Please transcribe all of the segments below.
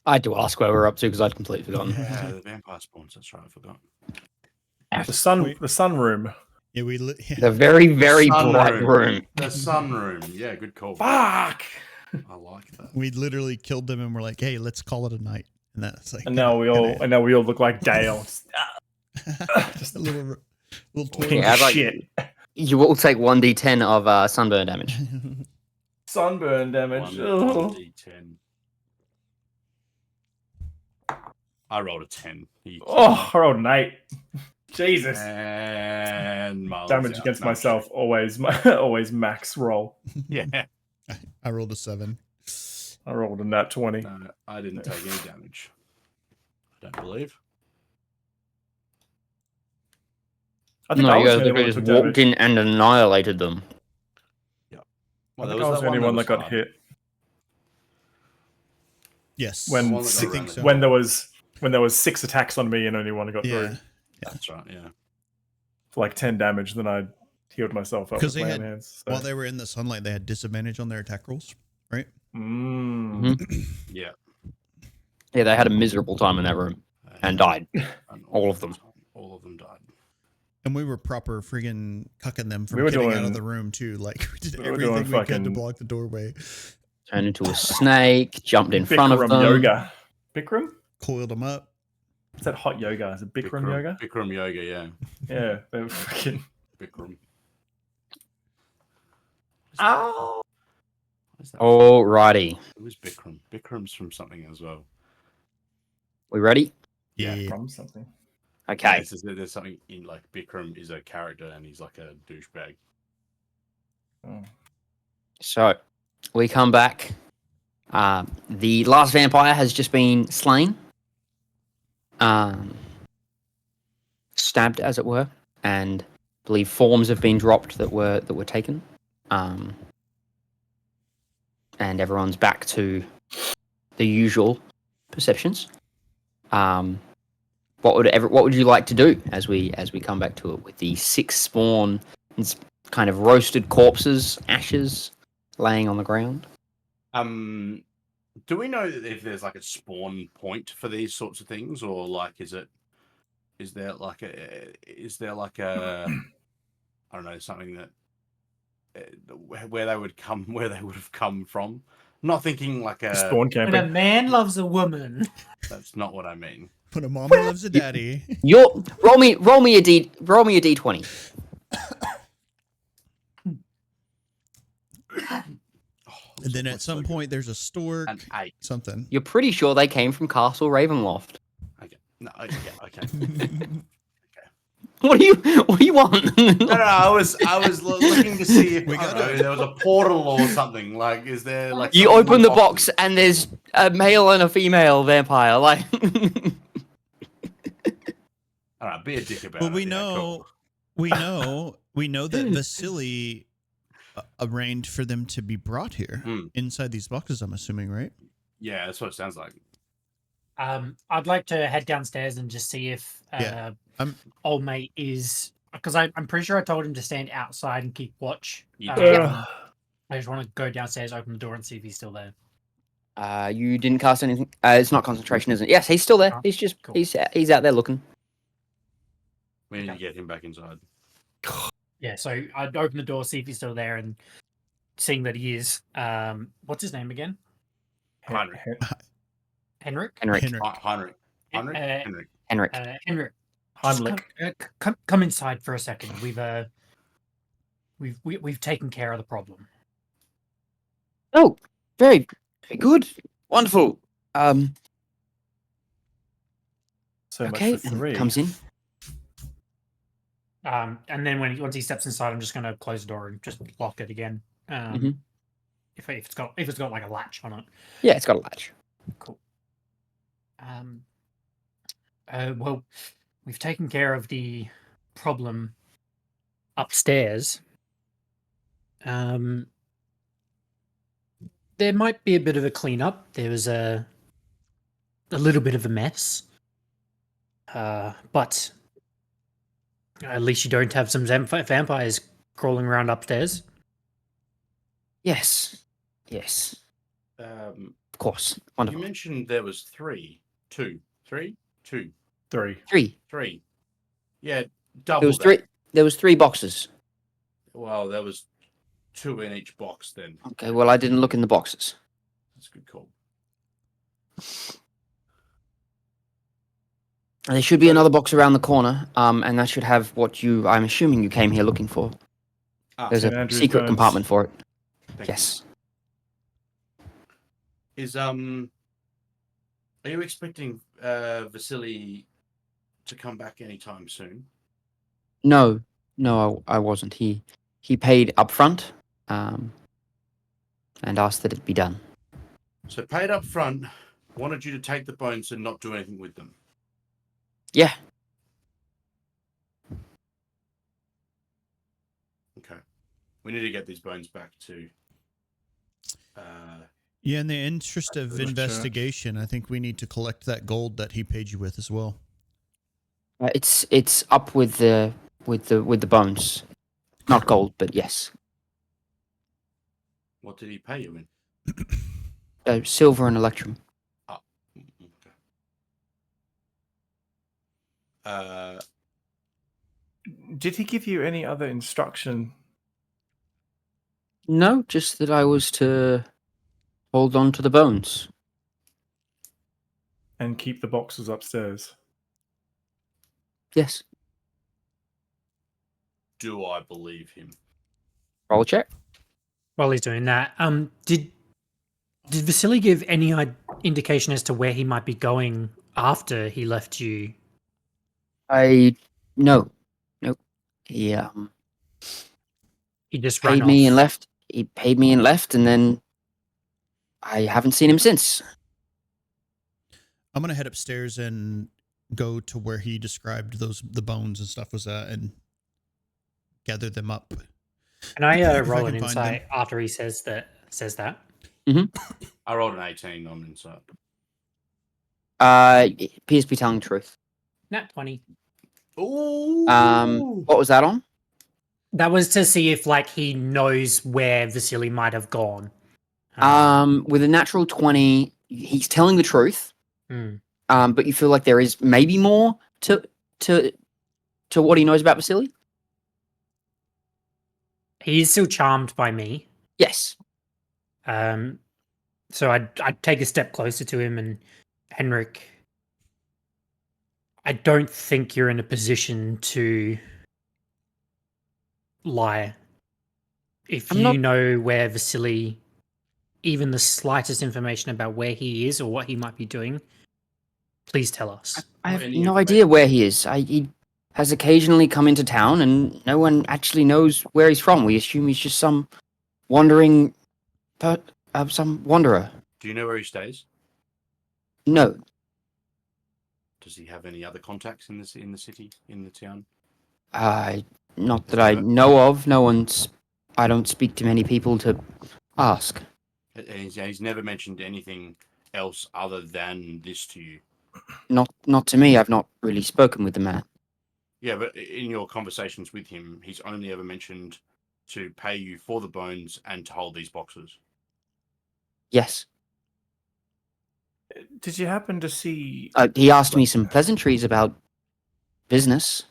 I had to ask where we're up to because I'd completely forgotten. Yeah, the vampire spawns. That's right. I forgot. The sun room. Yeah, The very, very sun bright room. The sun room. Yeah, good call. Fuck. I like that. we literally killed them and we're like, hey, let's call it a night. And that's like, And now we all look like Dale. just a little Pink Yeah, like- shit. You will take 1d10 of sunburn damage. Sunburn damage. 1d10. I rolled a 10. Oh, I rolled an 8. Jesus. And Miles Damage out. against No, myself, always max roll. Yeah. I rolled a 7. I rolled a nat 20. No, I didn't take any damage. I don't believe. I think No, I you was guys the only one just that took walked damage. in and annihilated them. I think I was the only one that got hit. Yes. When one that got think so. when there was 6 attacks on me and only one got through. That's right, yeah. For like 10 damage, then I healed myself up Because with they my had, own hands. So. while they were in the sunlight, they had disadvantage on their attack rolls, right? Yeah. Yeah, they had a miserable time in that room and died. And All of them. All of them died. And we were proper friggin' cucking them from We were getting out doing- of the room too. Like we did we were everything doing we could to fucking- block the doorway. Turned into a snake, jumped in front of Bikram them. yoga. Bikram? Coiled them up. What's that hot yoga? Is it Bikram yoga? Bikram yoga, yeah. Yeah, they were fucking. Bikram. Oh. What is that? Alrighty. It was Bikram. Bikram's from something as well. We ready? Yeah. From something. Okay. Yeah, there's something in like Bikram is a character and he's like a douchebag. Oh. So, we come back. The last vampire has just been slain. Stabbed, as it were, and I believe forms have been dropped that were taken. And everyone's back to the usual perceptions. What would you like to do as we come back to it with the 6 spawn kind of roasted corpses, ashes laying on the ground? Do we know if there's like a spawn point for these sorts of things, or like is there like a I don't know, something that where they would have come from? I'm not thinking like a Spawn When a camping. man loves a woman. That's not what I mean. When a mama loves a daddy. Roll me a d20. And then at some point there's a stork. An 8. Something. You're pretty sure they came from Castle Ravenloft. Okay. No. Okay. Okay. What do you want? No, I was looking to see if We got there was a portal or something. Like, is there like You something open the possible? box and there's a male and a female vampire. Like, All right, be a dick about Well, it. we Yeah, know, cool. we know that Vasily arranged for them to be brought here inside these boxes. I'm assuming, right? Yeah, that's what it sounds like. I'd like to head downstairs and just see if old mate is, because I'm pretty sure I told him to stand outside and keep watch. You I just want to go downstairs, open the door, and see if he's still there. you didn't cast anything. It's not concentration, is it? Yes, he's still there. Oh, He's just cool. he's out there looking. We need to get him back inside. Yeah, so I'd open the door, see if he's still there, and seeing that he is, what's his name again? Heinrich. Henrik? Henrik. Heinrich. Heinrich. Henrik. Henrik. Henrik. Just Heimlich. come inside for a second. We've taken care of the problem. Oh, very, very good. Wonderful. So Okay, much for 3. and comes in. And then once he steps inside, I'm just going to close the door and just lock it again. If it's got like a latch on it. Yeah, it's got a latch. Cool. Well, we've taken care of the problem upstairs. There might be a bit of a cleanup. There was a little bit of a mess. But at least you don't have some vampires crawling around upstairs. Yes. Yes. course. You Wonderful. mentioned there was three. Two. Three. Three. Yeah, double There was that. three. There was 3 boxes. Well, there was 2 in each box then. Okay. Well, I didn't look in the boxes. That's a good call. There should be another box around the corner, and that should have what I'm assuming you came here looking for. There's St. a Andrew's secret bones. compartment for it. Thank Yes. you. Are you expecting Vasily to come back anytime soon? No, I wasn't. He paid up front, and asked that it be done. So paid up front, wanted you to take the bones and not do anything with them. Yeah. Okay. We need to get these bones back to. Yeah, in the interest of Church. investigation, I think we need to collect that gold that he paid you with as well. It's up with the bones, not gold, but yes, What did he pay you in? silver and electrum. Okay. Did he give you any other instruction? No, just that I was to hold on to the bones. And keep the boxes upstairs? Yes. Do I believe him? Roll a check. While he's doing that, did Vasily give any indication as to where he might be going after he left you? No. He He just ran paid me off. and left. He paid me and left, and then I haven't seen him since. I'm gonna head upstairs and go to where he described the bones and stuff was at, and gather them up. Can I If I roll can an find insight them. after he says that? I rolled an 18 on insight. It appears to be telling the truth. Nat 20. Ooh. What was that on? That was to see if he knows where Vasily might have gone. With a natural 20, he's telling the truth. Hmm. But you feel like there is maybe more to what he knows about Vasily? He's still charmed by me. Yes. So I'd take a step closer to him, and Henrik, I don't think you're in a position to lie. If you know where Vasily, even the slightest information about where he is or what he might be doing, please tell us. I have Any no information? idea where he is. He has occasionally come into town, and no one actually knows where he's from. We assume he's just some wanderer. Do you know where he stays? No. Does he have any other contacts in the city, in the town? Not that I know of. I don't speak to many people to ask. He's never mentioned anything else other than this to you. Not to me. I've not really spoken with the man. Yeah, but in your conversations with him, he's only ever mentioned to pay you for the bones and to hold these boxes. Yes. Did you happen to see... He asked me some pleasantries about business.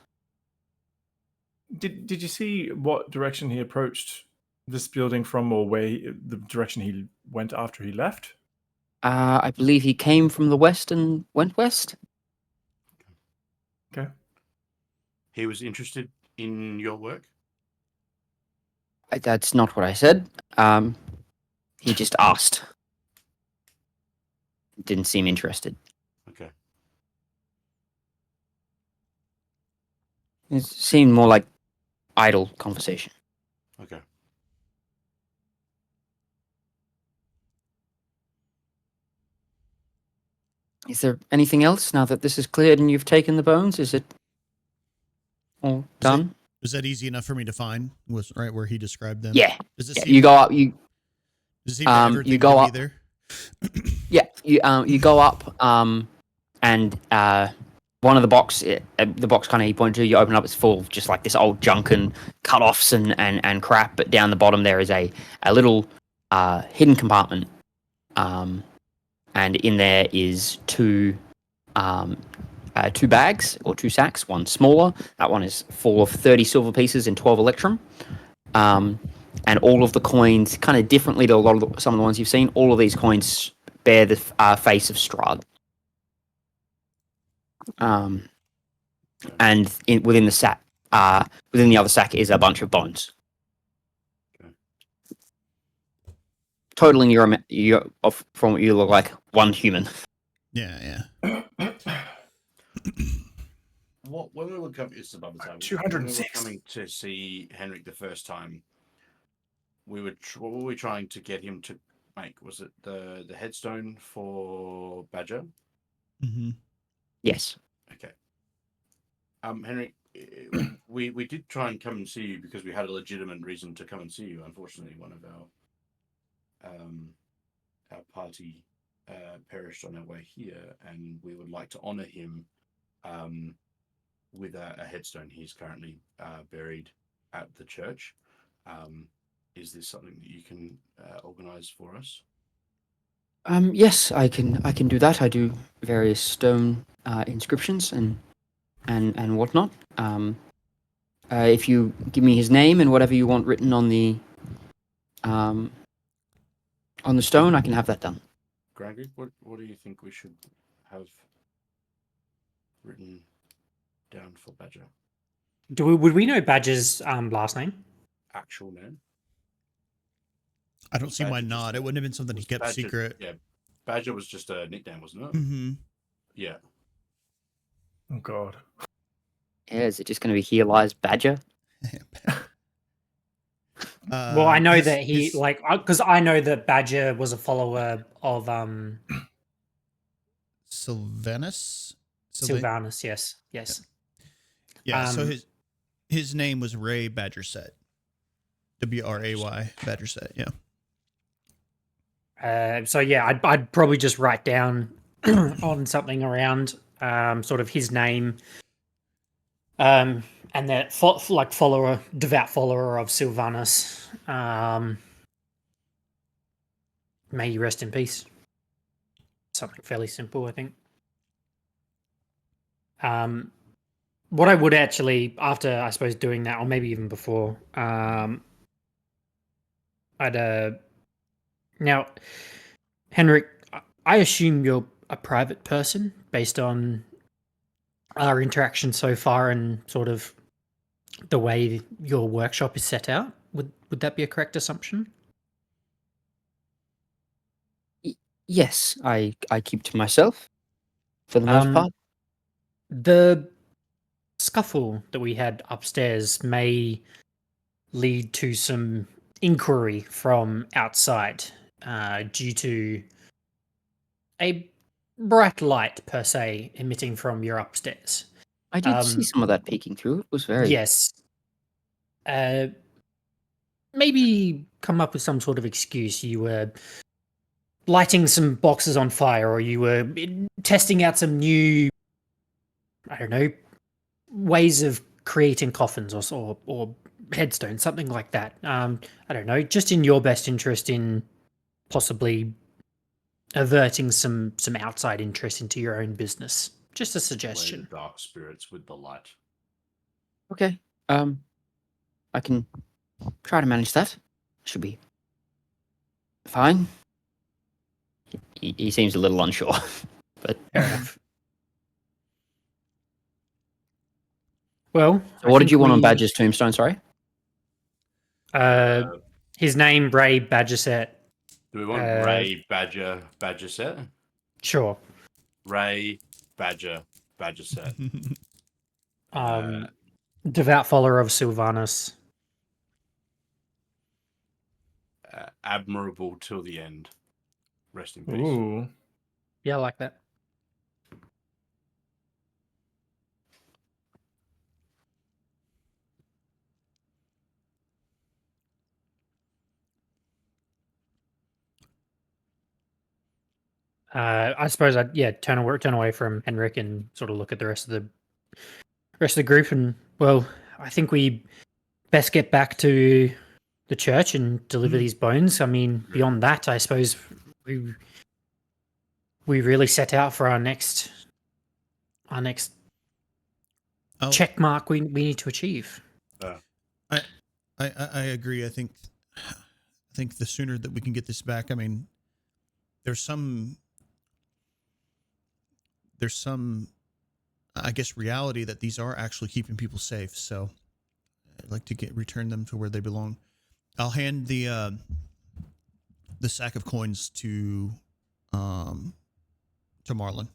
Did you see what direction he approached this building from, or the direction he went after he left? I believe he came from the west and went west. Okay. He was interested in your work? That's not what I said. He just asked. Didn't seem interested. Okay. It seemed more like idle conversation. Okay. Is there anything else now that this is cleared and you've taken the bones? Is it all done? Was that easy enough for me to find? Was right where he described them? Yeah. Does it Yeah, seem, you go up. does it seem that everything you go to up. be there? Yeah, you go up, and one of the box kind of he pointed to, you open up, it's full of just like this old junk and cut-offs and crap, but down the bottom there is a little hidden compartment, and in there is two bags or two sacks. One smaller. That one is full of 30 silver pieces and 12 electrum. And all of the coins, kind of differently to some of the ones you've seen, all of these coins bear the face of Strahd. And within the sack, within the other sack is a bunch of bones. Okay. Totaling from what you look like, one human. Yeah. When we were coming, it's above the table. 206. When we were coming to see Henrik the first time, what were we trying to get him to make? Was it the headstone for Badger? Mm-hmm. Yes. Okay. Henrik, we did try and come and see you because we had a legitimate reason to come and see you. Unfortunately, one of our party perished on our way here, and we would like to honor him with a headstone. He's currently buried at the church. Is this something that you can organize for us? Yes, I can do that. I do various stone inscriptions and whatnot. If you give me his name and whatever you want written on the stone, I can have that done. Grangrik, what do you think we should have written down for Badger? Would we know Badger's last name? Actual name? I don't see why Badger not. It wouldn't have been something he kept Badger, secret. Yeah, Badger was just a nickname, wasn't it? Mm-hmm. Yeah. Oh God. Yeah, is it just going to be Here Lies Badger? Well, I know that he because I know that Badger was a follower of Sylvanus. Sylvanus. Yes. Yeah. So his name was Ray Badgerset. WRAY Badgerset. Yeah. So yeah, I'd probably just write down on something around sort of his name, and that devout follower of Sylvanus. May he rest in peace. Something fairly simple, I think. What I would actually, after I suppose doing that, or maybe even before, I'd now, Henrik, I assume you're a private person based on our interaction so far and sort of the way your workshop is set out. Would that be a correct assumption? Yes, I keep to myself for the most part. The scuffle that we had upstairs may lead to some inquiry from outside due to a bright light, per se, emitting from your upstairs. I did see some of that peeking through. It was very... Yes. Maybe come up with some sort of excuse. You were lighting some boxes on fire, or you were testing out some new, I don't know, ways of creating coffins or headstones, something like that. I don't know, just in your best interest in possibly averting some outside interest into your own business. Just a suggestion. Play the dark spirits with the light. Okay. I can try to manage that. Should be fine. He seems a little unsure, but Fair enough. Well, so what did you want on Badger's tombstone? Sorry. His name, Ray Badgerset. Do we want Ray Badger set? Sure. Ray Badger set. Devout follower of Sylvanus. Admirable till the end. Rest in peace. Ooh. Yeah, I like that. I suppose I'd turn away from Henrik and sort of look at the rest of the group, and well, I think we best get back to the church and deliver these bones. I mean, beyond that, I suppose we really set out for our next Oh, check mark we need to achieve. I agree. I think the sooner that we can get this back. I mean, there's some I guess reality that these are actually keeping people safe. So I'd like to return them to where they belong. I'll hand the sack of coins to Marlon.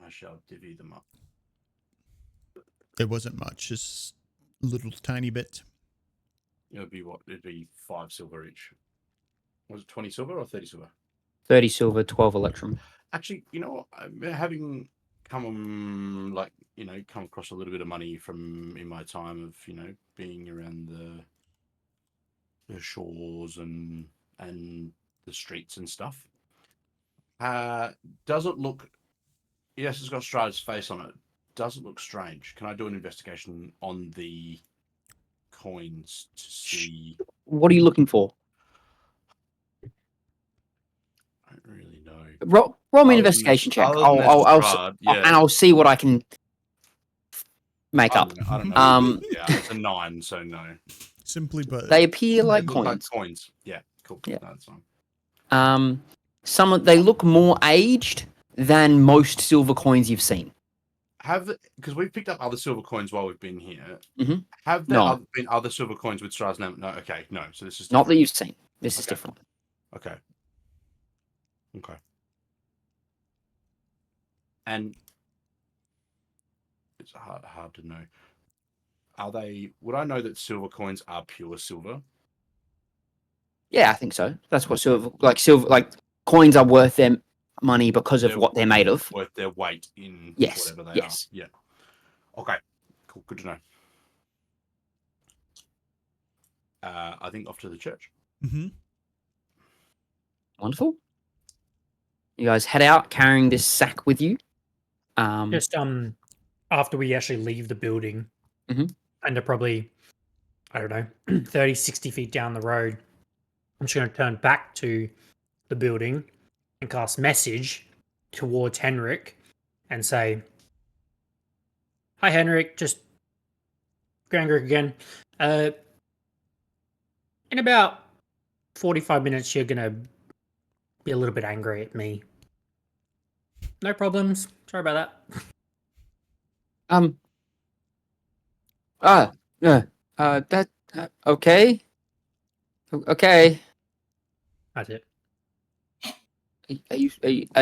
I shall divvy them up. It wasn't much, just a little tiny bit. It'd be what? It'd be 5 silver each. Was it 20 silver or 30 silver? 30 silver, 12 electrum. Actually, you know what? Having come across a little bit of money from in my time of being around the shores and the streets and stuff. Does it look? Yes, it's got Strahd's face on it. Does it look strange? Can I do an investigation on the coins to see? What are you looking for? I don't really know. Roll me Other an than investigation this- check. other than this I'll Strahd, yeah. and I'll see what I can make up. I don't know. Yeah, it's a 9, so no. Simply, but They appear like They look coins. coins. Yeah, cool. Yeah. No, that's fine. They look more aged than most silver coins you've seen. Because we've picked up other silver coins while we've been here. Mhm. Have there No. been other silver coins with Strahd's name? No. Okay. No. So this is Not that different. you've seen. This is Okay. different. Okay. Okay. And it's hard to know. Would I know that silver coins are pure silver? Yeah, I think so. That's what silver coins are worth their money because of what they're made of. Worth their weight in Yes, whatever they yes. are. Yeah. Okay. Cool. Good to know. I think off to the church. mm-hmm. Wonderful. You guys head out carrying this sack with you. Just after we actually leave the building, Mhm. and they're probably, I don't know, 30, 60 feet down the road, I'm just going to turn back to the building and cast message towards Henrik and say, "Hi, Henrik, just Grangrik again. In about 45 minutes, you're going to be a little bit angry at me. No problems. Sorry about that." Okay. Okay. That's it. Are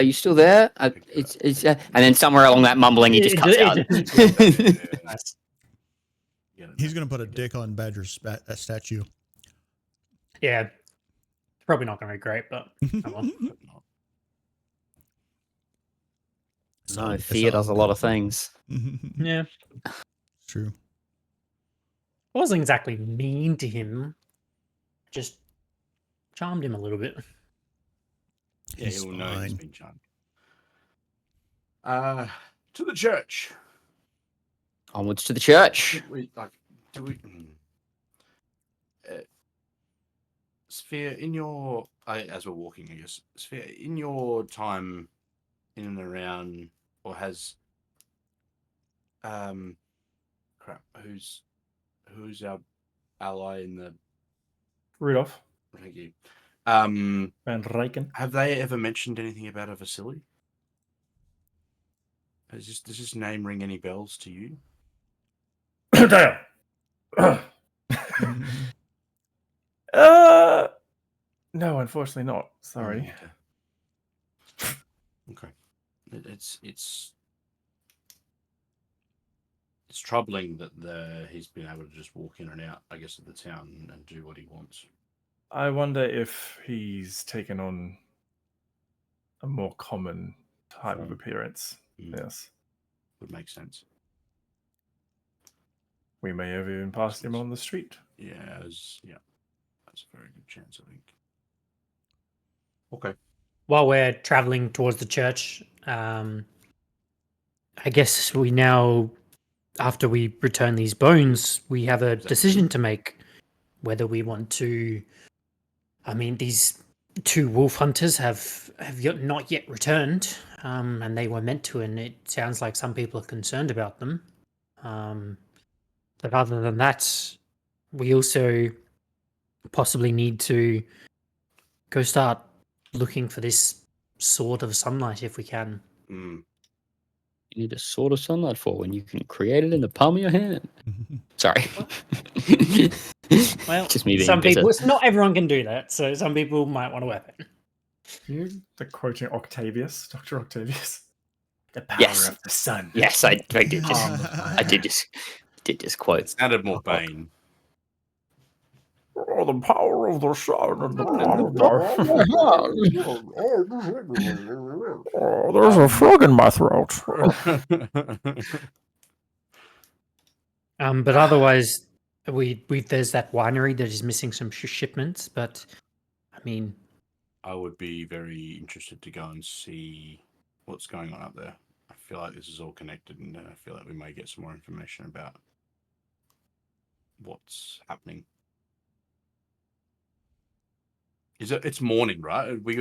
you still there? It's and then somewhere along that mumbling, he just cuts out. Nice. He's gonna put a dick on Badger's statue. Yeah. It's probably not going to be great, but oh well. No, fear does a lot of things. Yeah. True. I wasn't exactly mean to him. Just charmed him a little bit. Yeah, He's he'll know he's fine. been charmed. To the church. Onwards to the church. Sephir, in your as we're walking, I guess, Sephir, in your time in and around, or has who's our ally in the Rudolph thank you. and Reichen. Have they ever mentioned anything about a Vasily? Does this name ring any bells to you? Damn. No, unfortunately not. Sorry. Okay. It's troubling that he's been able to just walk in and out, I guess, of the town and do what he wants. I wonder if he's taken on a more common type of appearance. Yes. Would make sense. We may have even passed him on the street. Yeah, that's a very good chance, I think. Okay. While we're traveling towards the church, I guess we now, after we return these bones, we have a decision to make whether we want to. I mean, these two wolf hunters have not yet returned, and they were meant to, and it sounds like some people are concerned about them. But other than that, we also possibly need to go start looking for this sword of sunlight if we can. Mm. You need a sword of sunlight for when you can create it in the palm of your hand. Sorry. Well, Just me being some bitter. people, not everyone can do that, so some people might want a weapon. You're quoting Octavius, Dr. Octavius. The power Yes. of the sun. Yes, I did just. Palm of my I did just quote. It sounded more Bane. Oh, the power of the sun and the palm of Oh, there's a frog in my throat. But otherwise, we there's that winery that is missing some shipments. But I mean, I would be very interested to go and see what's going on up there. I feel like this is all connected, and I feel like we may get some more information about what's happening. It's morning, right? Did we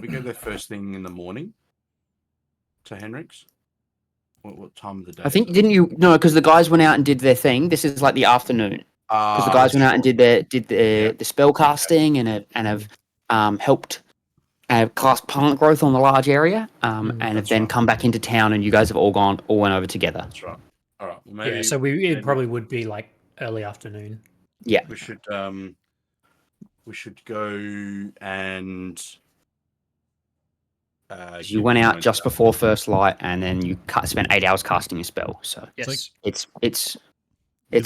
go there first thing in the morning to Henrik's? What time of the day? I think is it? didn't you? No, because the guys went out and did their thing. This is like the afternoon. Because the guys went out and did the spell casting and have helped cast plant growth on the large area, and have That's then right. come back into town, and you guys have all went over together. That's right. All right. Well, maybe yeah. So it maybe probably would be like early afternoon. Yeah. we should go and. You went out just before first light, and then you spent 8 hours casting a spell. So Yes. it's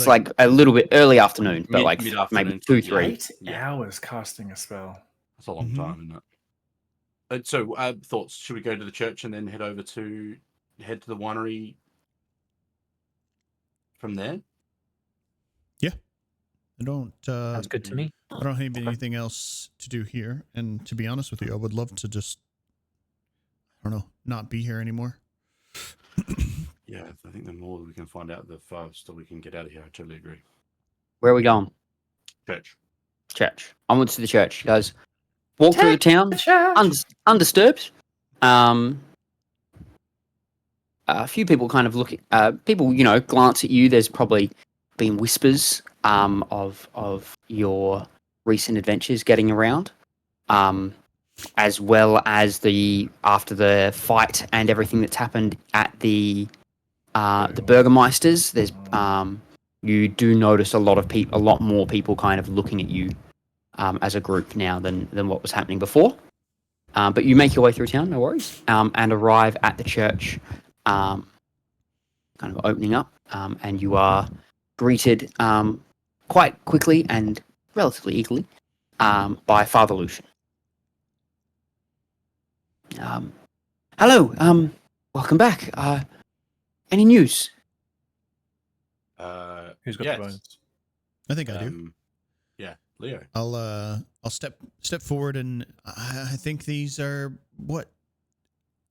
like a little bit early afternoon, but like mid-afternoon, maybe 2, 3. 8 Yeah. hours casting a spell. That's a long time, isn't it? So, thoughts? Should we go to the church and then head to the winery from there? I don't. Sounds good to me. I don't have anything else to do here, and to be honest with you, I would love to just, I don't know, not be here anymore. Yeah, I think the more we can find out, the faster we can get out of here. I totally agree. Where are we going? Church. Church. Onwards to the church. You guys walk through the town undisturbed. A few people kind of look at people, glance at you. There's probably been whispers of your recent adventures getting around, as well as after the fight and everything that's happened at the Burgermeisters. There's you do notice a lot more people kind of looking at you as a group now than what was happening before. But you make your way through town, no worries, and arrive at the church, kind of opening up, and you are greeted quite quickly and relatively eagerly by Father Lucian. Hello, welcome back. Any news? Who's got yes. the bones? I think I do. Yeah, Leo. I'll step forward, and I think these are what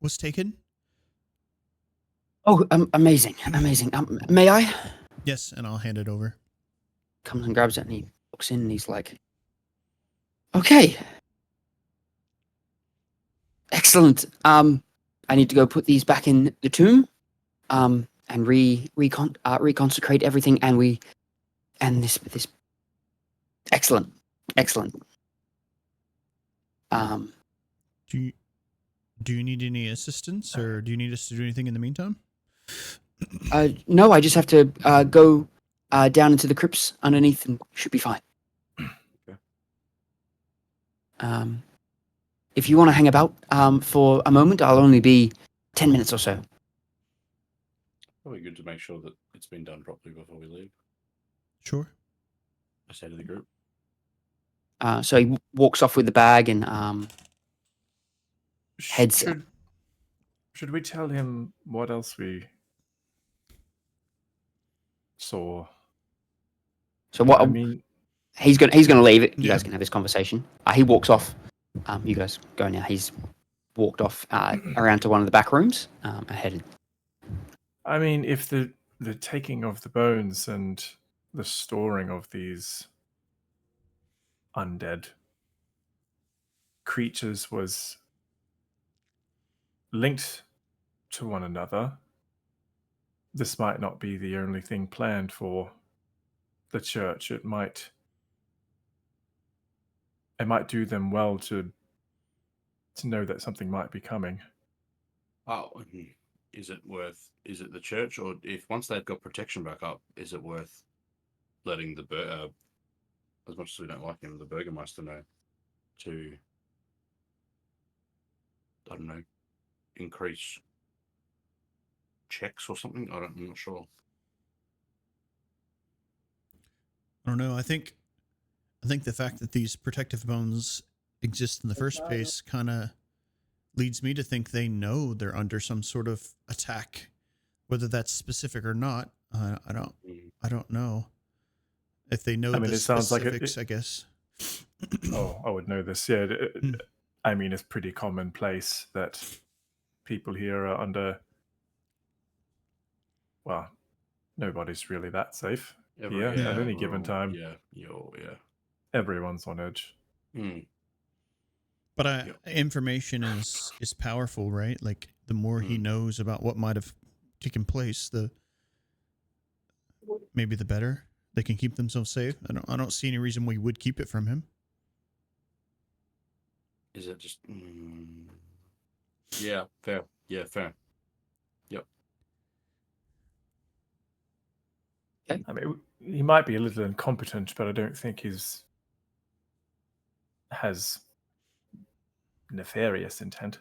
was taken. Oh, amazing. May I? Yes, and I'll hand it over. Comes and grabs it, and he looks in, and he's like, "Okay, excellent. I need to go put these back in the tomb, and reconsecrate everything, and this excellent. Do you need any assistance, or do you need us to do anything in the meantime? No, I just have to go down into the crypts underneath, and should be fine. Okay. If you want to hang about for a moment, I'll only be 10 minutes or so. Probably good to make sure that it's been done properly before we leave. Sure. I say to the group. So he walks off with the bag and heads. Should we tell him what else we saw? So what? I mean, he's gonna leave it. You Yeah. guys can have this conversation. He walks off. You guys go now. He's walked off around to one of the back rooms and headed. I mean, if the taking of the bones and the storing of these undead creatures was linked to one another, this might not be the only thing planned for the church. It might do them well to know that something might be coming. Oh, is it the church, or if once they've got protection back up, is it worth letting the as much as we don't like him, the Burgermeister know to, I don't know, increase checks or something? I'm not sure. I don't know. I think the fact that these protective bones exist in the first place kind of leads me to think they know they're under some sort of attack, whether that's specific or not. I don't know if they know the it sounds like specifics. I guess. Oh, I would know this. Yeah, I mean, it's pretty commonplace that people here are under. Well, nobody's really that safe here at any given time. Everyone's on edge. But information is powerful, right? Like the more he knows about what might have taken place, maybe the better they can keep themselves safe. I don't see any reason we would keep it from him. Is it just? Yeah, fair. Yeah, fair. Yep. I mean, he might be a little incompetent, but I don't think has nefarious intent.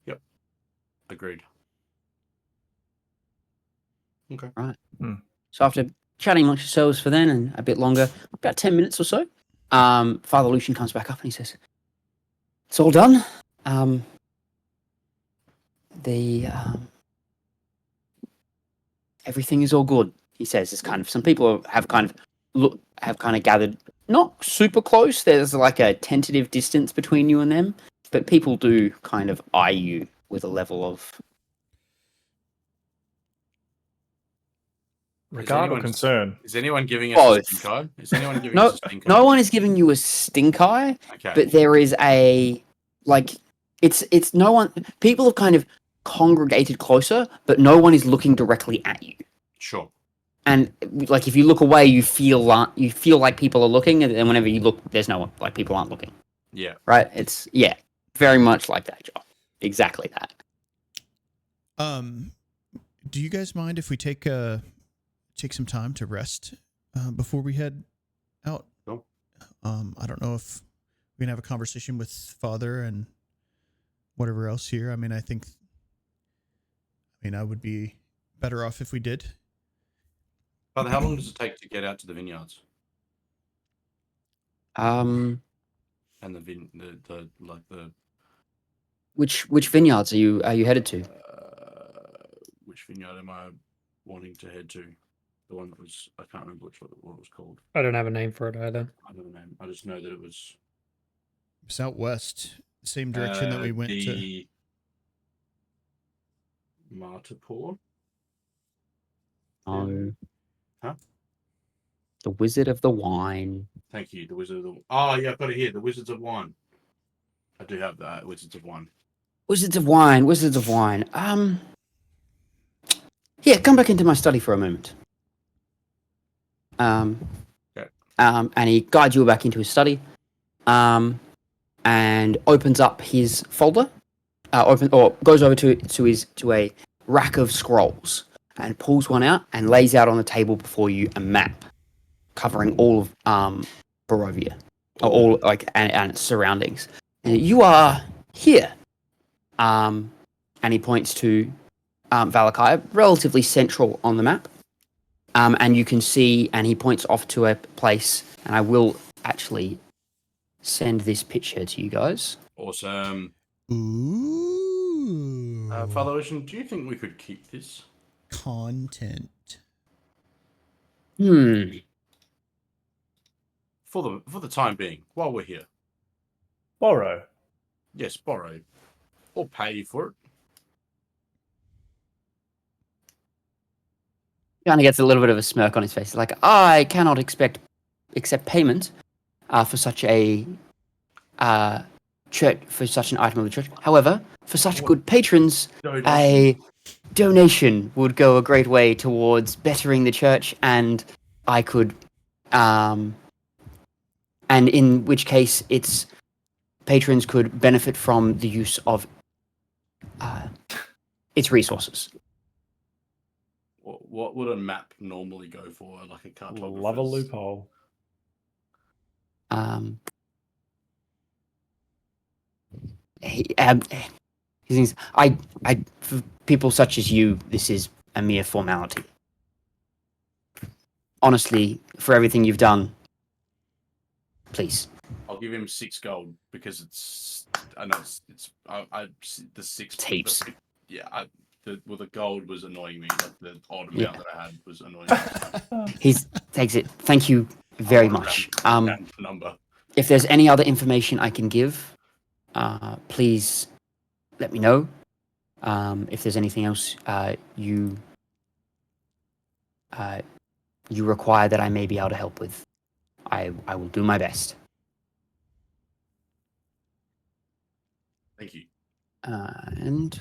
Yep. Agreed. Okay. Right. So after chatting amongst yourselves for then and a bit longer, about 10 minutes or so, Father Lucian comes back up and he says, "It's all done. Everything is all good." He says, "It's kind of some people have kind of gathered, not super close. There's like a tentative distance between you and them, but people do kind of eye you with a level of regard or concern." Is anyone giving us a stink eye? Is anyone giving us a stink eye? No one is giving you a stink eye. Okay. But there is it's no one. People have kind of congregated closer, but no one is looking directly at you. Sure. And like if you look away, you feel like people are looking, and then whenever you look, there's no one. Like people aren't looking. Yeah. Right. It's very much like that, Joel. Exactly that. Do you guys mind if we take some time to rest before we head out? Cool. I don't know if we can have a conversation with Father and whatever else here. I mean, I would be better off if we did. Father, how long does it take to get out to the vineyards? And Which which vineyards are you headed to? Which vineyard am I wanting to head to? The one that was, I can't remember what it was called. I don't have a name for it either. I don't know. I just know that it was southwest, same direction that we went to. Martapur. Oh. Huh? The Wizard of the Wine. Thank you. The Wizard of the. Oh yeah, I've got it here. The Wizards of Wine. I do have that. Wizards of Wine. Wizards of Wine. Yeah, come back into my study for a moment. Okay. And he guides you back into his study, and opens up his folder. Goes over to a rack of scrolls and pulls one out and lays out on the table before you a map covering all of Barovia, and its surroundings. And you are here. And he points to Valaki, relatively central on the map. And you can see, and he points off to a place, and I will actually send this picture to you guys. Awesome. Ooh. Father Ocean, do you think we could keep this? Content. For the time being, while we're here. Borrow. Yes, borrow. Or pay for it. Kind of gets a little bit of a smirk on his face. Like, I cannot expect accept payment for such a church, for such an item of the church. However, for such good patrons, a donation would go a great way towards bettering the church, and I could, and in which case its patrons could benefit from the use of its resources. What would a map normally go for? Like a cartographer's? Love a loophole. For people such as you, this is a mere formality. Honestly, for everything you've done, please. I'll give him 6 gold because it's. I know it's the 6 Heaps. The gold was annoying me. Like the odd amount that I had was annoying me. He takes it. Thank you very much. Number. If there's any other information I can give, please let me know. If there's anything else you require that I may be able to help with, I will do my best. Thank you. And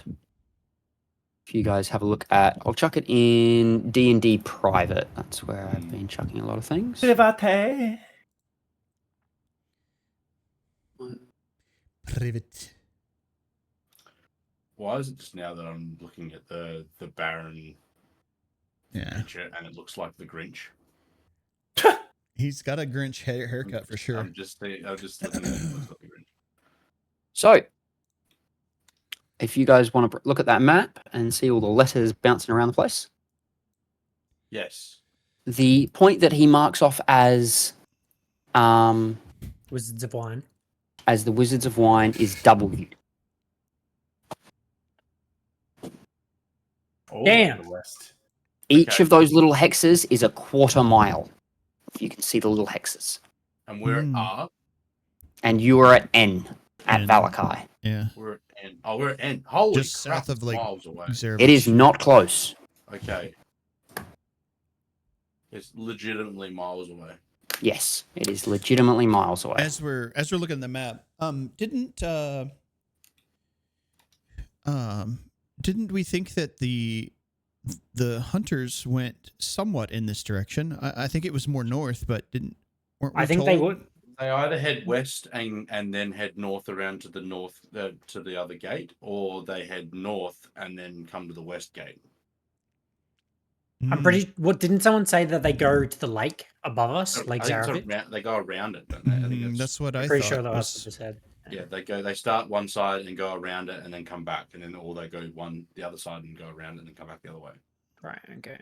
if you guys have a look at, I'll chuck it in D&D private. That's where I've been chucking a lot of things. Private. Why is it just now that I'm looking at the Baron Yeah. picture and it looks like the Grinch? He's got a Grinch haircut for sure. I'm just looking at it. It looks like the Grinch. So, if you guys want to look at that map and see all the letters bouncing around the place, Yes. the point that he marks off as Wizards of Wine. as the Wizards of Wine is W. Oh, Damn. the West. Each Okay. of those little hexes is a quarter mile. If you can see the little hexes. And we're Hmm. at R. And you are at N, at N. Valaki. Yeah. We're at N. Oh, we're at N. Holy Just crap, south of, like, miles away. Xeravich. It is not close. Okay. It's legitimately miles away. Yes, it is legitimately miles away. As we're looking at the map, didn't we think that the hunters went somewhat in this direction? I think it was more north, but weren't we I think they told- would. They either head west and then head north around to the north to the other gate, or they head north and then come to the west gate. I'm pretty. What didn't someone say that they go to the lake above us, Lake I think Zaravich? they go around it, don't they? I think that's what I Pretty thought. sure that was- was what they said. yeah. They start one side and go around it and then come back, and then or they go the other side and go around it and then come back the other way. Right. Okay.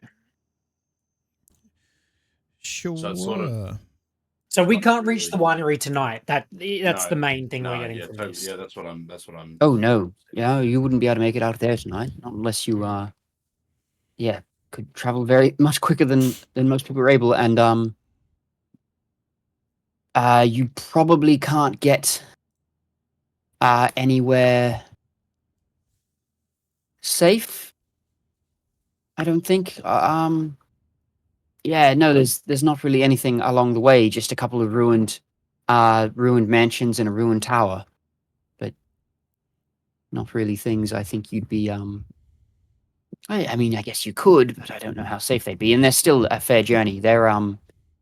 Sure. So it's sort of- So we Not can't reach the really. winery tonight. That's No, the main thing No, we're getting yeah, from totally, this. yeah, that's what I'm. Oh no, yeah, you wouldn't be able to make it out there tonight, not unless you, could travel very much quicker than most people are able, and you probably can't get anywhere safe. I don't think. Yeah, no, there's not really anything along the way. Just a couple of ruined mansions and a ruined tower, but not really things I think you'd be. I mean, I guess you could, but I don't know how safe they'd be. And they're still a fair journey. They're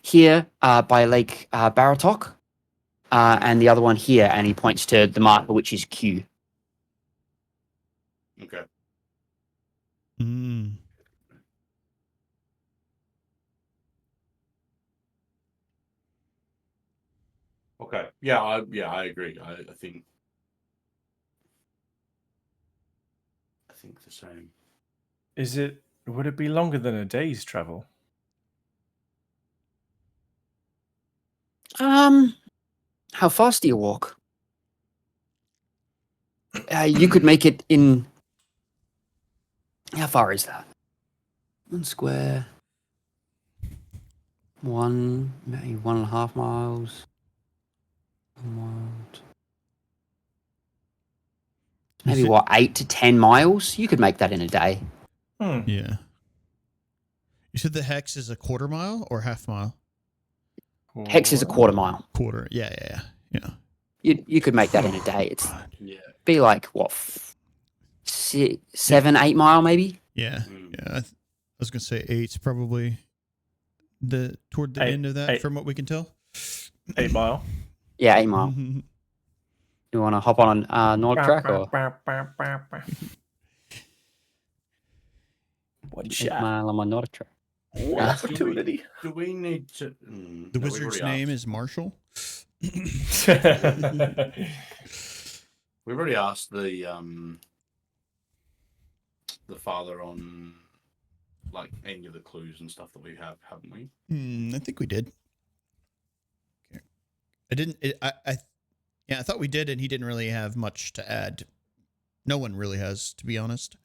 here by Lake Baratok, and the other one here, and he points to the marker, which is Q. Okay. Mm. Okay. Yeah. I agree. I think the same. Would it be longer than a day's travel? How fast do you walk? You could make it in. How far is that? 1 square. Maybe 1.5 miles. 1 mile. Maybe Is it- what, 8 to 10 miles? You could make that in a day. Yeah. You said the hex is a quarter mile or half mile? Hex is a quarter mile. Quarter. Yeah. You could make that in a day. It's Yeah. be like what 7, 8 mile maybe. Yeah. Mm. I was gonna say 8's probably toward the end of that, eight. from what we can tell. 8 Mile. Yeah, 8 mile. You want to hop on Nordic track or One 8 shot. mile on my Nordic track? What Yeah. opportunity. Do we need to? The wizard's name is Marshall. We've already asked the father on like any of the clues and stuff that we have, haven't we? I think we did. Okay. I didn't. I thought we did, and he didn't really have much to add. No one really has, to be honest.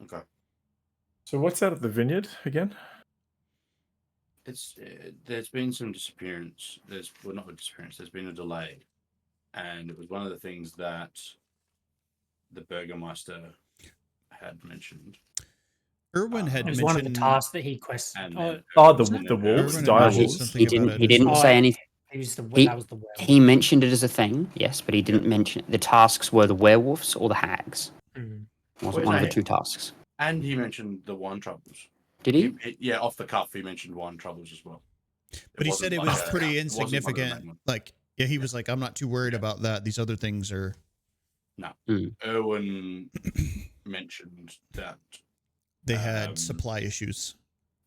Okay. So what's out of the vineyard again? It's there's been some disappearance. Not a disappearance. There's been a delay, and it was one of the things that the Burgermeister had mentioned. Erwin had It was mentioned one of the tasks that he quested. And Oh, then Oh, Erwin the wolves, Erwin dire mentioned wolves. something He about didn't. it He as didn't well. say anything. he was the He- that was the werewolf. He mentioned it as a thing, yes, but he didn't mention the tasks were the werewolves or the hags. Mm. It wasn't Wait, one of the no. 2 tasks. and he mentioned the wine troubles. Did he? Yeah, off the cuff, he mentioned wine troubles as well. But he said it was pretty it wasn't one of the insignificant. main ones. Like, yeah, he was like, I'm not too worried about that. These other things are. Erwin mentioned that They had Um, supply issues.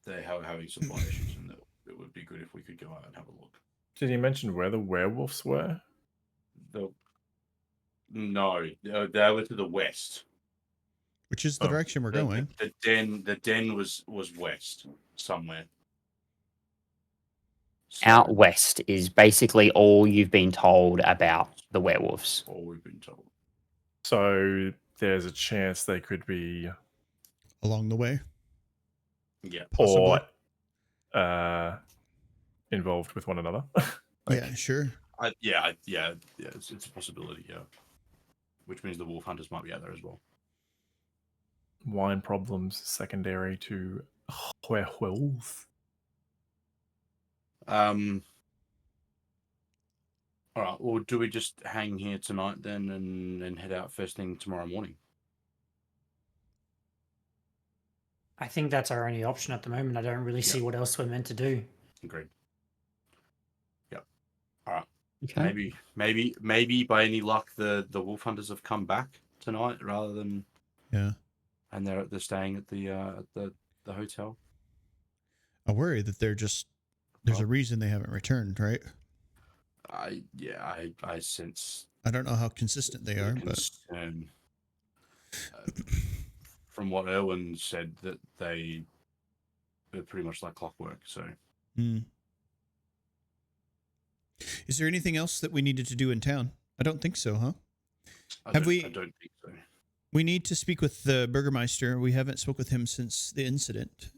they're having supply issues, and that it would be good if we could go out and have a look. Did he mention where the werewolves were? No, they were to the west. Which is the direction we're going. The den was west somewhere. So, Out west is basically all you've been told about the werewolves. all we've been told. So there's a chance they could be Along the way. Yeah. or involved with one another. Yeah, sure. Yeah, it's a possibility, yeah. Which means the wolf hunters might be out there as well. Wine problems secondary to werewolves. All right, well, do we just hang here tonight then and head out first thing tomorrow morning? I think that's our only option at the moment. I don't really see what else we're meant to do. Agreed. Yep. All right. Okay. Maybe by any luck the wolf hunters have come back tonight rather than Yeah. and they're staying at the hotel. I worry that there's a reason they haven't returned, right? I sense I don't know how consistent they are, but concern. From what Erwin said, that they're pretty much like clockwork. So, Is there anything else that we needed to do in town? I don't think so, huh? I Have don't we- think so. We need to speak with the Burgermeister. We haven't spoke with him since the incident.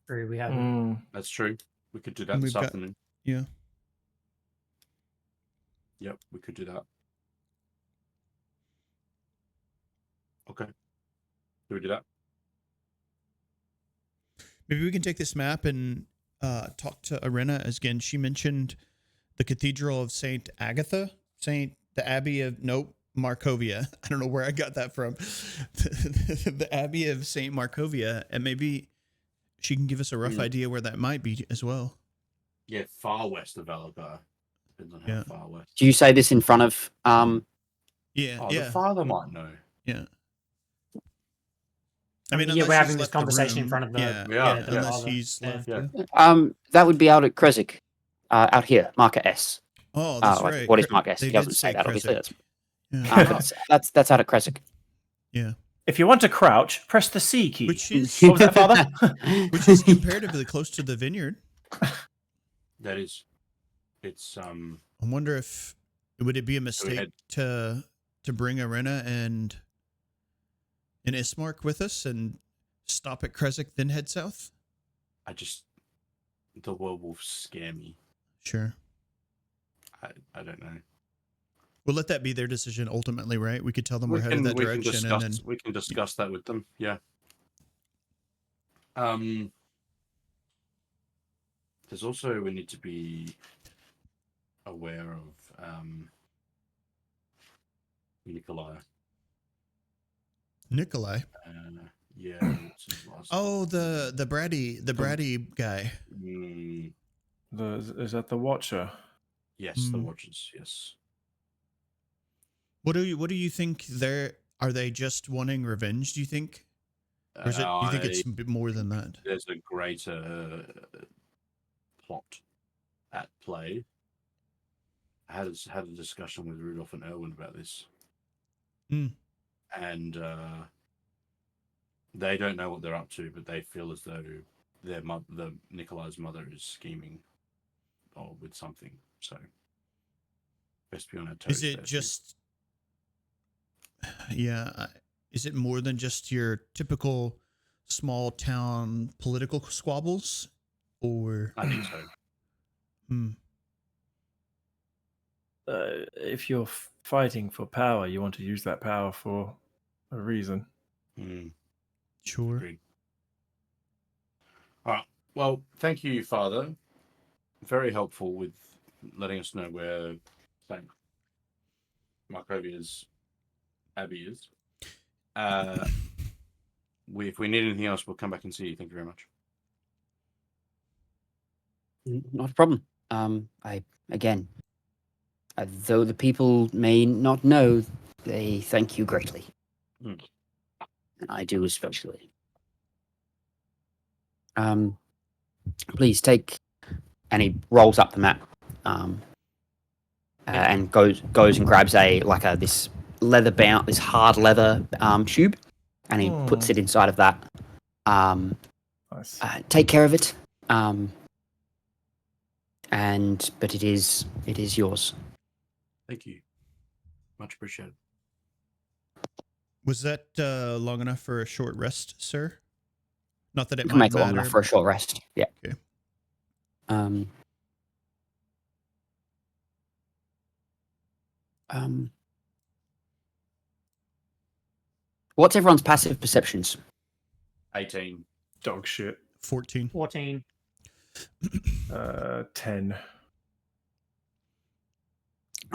True, we have. That's true. We could do that And this we've got- afternoon. Yeah. Yep, we could do that. Okay. Do we do that? Maybe we can take this map and talk to Arena. As again, she mentioned the Cathedral of Saint Agatha, the Abbey of Markovia. I don't know where I got that from. The Abbey of Saint Markovia, and maybe she can give us a rough idea where that might be as well. Yeah, far west of Valaki. Depends on how far west. Do you say this in front of Yeah, Oh, yeah, the father might know. yeah. I mean, unless we're he's having this left the conversation in room. front of the unless father. he's Yeah. left. Yeah. Yeah. That'd be out at Krezik, out here, marker S. Oh, that's Like, right. what is marker S? They He did doesn't say that, obviously. Krezik. That's Yeah. that's out at Krezik. Yeah. If you want to crouch, press the C key. Which is What was that, Father? which is comparatively close to the vineyard. That is. It's I wonder if would it be a we mistake had- to bring Arena and Ismark with us and stop at Krezik, then head south? the werewolves scare me. Sure. I don't know. We'll let that be their decision ultimately, right? We could tell them we're headed that direction, and then we can discuss that with them. Yeah. There's also we need to be aware of Nikolai. Nikolai. Yeah. What's his last Oh, name? the bratty guy. Mm, Is that the Watcher? yes, the Mm. Watchers. Yes. What do you think? Are they just wanting revenge? Do you think, or is it? Do you think it's a bit more than that? There's a greater plot at play. I had a discussion with Rudolph and Erwin about this, and they don't know what they're up to, but they feel as though the Nikolai's mother is scheming, or with something. So best be on our toes. Is it just? Yeah. Is it more than just your typical small town political squabbles, or? I think so. If you're fighting for power, you want to use that power for a reason. Sure. Agreed. All right. Well, thank you, Father. Very helpful with letting us know where St. Markovia's Abbey is. If we need anything else, we'll come back and see you. Thank you very much. Not a problem. Though the people may not know, they thank you greatly. And I do especially. Please take, and he rolls up the map, and goes and grabs this leather bound, this hard leather tube, and he puts it inside of that. Nice. Take care of it. But it is yours. Thank you. Much appreciated. Was that long enough for a short rest, sir? Not that it You can might make it long matter. enough for a short rest. Yeah. Okay. What's everyone's passive perceptions? 18. Dog shit. 14. 14. 10.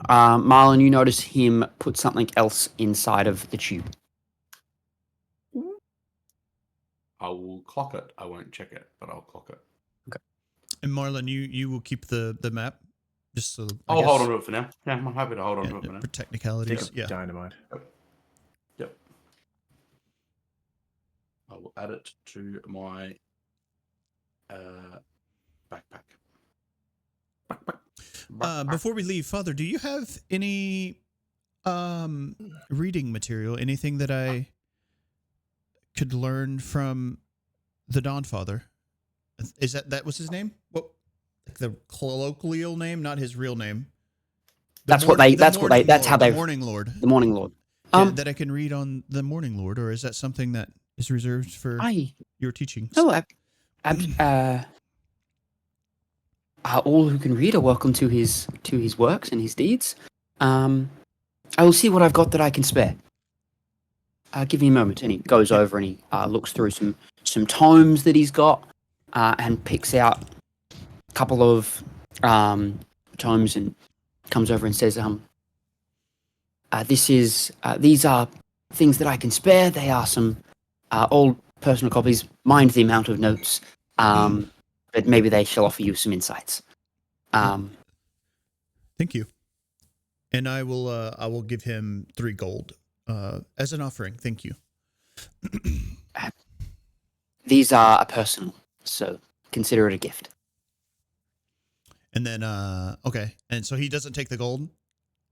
Marlon, you notice him put something else inside of the tube. I will clock it. I won't check it, but I'll clock it. Okay. And Marlon, you will keep the map, just so. I'll hold on to it for now. Yeah, I'm happy to hold on to it for now. For technicalities. Think of Yeah. dynamite. Yep. I will add it to my backpack. Before we leave, Father, do you have any reading material? Anything that I could learn from the Dawn Father? Is that was his name? What, like the colloquial name, not his real name? That's how they. The Morning Lord. The Morning Lord. That I can read on the Morning Lord, or is that something that is reserved for your teachings? No, all who can read are welcome to his works and his deeds. I will see what I've got that I can spare. Give me a moment. And he goes over and he looks through some tomes that he's got, and picks out a couple of tomes and comes over and says, these are things that I can spare. They are some old personal copies. Mind the amount of notes. But maybe they shall offer you some insights. Thank you. And I will give him 3 gold as an offering. Thank you. These are personal, so consider it a gift. And then okay. And so he doesn't take the gold?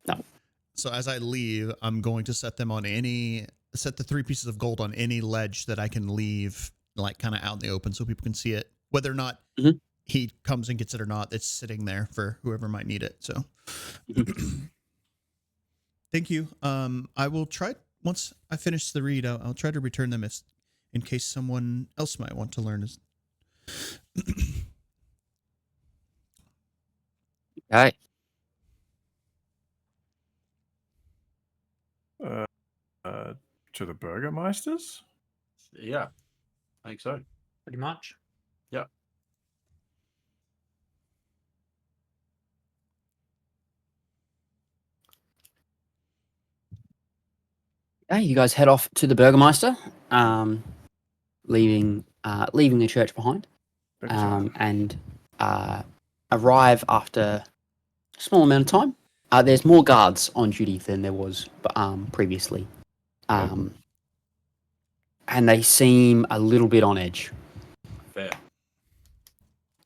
No. So as I leave, I'm going to set the 3 pieces of gold on any ledge that I can leave, like kind of out in the open so people can see it. Whether or not he comes and gets it or not, it's sitting there for whoever might need it. So thank you. I will try, once I finish the read, I'll try to return them in case someone else might want to learn. Okay. To the Burgermeisters? Yeah, I think so. pretty much. Okay, you guys head off to the Burgermeister, leaving the church behind, Big time. and arrive after a small amount of time. There's more guards on duty than there was previously, and they seem a little bit on edge. Fair.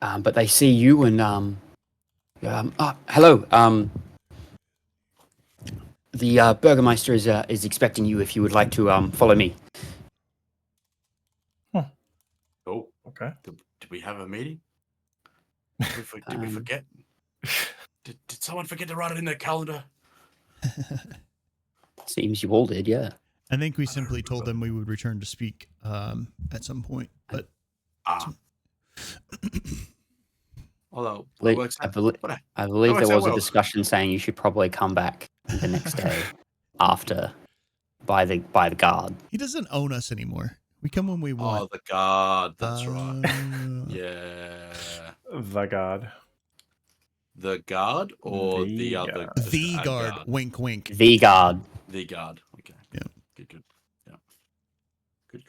But they see you and hello. The Burgermeister is expecting you if you would like to follow me. Oh, Okay. did we have a meeting? Did we forget? Did someone forget to write it in their calendar? Seems you all did, yeah. I think we simply told them we would return to speak at some point, but Although, I works out. believe What there works out was a well. discussion saying you should probably come back the next day after by the guard. he doesn't own us anymore. We come when we Oh, want. the guard. That's right. Uh, Yeah. The god. The guard or The the other? guard. The guard. Wink, wink. The guard. The guard. Okay. Yeah. Good. Yeah. Good.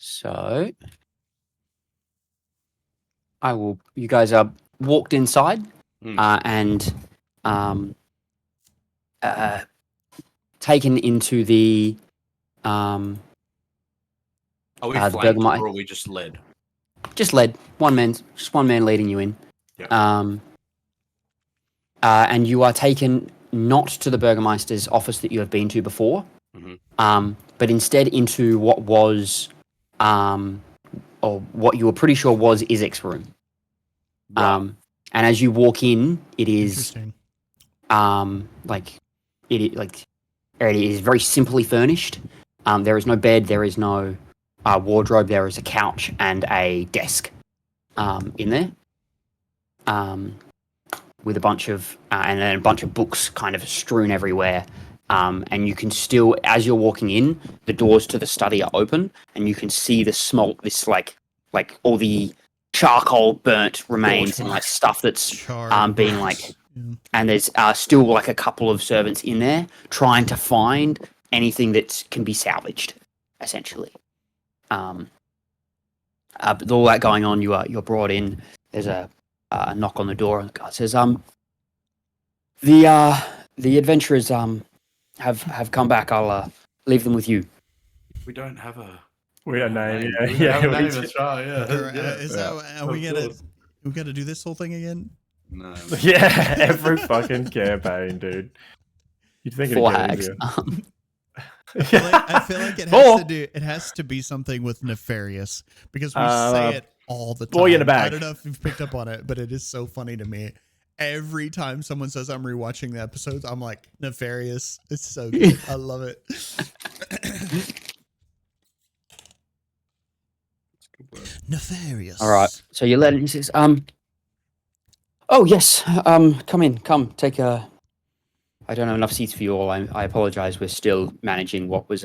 So you guys walked inside and taken into the Are we the flanked Burgermeister. or are we just led? Just led one man leading you in. Yeah. And you are taken not to the Burgermeister's office that you have been to before, but instead into what was, or what you were pretty sure was Isaac's room. Right. And as you walk in, it is Interesting. it is very simply furnished. There is no bed, there is no wardrobe, there is a couch and a desk in there. With a bunch of and then a bunch of books kind of strewn everywhere. And you can still, as you're walking in, the doors to the study are open, and you can see the smoke, this like all the charcoal burnt remains and like stuff that's Charred been books. like, Yeah. and there's still like a couple of servants in there trying to find anything that can be salvaged, essentially. But with all that going on, you're brought in. There's a knock on the door, and the guard says, the adventurers have come back. I'll leave them with you. We don't have a. We are name. We Yeah. have a we name, do. that's right. Yeah. Is Yeah. that, are we Of gonna course. we gotta do this whole thing again? No. Yeah, every fucking campaign, dude. You'd think it'd Four get hags. easier. I feel like it has to be something with nefarious because we say it all the time. boy in a bag. I don't know if you've picked up on it, but it is so funny to me. Every time someone says I'm rewatching the episodes, I'm like, nefarious. It's so good. I love it. Nefarious. All right. So you let it. He says, oh yes. Come in. Come take a. I don't have enough seats for you all. I apologize. We're still managing what was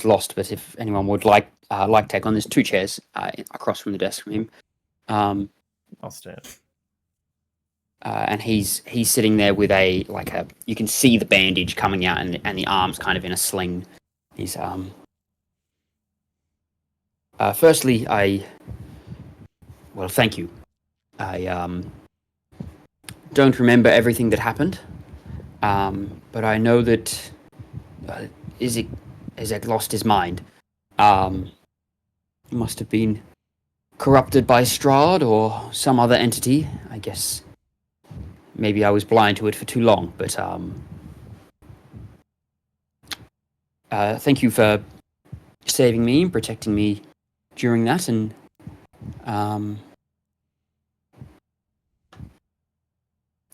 lost. But if anyone would like take on, there's 2 chairs across from the desk from him. I'll stand. And he's sitting there with you can see the bandage coming out and the arms kind of in a sling. He's firstly, thank you. I don't remember everything that happened, but I know that Isaac lost his mind. He must have been corrupted by Strahd or some other entity, I guess. Maybe I was blind to it for too long, but thank you for saving me and protecting me during that, and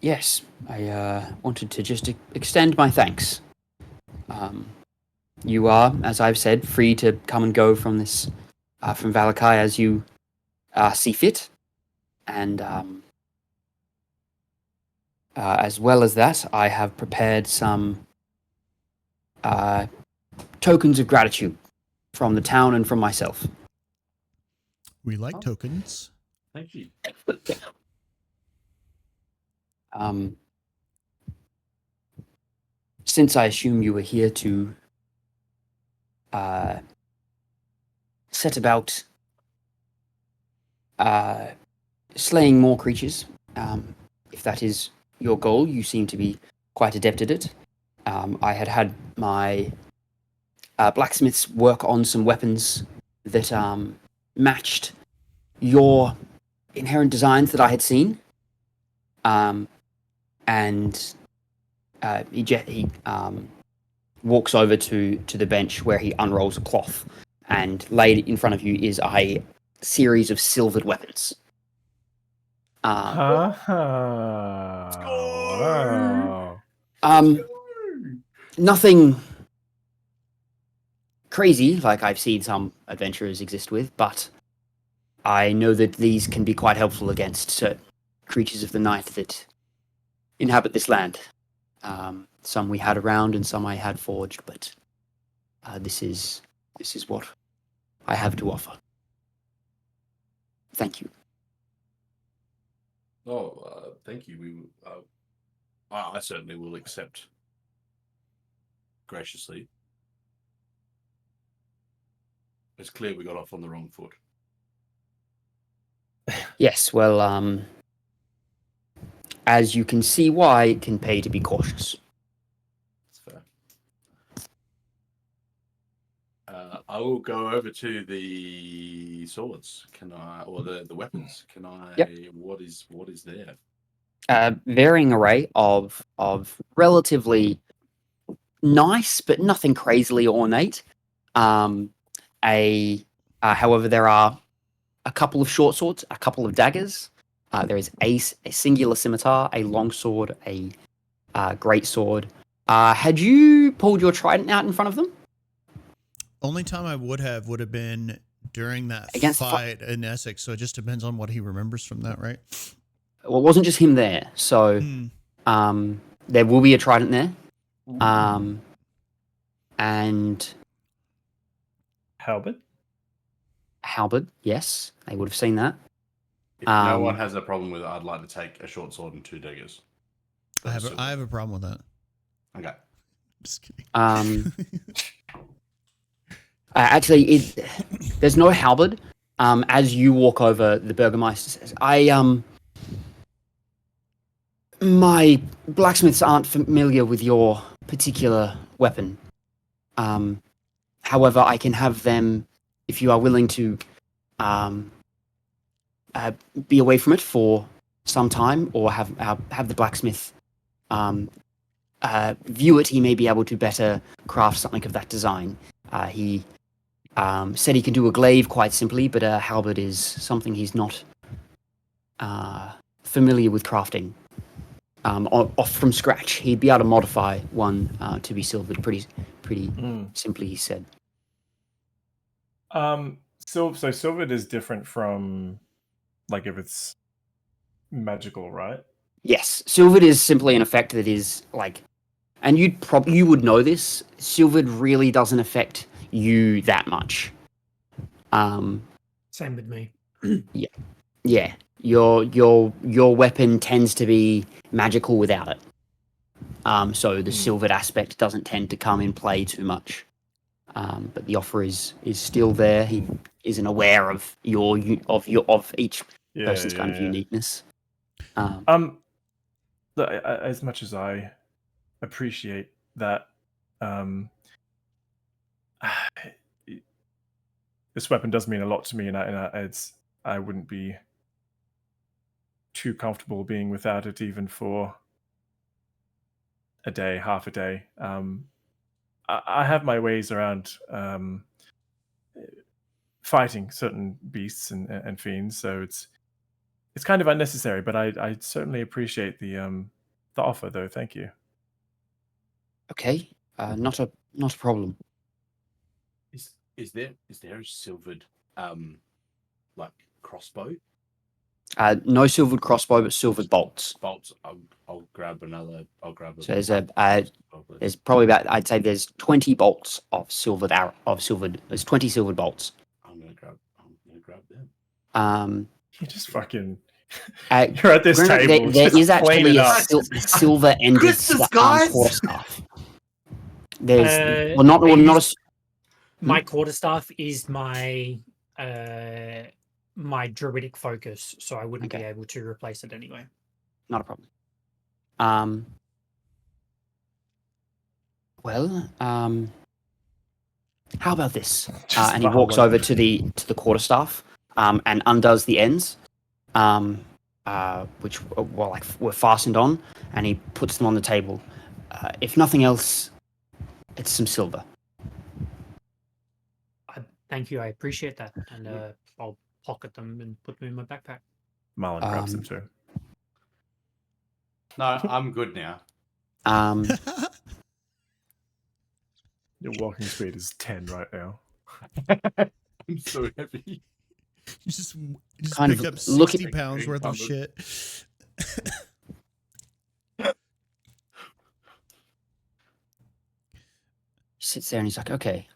yes, I wanted to just extend my thanks. You are, as I've said, free to come and go from this, from Valaki as you see fit, and as well as that, I have prepared some tokens of gratitude from the town and from myself. We like tokens. Thank you. Since I assume you were here to set about slaying more creatures, if that is your goal, you seem to be quite adept at it. I had my blacksmiths work on some weapons that matched your inherent designs that I had seen. And he walks over to the bench where he unrolls a cloth, and laid in front of you is a series of silvered weapons. Wow. Nothing crazy like I've seen some adventurers exist with, but I know that these can be quite helpful against certain creatures of the night that inhabit this land. Some we had around and some I had forged, but this is what I have to offer. Thank you. Oh, thank you. I certainly will accept graciously. It's clear we got off on the wrong foot. Yes, well, as you can see why, it can pay to be cautious. That's fair. I will go over to the swords. Can I, or the weapons? Can I? Yep. What is there? Varying array of relatively nice, but nothing crazily ornate. However, there are a couple of short swords, a couple of daggers. There is a singular scimitar, a long sword, a great sword. Had you pulled your trident out in front of them? Only time I would have been during that Against fight in Essex. So it just depends on what he remembers from that, right? Well, it wasn't just him there, so there will be a trident there. And Halberd? halberd, yes, they would have seen that. If no one has a problem with it, I'd like to take a short sword and 2 daggers. I have a problem with that. Okay. Just kidding. Actually, there's no halberd. As you walk over, the Burgermeister says, my blacksmiths aren't familiar with your particular weapon. However, I can have them, if you are willing to be away from it for some time, or have the blacksmith view it. He may be able to better craft something of that design. He said he can do a glaive quite simply, but a halberd is something he's not familiar with crafting. Off from scratch, he'd be able to modify one to be silvered pretty simply, he said. So silvered is different from, like, if it's magical, right? Yes, silvered is simply an effect that is like, and you would know this. Silvered really doesn't affect you that much. Same with me. Yeah, your weapon tends to be magical without it. So the silvered aspect doesn't tend to come in play too much. But the offer is still there. He isn't aware of each person's kind of uniqueness. As much as I appreciate that, this weapon does mean a lot to me, and I wouldn't be too comfortable being without it, even for a day, half a day. I have my ways around fighting certain beasts and fiends, so it's kind of unnecessary. But I certainly appreciate the offer, though. Thank you. Okay, not a problem. Is there a silvered like crossbow? No silvered crossbow, but silvered bolts. Bolts. I'll grab another. I'll grab. So there's probably about, I'd say there's 20 bolts of silvered arrow, there's 20 silvered bolts. I'm gonna grab them. You just fucking. Uh, You're at this Grangrik, table. there just is actually cleaning a up. silver-ended Christmas, guys! quarterstaff. There's I not use- a My quarterstaff is my my druidic focus, so I wouldn't be Okay. able to replace it anyway. not a problem. Well, how about this? Just And he the walks whole- over to the quarterstaff, and undoes the ends, which were fastened on, and he puts them on the table. If nothing else, it's some silver. Thank you, I appreciate that, and I'll pocket them and put them in my backpack. Marlon grabs them too. No, I'm good now. Your walking speed is 10 right now. I'm so heavy. You just Kind of picked up look 60 at- pounds worth of Encumbered. shit. He sits there and he's like, okay.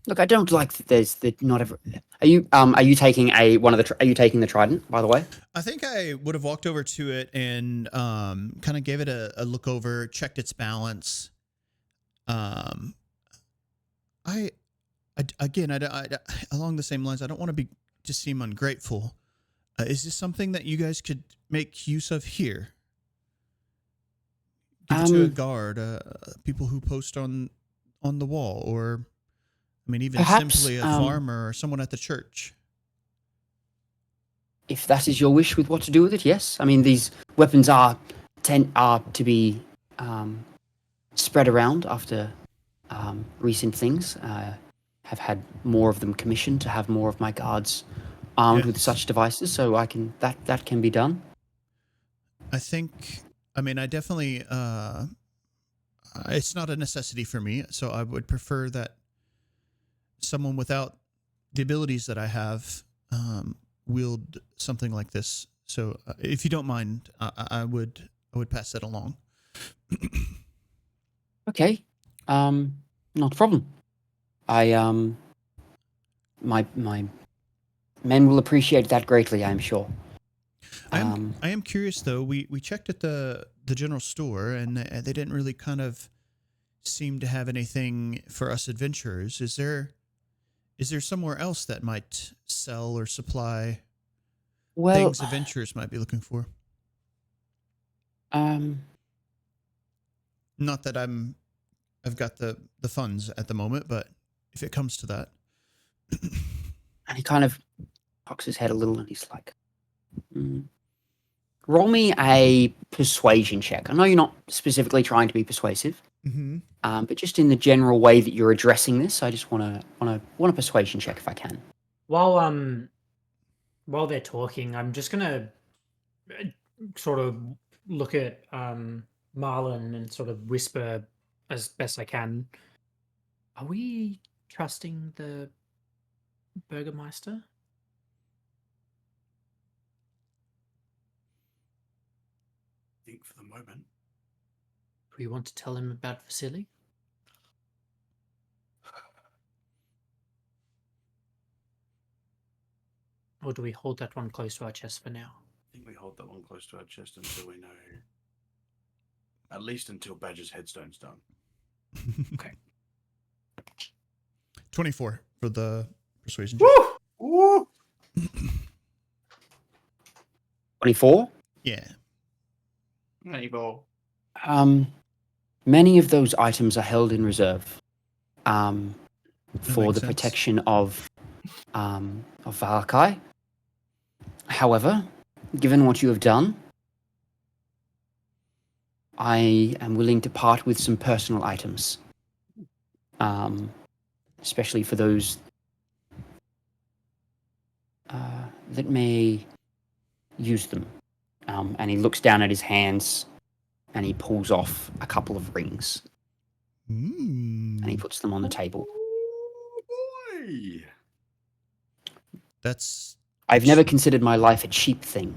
Look, I don't like that there's not ever. Are you taking are you taking the trident, by the way? I think I would have walked over to it and kind of gave it a look over, checked its balance. I along the same lines, I don't want to seem ungrateful. Is this something that you guys could make use of here? Give it to a guard, people who post on the wall, or I mean, even Perhaps, simply a farmer or someone at the church. If that is your wish with what to do with it, yes. I mean, these weapons are to be spread around after recent things. Have had more of them commissioned to have more of my guards armed with Yes. such devices, so I can that can be done. I definitely, it's not a necessity for me, so I would prefer that someone without the abilities that I have wield something like this. So if you don't mind, I would pass that along. Okay, not a problem. My men will appreciate that greatly, I am sure. I am curious though. We checked at the general store, and they didn't really kind of seem to have anything for us adventurers. Is there somewhere else that might sell or supply things adventurers might be looking for? Not that I've got the funds at the moment, but if it comes to that. And he kind of cocks his head a little, and he's like, roll me a persuasion check. I know you're not specifically trying to be persuasive, Mm-hmm. but just in the general way that you're addressing this, I just want a persuasion check if I can. While they're talking, I'm just gonna sort of look at Marlon and sort of whisper as best I can. Are we trusting the Burgermeister? I think for the moment. Do we want to tell him about Vasily? Or do we hold that one close to our chest for now? I think we hold that one close to our chest until we know. At least until Badger's headstone's done. Okay. 24 for the persuasion check. Woo! 24. Yeah. Many of those items are held in reserve for makes the sense. protection of Valaki. However, given what you have done, I am willing to part with some personal items, especially for those that may use them. And he looks down at his hands, and he pulls off a couple of rings, and he puts them on the table. Hey. That's I've never considered my life a cheap thing,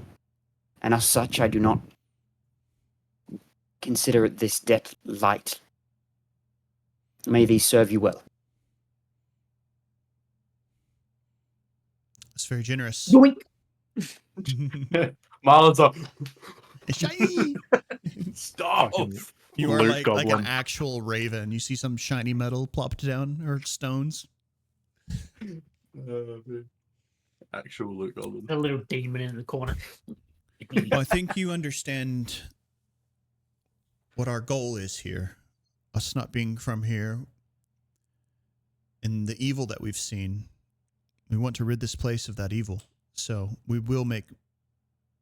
and as such, I do not consider this debt light. May these serve you well. that's very generous. Yoink. Marlon's like, Shiny! stop. Fucking You are Loot like an goblin. actual raven. You see some shiny metal plopped down or stones. Actual Luke Goblin. A little demon in the corner. Well, I think you understand what our goal is here. Us not being from here and the evil that we've seen. We want to rid this place of that evil. So we will make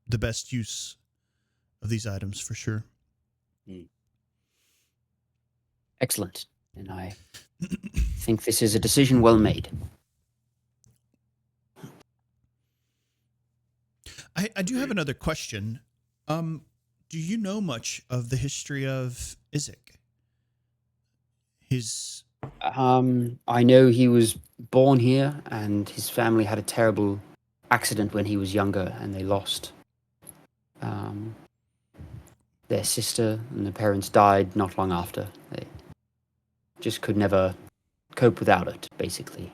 the best use of these items for sure. Excellent. And I think this is a decision well made. I do have another question. Do you know much of the history of Isaac? His I know he was born here, and his family had a terrible accident when he was younger, and they lost their sister, and the parents died not long after. They just could never cope without it, basically.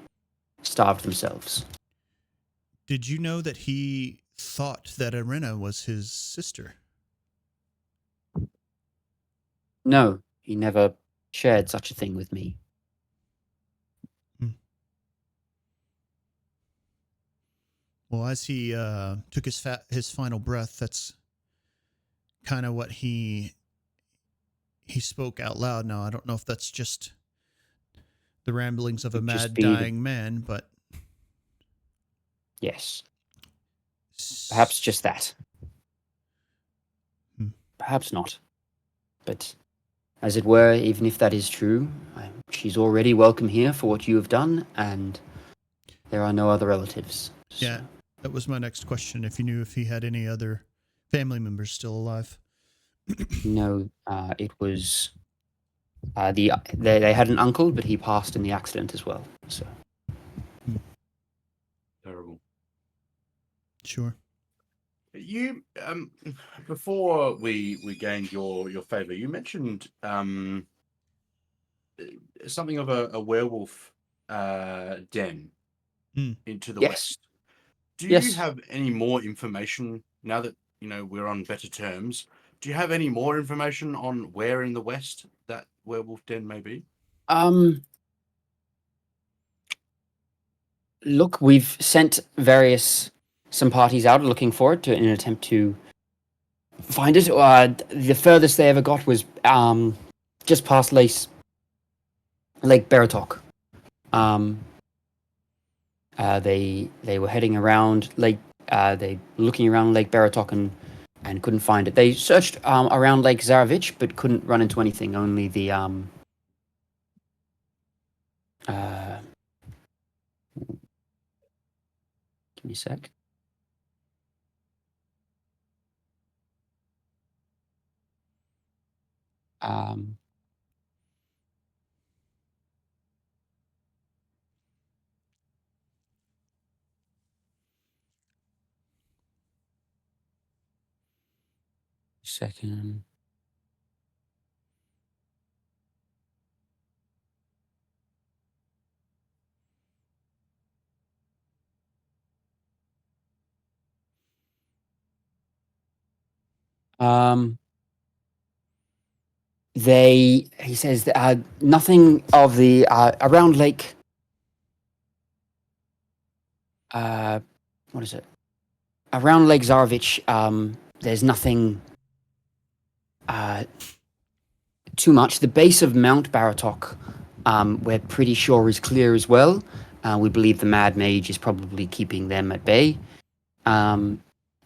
Starved themselves. Did you know that he thought that Arena was his sister? No, he never shared such a thing with me. Well, as he took his final breath, that's kind of what he spoke out loud. Now, I don't know if that's just the ramblings of a Could just mad, be the- dying man, but Yes, perhaps just that. Perhaps not. But, as it were, even if that is true, she's already welcome here for what you have done, and there are no other relatives. So. Yeah, that was my next question. If you knew if he had any other family members still alive. No, it was they had an uncle, but he passed in the accident as well. So Terrible. Sure. You before we gained your favor, you mentioned something of a werewolf den into the Yes. west. Do Yes. you have any more information now that we're on better terms? Do you have any more information on where in the west that werewolf den may be? Look, we've sent some parties out looking for it in an attempt to find it. The furthest they ever got was just past Lake Baratok. They were heading around looking around Lake Baratok and couldn't find it. They searched around Lake Zarovich, but couldn't run into anything. Only the give me a sec. Second. He says that nothing of the around Lake. What is it? Around Lake Zarovich, there's nothing too much. The base of Mount Baratok, we're pretty sure is clear as well. We believe the Mad Mage is probably keeping them at bay.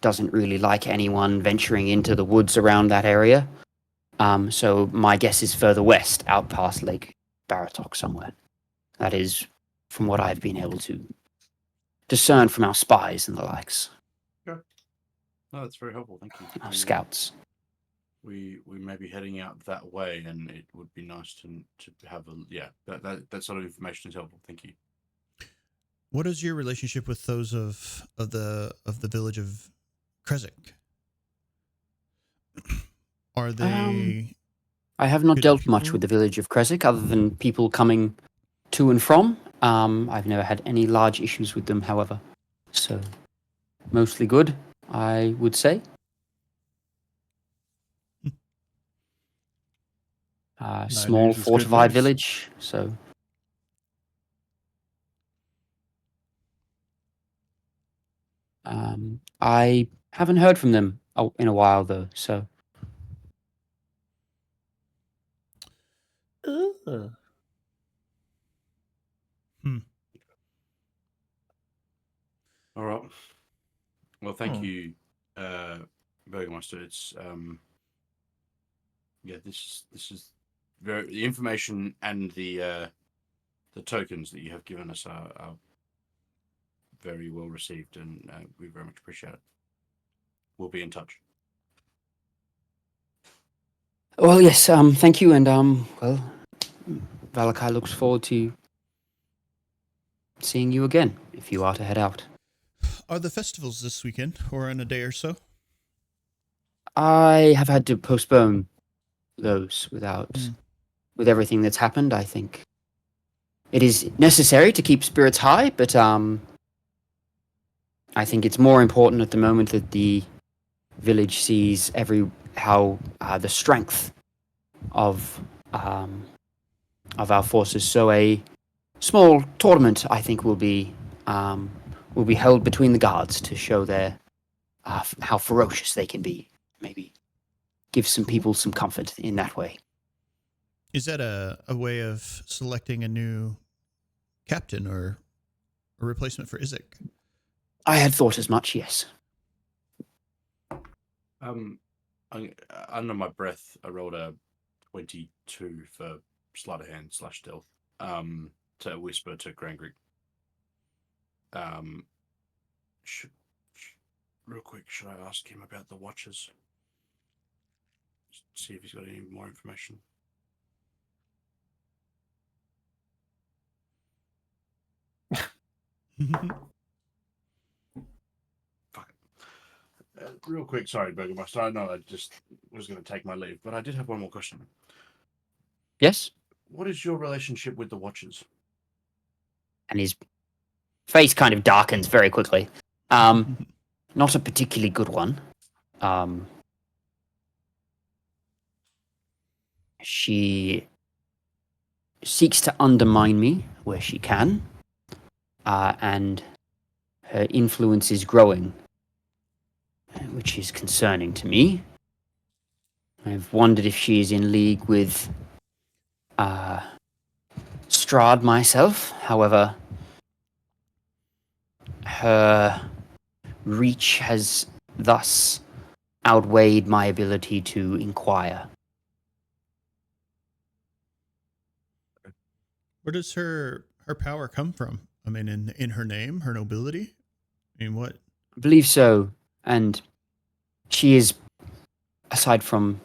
Doesn't really like anyone venturing into the woods around that area. So my guess is further west, out past Lake Baratok somewhere. That is from what I've been able to discern from our spies and the likes. No, that's very helpful. Thank you. Our scouts. We may be heading out that way, and it would be nice to have that sort of information is helpful. Thank you. What is your relationship with those of the village of Krezik? Are they I have not good dealt much people? with the village of Krezik other than people coming to and from. I've never had any large issues with them, however. So, mostly good, I would say. Small news is good fortified news. village, so I haven't heard from them in a while though. So Ugh. All right. Well, thank Hmm. you, Burgermeister. It's yeah, this is very the information and the tokens that you have given us are very well received, and we very much appreciate it. We'll be in touch. well, yes. Thank you, and well, Valaki looks forward to seeing you again if you are to head out. Are the festivals this weekend or in a day or so? I have had to postpone those Hmm. with everything that's happened. I think it is necessary to keep spirits high, but I think it's more important at the moment that the village sees how the strength of our forces. So a small tournament, I think, will be held between the guards to show their how ferocious they can be. Maybe give some Cool. people some comfort in that way. Is that a way of selecting a new captain or a replacement for Isaac? I had thought as much. Yes. Under my breath, I rolled a 22 for sleight of hand / stealth. To whisper to Grangrik. Real quick, should I ask him about the watches? See if he's got any more information. Fuck it. Real quick, sorry, Burgermeister. I know I just was going to take my leave, but I did have one more question. Yes. What is your relationship with the watches? And his face kind of darkens very quickly. Not a particularly good one. She seeks to undermine me where she can, and her influence is growing, which is concerning to me. I've wondered if she is in league with Strahd myself. However, her reach has thus outweighed my ability to inquire. Where does her power come from? I mean, in her name, her nobility? I mean, what? I believe so, and she is, aside from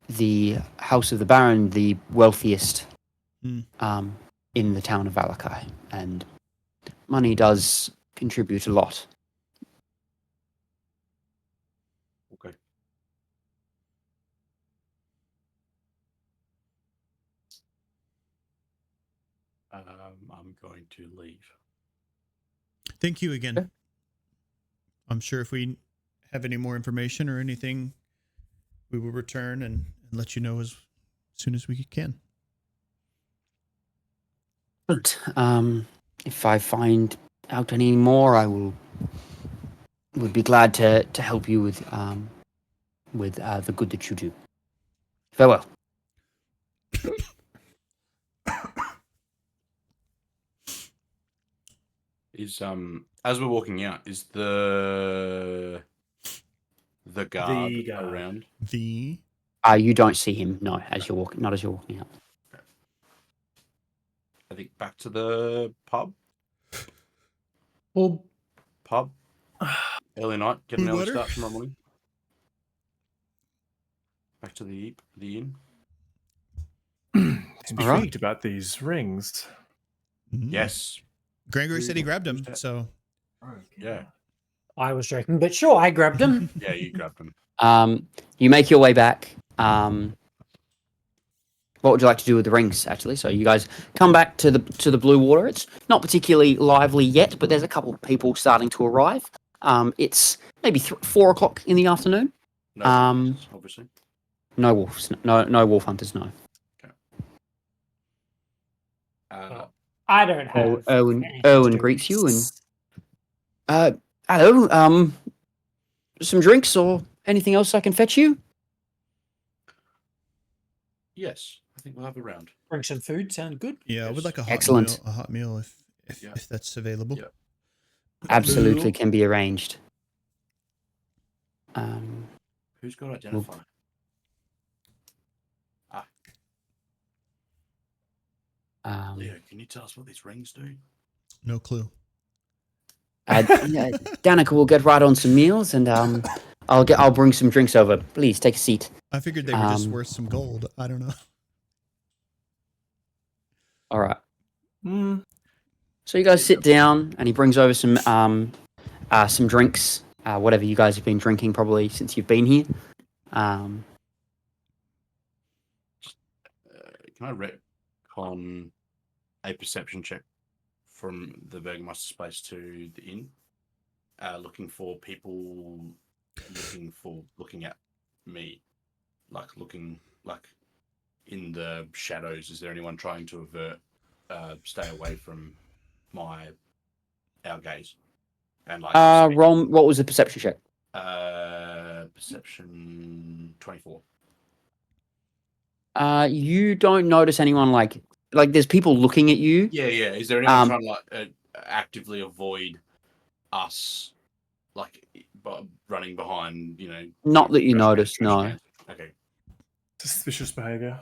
the House of the Baron, the wealthiest Hmm. In the town of Valaki, and money does contribute a lot. Okay. I'm going to leave. Thank you again. Okay. I'm sure if we have any more information or anything, we will return and let you know as soon as we can. But if I find out any more, I would be glad to help you with the good that you do. Farewell. Is as we're walking out, is the guard The guard. around? You don't see him, no, as you're walking, not as you're walking out. I think back to the pub. Well, Early night, get an Food early letter? start tomorrow morning. Back to the inn. I'm All right. intrigued about these rings. Yes. Grangrik said he grabbed him, so Yeah. I was joking, but sure, I grabbed him. Yeah, you grabbed them. You make your way back. What would you like to do with the rings, actually? So you guys come back to the blue water. It's not particularly lively yet, but there's a couple of people starting to arrive. It's maybe 4 o'clock in the afternoon. No, obviously. No wolves. No wolf hunters. No. I don't have. Erwin anything to do greets you with- and hello. Some drinks or anything else I can fetch you? Yes, I think we'll have a round. bring some food. Sound good? yeah, I would like a hot Excellent. meal. A hot meal Yeah. if that's available. Yeah. Absolutely can be arranged. Who's got identify? Leo, can you tell us what these rings do? No clue. Danica will get right on some meals, and I'll bring some drinks over. Please take a seat. I figured they were just worth some gold. I don't know. All right. So you guys sit down, and he brings over some drinks, whatever you guys have been drinking probably since you've been here. Can I retcon a perception check from the Burgomaster's space to the inn? Looking for people looking at me. Looking in the shadows. Is there anyone trying to stay away from our gaze? And Ron, what was the perception check? Perception 24. You don't notice anyone like there's people looking at you. Yeah. Is there anyone trying to actively avoid us, running behind? Not that you notice, no. Okay. Suspicious behavior.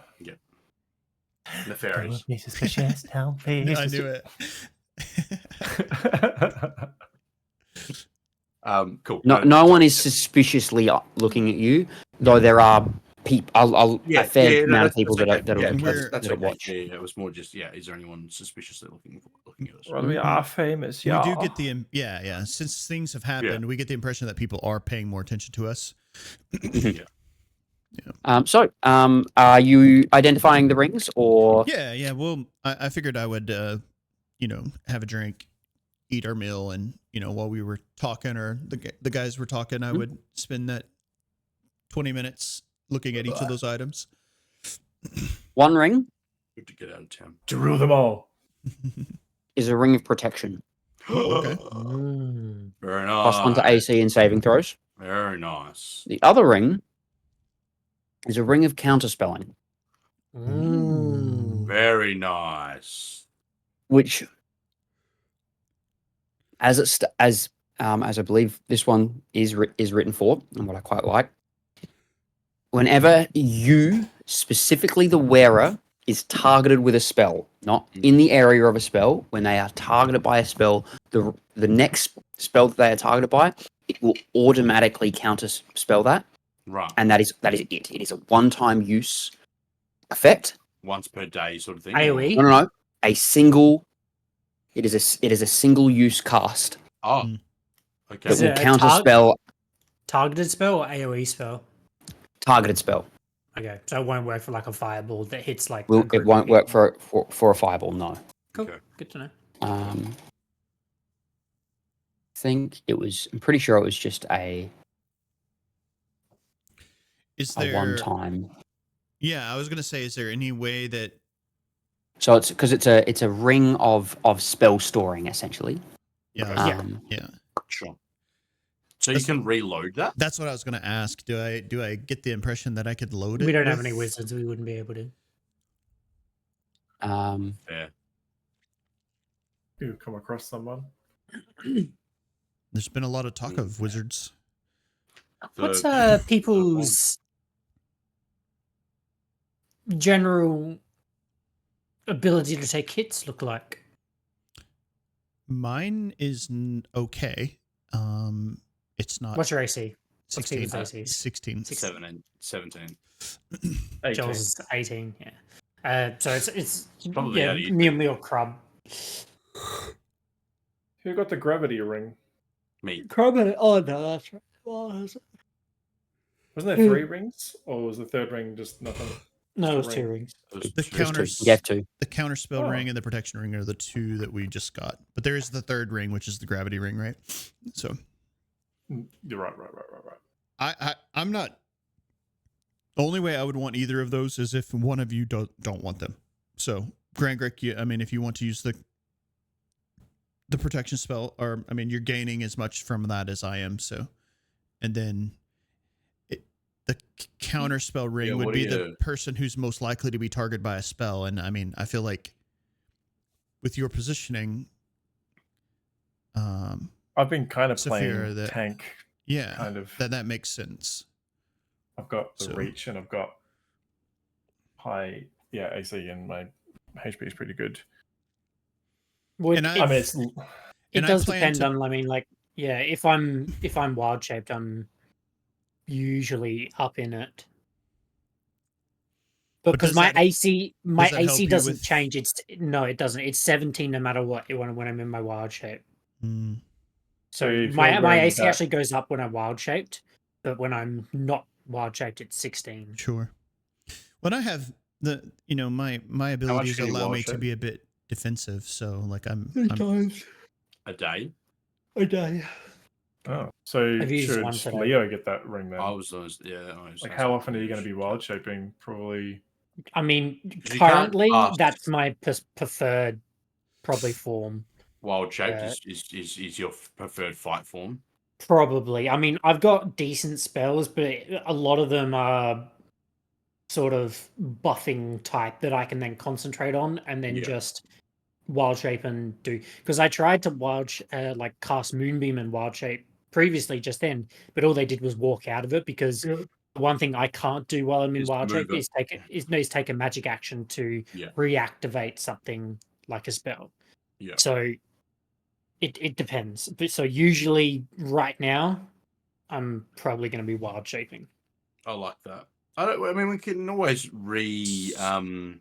Nefarious. Don't be suspicious. Don't be I knew it. Cool. No one is suspiciously looking at you, though there are people. A fair amount of people that are watch. Yeah, it was more just is there anyone suspiciously looking at us? Well, we are famous, We yeah. do get the Since things have happened, we get the impression that people are paying more attention to us. So, are you identifying the rings or? Yeah. Well, I figured I would, have a drink, eat our meal, and while we were talking or the guys were talking, I would spend that 20 minutes looking at each of those items. One ring Good to get out of town. To rule them all. is a ring of protection. Okay. Very nice. +1 to AC and saving throws. Very nice. The other ring is a ring of counterspelling, Very nice. which, as I believe this one is written for, and what I quite like. Whenever you, specifically the wearer, is targeted with a spell, not in the area of a spell, when they are targeted by a spell, the next spell that they are targeted by, it will automatically counterspell that. Right. And that is it. It is a one-time use effect. Once per day sort of thing. AoE? No. A single. It is a single use cast. Oh. Mm. Okay. That Is will it a counterspell Targeted spell or AoE spell? targeted spell. Okay, so it won't work for a fireball that hits a It group of won't work people. for a fireball. No. Cool. Okay. Good to know. I'm pretty sure it was just a one time. Yeah, I was gonna say, is there any way that? So it's because it's a ring of spell storing essentially. Yeah. Yeah. Sure. So you can reload that? That's what I was gonna ask. Do I get the impression that I could load it? We don't have with- any wizards. We wouldn't be able to. Yeah. You come across someone. There's been a lot of talk of wizards. What's people's general ability to take hits look like? Mine is okay. It's not. What's your AC? 16? What's AC? 16. 17. Joel's is 18. Yeah. So it's Probably out of your- meal crab Who got the gravity ring? Me. Carbonate. Oh no, that's right. Oh, that's- Wasn't there 3 rings, or was the 3rd ring just nothing? No, it was Just a 2 ring? rings. Those The two- counters, You have to. the counter spell Oh. ring and the protection ring are the 2 that we just got. But there is the 3rd ring, which is the gravity ring, right? So You're right. I'm not. The only way I would want either of those is if one of you don't want them. So Grangrik, I mean, if you want to use the protection spell, or I mean, you're gaining as much from that as I am. So, and then the counter spell ring Yeah, would what be do the you- person who's most likely to be targeted by a spell. And I mean, I feel like with your positioning, I've been kind of Sephir, playing that- tank. yeah, Kind of. that makes sense. I've got the So- reach and I've got high, AC, and my HP is pretty good. Well, And it, I mean, it's it and I does plan depend to- on. I mean, like, yeah, if I'm wild shaped, I'm usually up in it. But Because does my that- AC, does that help you doesn't with- change. No, it doesn't. It's 17 no matter what when I'm in my wild shape. Mm. So So if my you're wearing AC that- actually goes up when I'm wild shaped, but when I'm not wild shaped, it's 16. Sure. When I have my abilities can you allow wild me to shape? be a bit defensive, so like I'm times A day. a day. Oh, so I've used should one today. Leo get that ring then? I was yeah. Like, how often are you going to be wild shaping? Probably. I mean, you can't currently cast- that's my preferred probably form. Wild shaped Uh, is your preferred fight form. Probably. I mean, I've got decent spells, but a lot of them are sort of buffing type that I can then concentrate on and then Yeah. just wild shape and do. Because I tried to like cast Moonbeam and wild shape previously just then, but all they did was walk out of it because the one thing I can't do while I'm in Is wild shape move is take a magic action to Yeah. reactivate something like a spell. Yeah. So it depends. But so usually right now, I'm probably going to be wild shaping. I like that. I mean, we can always reevaluate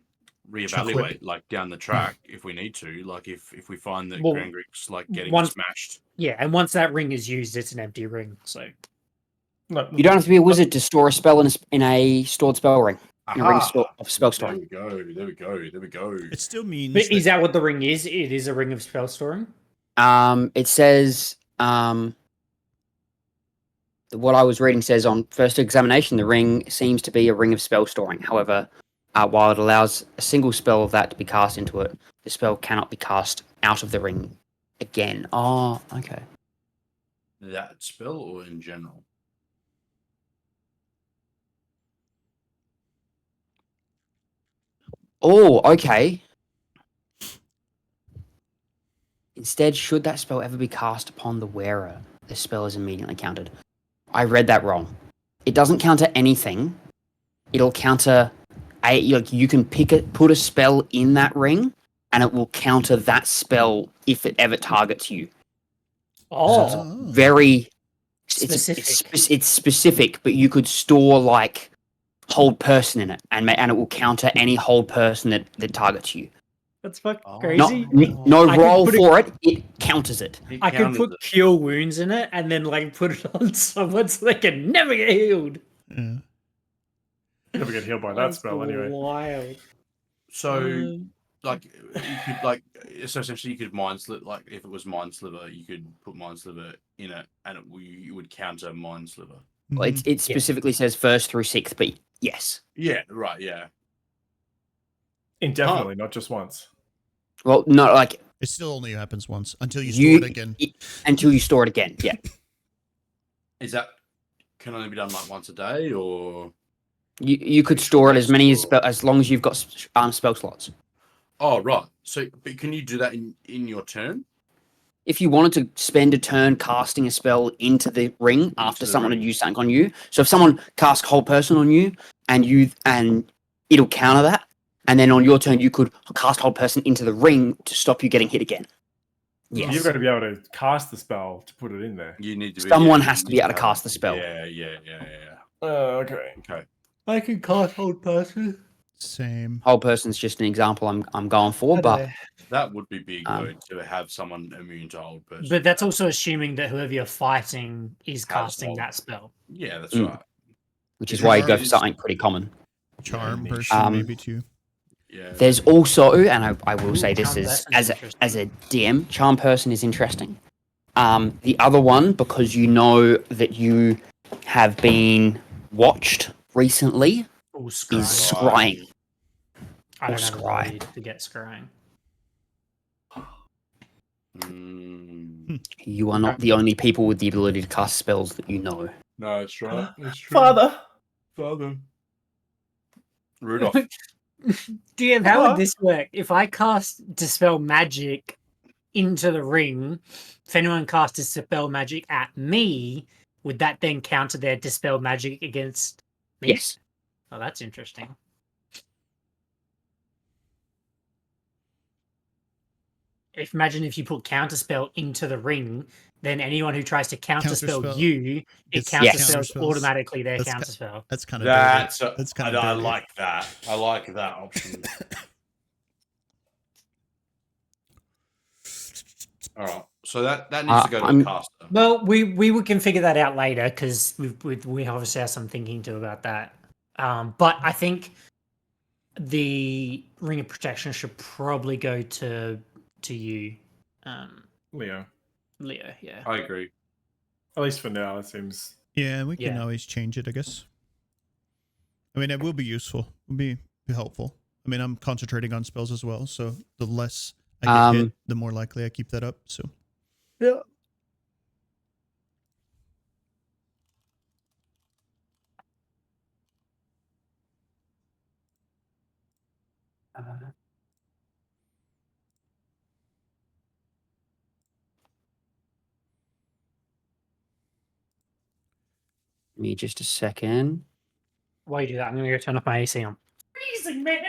like down the track if we need to. Like if we find that Well, Grangrik's like getting once- smashed. Yeah, and once that ring is used, it's an empty ring. So No, You don't have to be a wizard to store a spell in a stored spell ring. In a ring Aha! of spell There storing. we go. There we go. There we go. it still means but is that what the ring is? It is a ring of spell storing. It says what I was reading says on first examination, the ring seems to be a ring of spell storing. However, while it allows a single spell of that to be cast into it, the spell cannot be cast out of the ring again. Oh, okay. That spell or in general? Oh, okay. Instead, should that spell ever be cast upon the wearer, the spell is immediately countered. I read that wrong. It doesn't counter anything. It'll counter you can put a spell in that ring, and it will counter that spell if it ever targets you. Oh, Very Specific. It's specific, but you could store like hold person in it, and it will counter any hold person that targets you. that's fucking Oh. crazy. No I could roll put it- for it. It counters it. I could put cure wounds in it and then like put it on someone so they can never get healed. Yeah. never get healed by that spell anyway. Wild. So like you could like so essentially you could mind sliver, like if it was mind sliver, you could put mind sliver in it, and you would counter mind sliver. Well, it specifically says first through sixth, but yes. Yeah. Right. Yeah. Indefinitely, not just once. Well, no, like It still only happens once until you you store it again. until you store it again. Yeah. Is that can only be done like once a day, or You could store it as many as long as you've got spell slots. oh right. So, but can you do that in your turn? If you wanted to spend a turn casting a spell into the ring after the someone ring. had used something on you, so if someone casts whole person on you and it'll counter that, and then on your turn you could cast whole person into the ring to stop you getting hit again. Yes. You've got to be able to cast the spell to put it in there. You need to. Someone you has to need be able to have- cast the spell. Yeah. Okay. Okay. I can cast hold person. Same. Whole person's just an example I'm going for, but That would be big Um, though, to have someone immune to hold person. But that's also assuming that whoever you're fighting is Has casting hold. that spell. Yeah, that's Mm. right. which is Is why it- you go for is- something pretty common. Charm niche. person, maybe Um, too. Yeah. There's also, and I will Ooh, say this charm is person's as interesting. as a DM, charm person is interesting. The other one, because you know that you have been watched recently, Or is scrying. scrying. I or don't have the scry. ability to get scrying. Mm. You are not the only people with the ability to cast spells that you know. No, that's right. That's true. Father. Father. Rudolph. DM, how would What? this work? If I cast Dispel Magic into the ring, if anyone cast Dispel Magic at me, would that then counter their Dispel Magic against me? Yes. Oh, that's interesting. Imagine if you put Counterspell into the ring, then anyone who tries to counterspell Counterspell you, it gets counterspells counterspells. automatically their That's counterspell. That's kind of That's dirty. That's kind of I dirty. like that. I like that option. All right. So that needs to go to I'm- the caster. Well, we can figure that out later because we obviously have some thinking to about that. But I think the Ring of Protection should probably go to you, Leo. Leo. Yeah. I agree. At least for now, it seems. Yeah, we can Yeah. always change it, I guess. I mean, it will be useful. Will be helpful. I mean, I'm concentrating on spells as well, so the less I get hit, the more likely I keep that up. So Yeah. Give me just a second. While you do that, I'm going to go turn off my AC on. Freezing, man.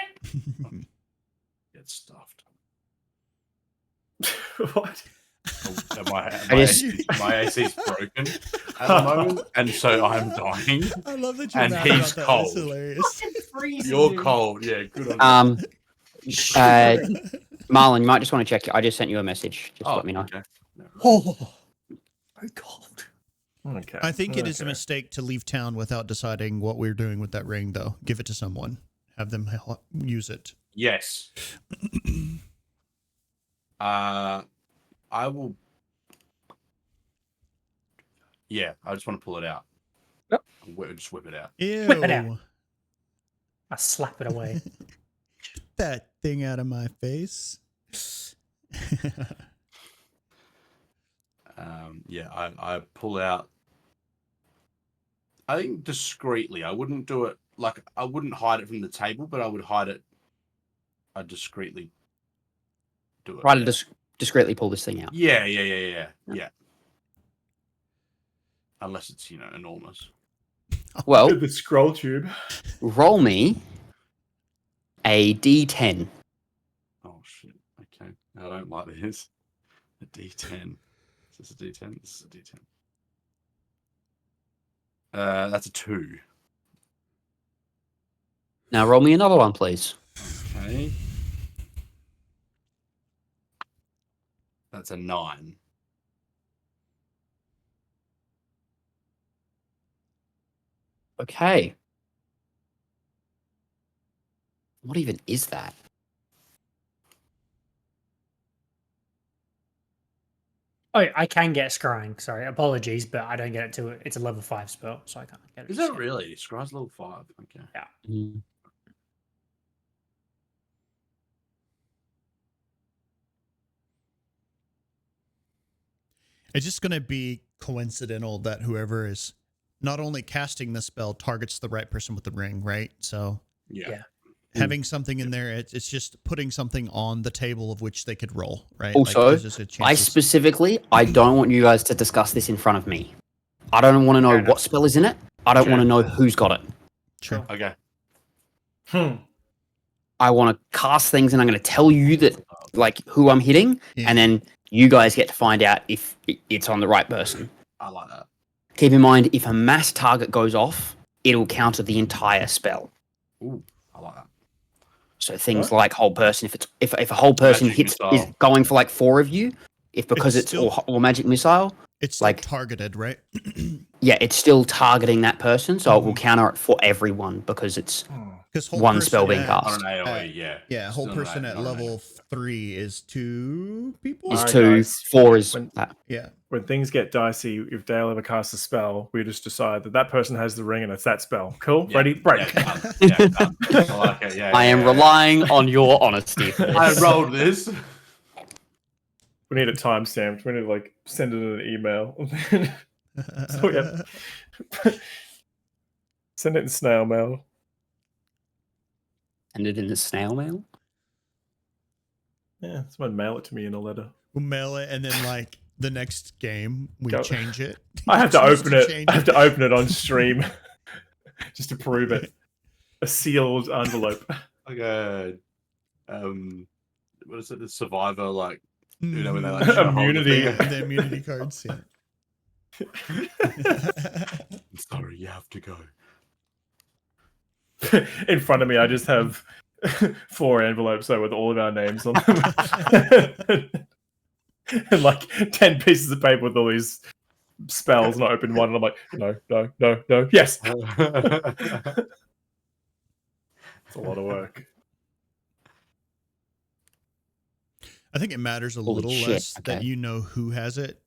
Get stuffed. What? Oh, my just- AC's broken at the moment, and so I'm dying. I love that you're And mad he's about that. cold. That's hilarious. Freezing. You're cold. Yeah, good on Um, Marlon, you might just want to check. I just sent you a message. Just Oh, let me know. okay. Oh, very cold. Okay. I think it is a okay. mistake to leave town without deciding what we're doing with that ring, though. Give it to someone. Have them use it. Yes. I will. Yeah, I just want to pull it out. Yep. Just whip it out. Ew. Whip it out. I slap it away. That thing out of my face. Yeah, I pull out. I think discreetly. I wouldn't do it like I wouldn't hide it from the table, but I would hide it. I'd discreetly do it. Try to discreetly pull this thing out. Yeah. Unless it's enormous. Well, The scroll tube. roll me a d10. Oh shit. Okay. I don't like this. A D10. Is this a D10? This is a D10. That's a 2. Now roll me another one, please. Okay. That's a 9. Okay. What even is that? Oh, I can get scrying. Sorry, apologies, but I don't get it to it. It's a level 5 spell, so I can't get it. Is just that yet. really? Scry's level 5. Okay. Mm. It's just going to be coincidental that whoever is not only casting the spell targets the right person with the ring, right? So Yeah. having something in there, it's just putting something on the table of which they could roll, right? Also, there's just a chance I it's- specifically, I don't want you guys to discuss this in front of me. I don't want to know Fair enough. what spell is in it. I don't Sure. want to know who's got it. Sure. Okay. I want to cast things, and I'm going to tell you that, like, who I'm hitting, Yeah. and then you guys get to find out if it's on the right person. I like that. Keep in mind, if a mass target goes off, it'll counter the entire spell. Ooh, I like that. So things like hold person, if a whole person Magic is missile. going for like 4 of you, if because It's it's all magic missile, It's like- targeted, right? yeah, it's still targeting that person, so it will Mhm. counter it for everyone because it's Because One spell being cast. On an AoE, yeah. Yeah, whole Still an person AoE, at not an level 3 is 2 people. is Alright, 2, guys. 4 is When- that. Yeah. When things get dicey, if Dale ever casts a spell, we just decide that that person has the ring and it's that spell. Cool? Yeah, Ready? Break. Yeah, done. Yeah, done. I like it. Yeah, I am yeah. relying on your honesty for this. I rolled this. We need it timestamped. We need to like send it in an email. So, yeah. Send it in snail mail. Send it in the snail mail. Yeah, someone mail it to me in a letter. We'll mail it, and then like the next game we Go. change it. I have to Choose open it. change I have to open it on stream just to prove it. A sealed envelope. Like a, what is it? The survivor, like, you know, when they like Mhm. try to hold the Immunity. thing. The immunity cards. Yeah. I'm sorry, you have to go. In front of me, I just have 4 envelopes though with all of our names on them. And like 10 pieces of paper with all these spells, and I open one and I'm like, no, no, no, no, yes. It's a lot of work. I think it matters a Holy little shit, less that okay. you know who has it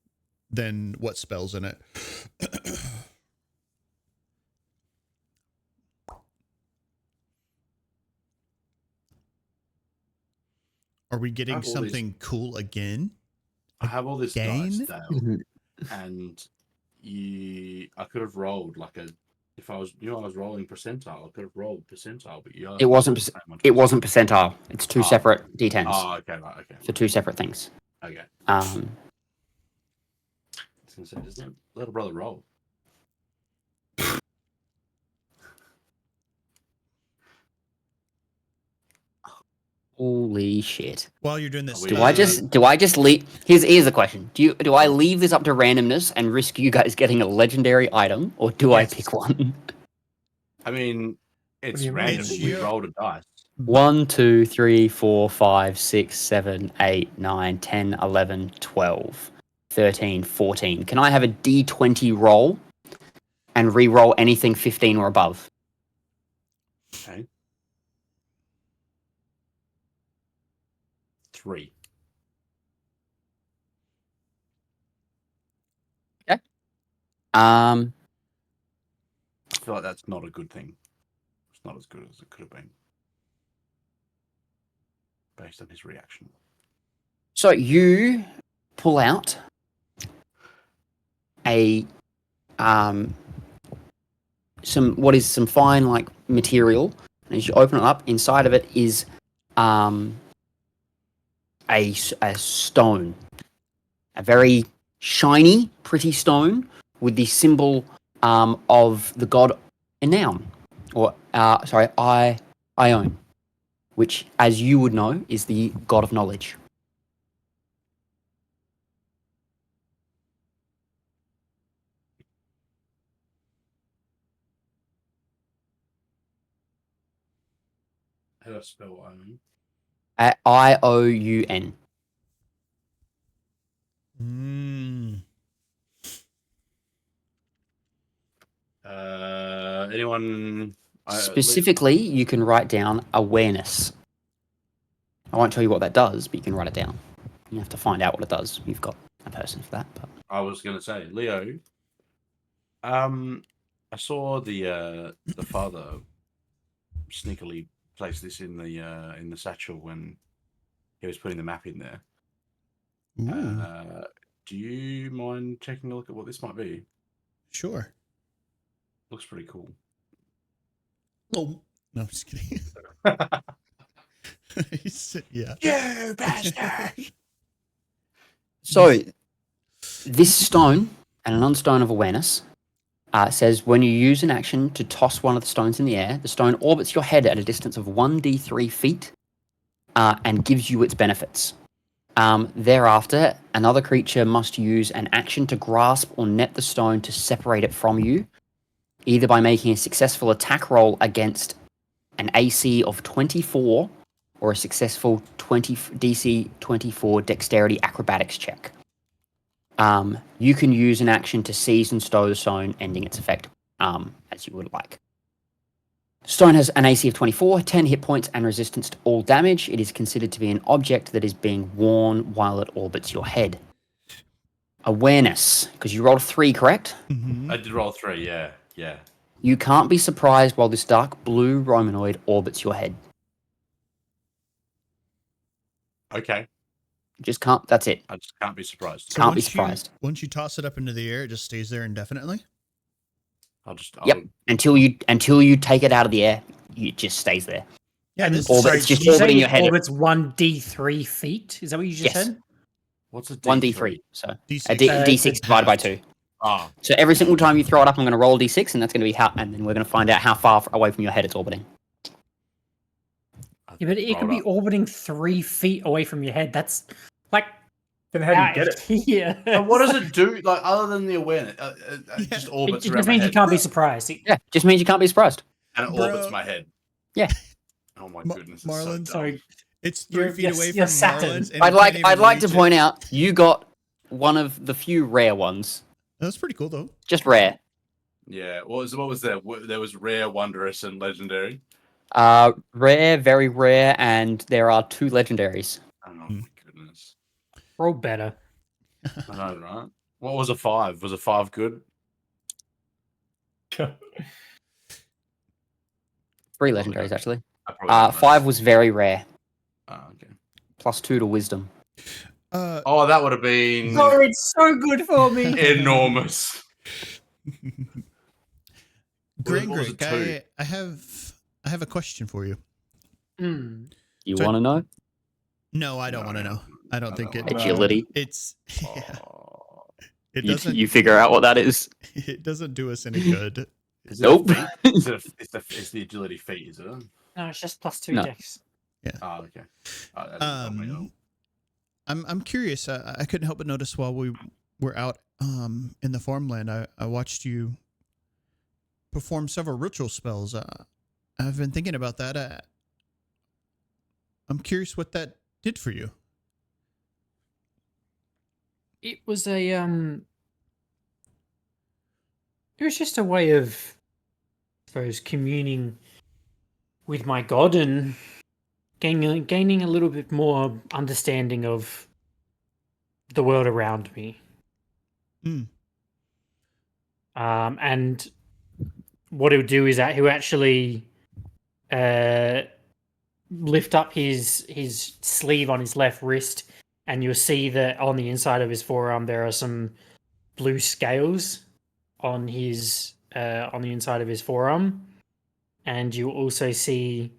than what spells in it. Are we getting I've always- something cool again? I have all this Again? dice, Dale, and I could have rolled like a. If I was, I was rolling percentile. I could have rolled percentile, but It wasn't It wasn't percentile. It's 2 Oh. separate d10s. Oh, okay, right, okay, So 2 separate things. okay. Um, I was gonna say, just let little brother roll. holy shit. While you're doing this, Are Do we- I just leave? Here's a question. Do I leave this up to randomness and risk you guys getting a legendary item, or do I Yes. pick one? I mean, it's do you mean? random. It's We your- rolled a dice. 1, 2, 3, 4, 5, 6, 7, 8, 9, 10, 11, 12, 13, 14. Can I have a d20 roll and re-roll anything 15 or above? Okay. 3. Um, I feel like that's not a good thing. It's not as good as it could have been, based on his reaction. so you pull out a some fine like material, and as you open it up, inside of it is a stone, a very shiny, pretty stone with the symbol of the god Enaun, or Ion, which, as you would know, is the god of knowledge. How do I spell Ion? Ion. Mm. Anyone? Specifically, you can write down awareness. I won't tell you what that does, but you can write it down. You have to find out what it does. You've got a person for that. But I was going to say, Leo. I saw the father sneakily place this in the satchel when he was putting the map in there. Ooh, Do you mind taking a look at what this might be? sure. Looks pretty cool. Oh, no, I'm just kidding. Yeah. You bastard! so, this stone and an unstone of awareness says when you use an action to toss one of the stones in the air, the stone orbits your head at a distance of 1d3 feet and gives you its benefits. Thereafter, another creature must use an action to grasp or net the stone to separate it from you, either by making a successful attack roll against an AC of 24 or a successful DC 24 Dexterity Acrobatics check. You can use an action to seize and stow the stone, ending its effect as you would like. Stone has an AC of 24, 10 hit points, and resistance to all damage. It is considered to be an object that is being worn while it orbits your head. Awareness, because you rolled a 3, correct? Mm-hmm. I did roll 3, yeah. You can't be surprised while this dark blue Romanoid orbits your head. Okay. Just can't, that's it. I just can't be surprised. Can't be once surprised. Once you toss it up into the air, it just stays there indefinitely? Yep. Until you take it out of the air, it just stays there. Yeah, And this Orbit- sorry, it's just did you say orbiting your it head. orbits 1d3 feet? Is that what you just Yes. said? What's a D3? 1d3. So D6. a D6 divided by 2. Ah, So every single time you throw it up, I'm going to roll a D6, and that's going to be how, and then we're going to find out how far away from your head it's orbiting. Yeah, but it could be orbiting 3 feet away from your head. That's like Then how do you out get it? here. But what does it do? Like other than the awareness, it Yeah. just It orbits just around my means you head, can't be surprised. Yeah, just means you can't be surprised. and it Bro. orbits my head. Yeah. Oh my Ma- goodness, Marlon, it's so Sorry, It's 3 You're- feet you're- away you're from Saturn. Marlon's. and I'd it like can't even to reach it. point out you got one of the few rare ones. That's pretty cool, though. Just rare. Yeah. What was there? There was rare, wondrous, and legendary. Rare, very rare, and there are 2 legendaries. Oh my goodness. roll better. I know, right? What was a 5? Was a 5 good? 3 legendaries, actually. I probably don't know. 5 was very rare. Oh, okay. Plus 2 to wisdom. Oh, that would have been Oh, it's so good for me. enormous. What was it, 2? Grangrik, I have a question for you. Hmm. You So- want to know? No, I don't want to know. I don't think it. wanna know. Agility. It's yeah, Oh. it You, doesn't. you figure out what that is. It doesn't do us any good. Is it a Nope. feat? It's the agility feat, is it? No, it's just plus 2 No. dex. Oh, okay. Oh, that didn't help me at all. I'm curious. I couldn't help but notice while we were out in the farmland, I watched you perform several ritual spells. I've been thinking about that. I'm curious what that did for you. It was a it was just a way of, I suppose, communing with my god and gaining a little bit more understanding of the world around me. Hmm. And what he would do is that he would actually lift up his sleeve on his left wrist, and you'll see that on the inside of his forearm there are some blue scales on the inside of his forearm, and you also see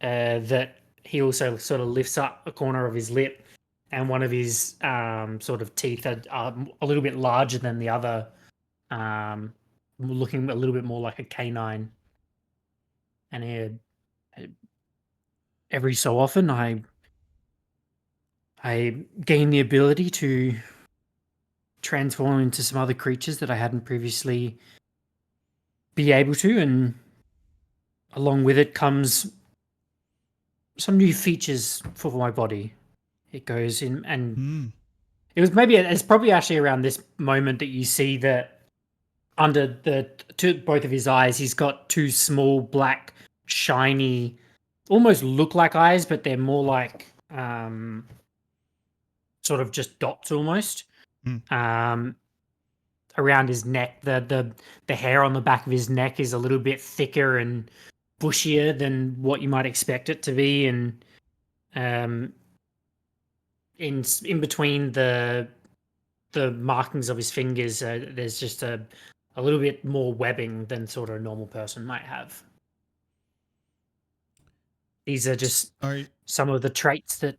that he also sort of lifts up a corner of his lip, and one of his sort of teeth are a little bit larger than the other, looking a little bit more like a canine. And every so often, I gain the ability to transform into some other creatures that I hadn't previously be able to, and along with it comes some new features for my body. It goes in, and it's probably actually around this moment that you see that under both of his eyes, he's got 2 small black shiny, almost look like eyes, but they're more like sort of just dots almost. Around his neck, the hair on the back of his neck is a little bit thicker and bushier than what you might expect it to be, and in between the markings of his fingers, there's just a little bit more webbing than sort of a normal person might have. These are just some of the traits that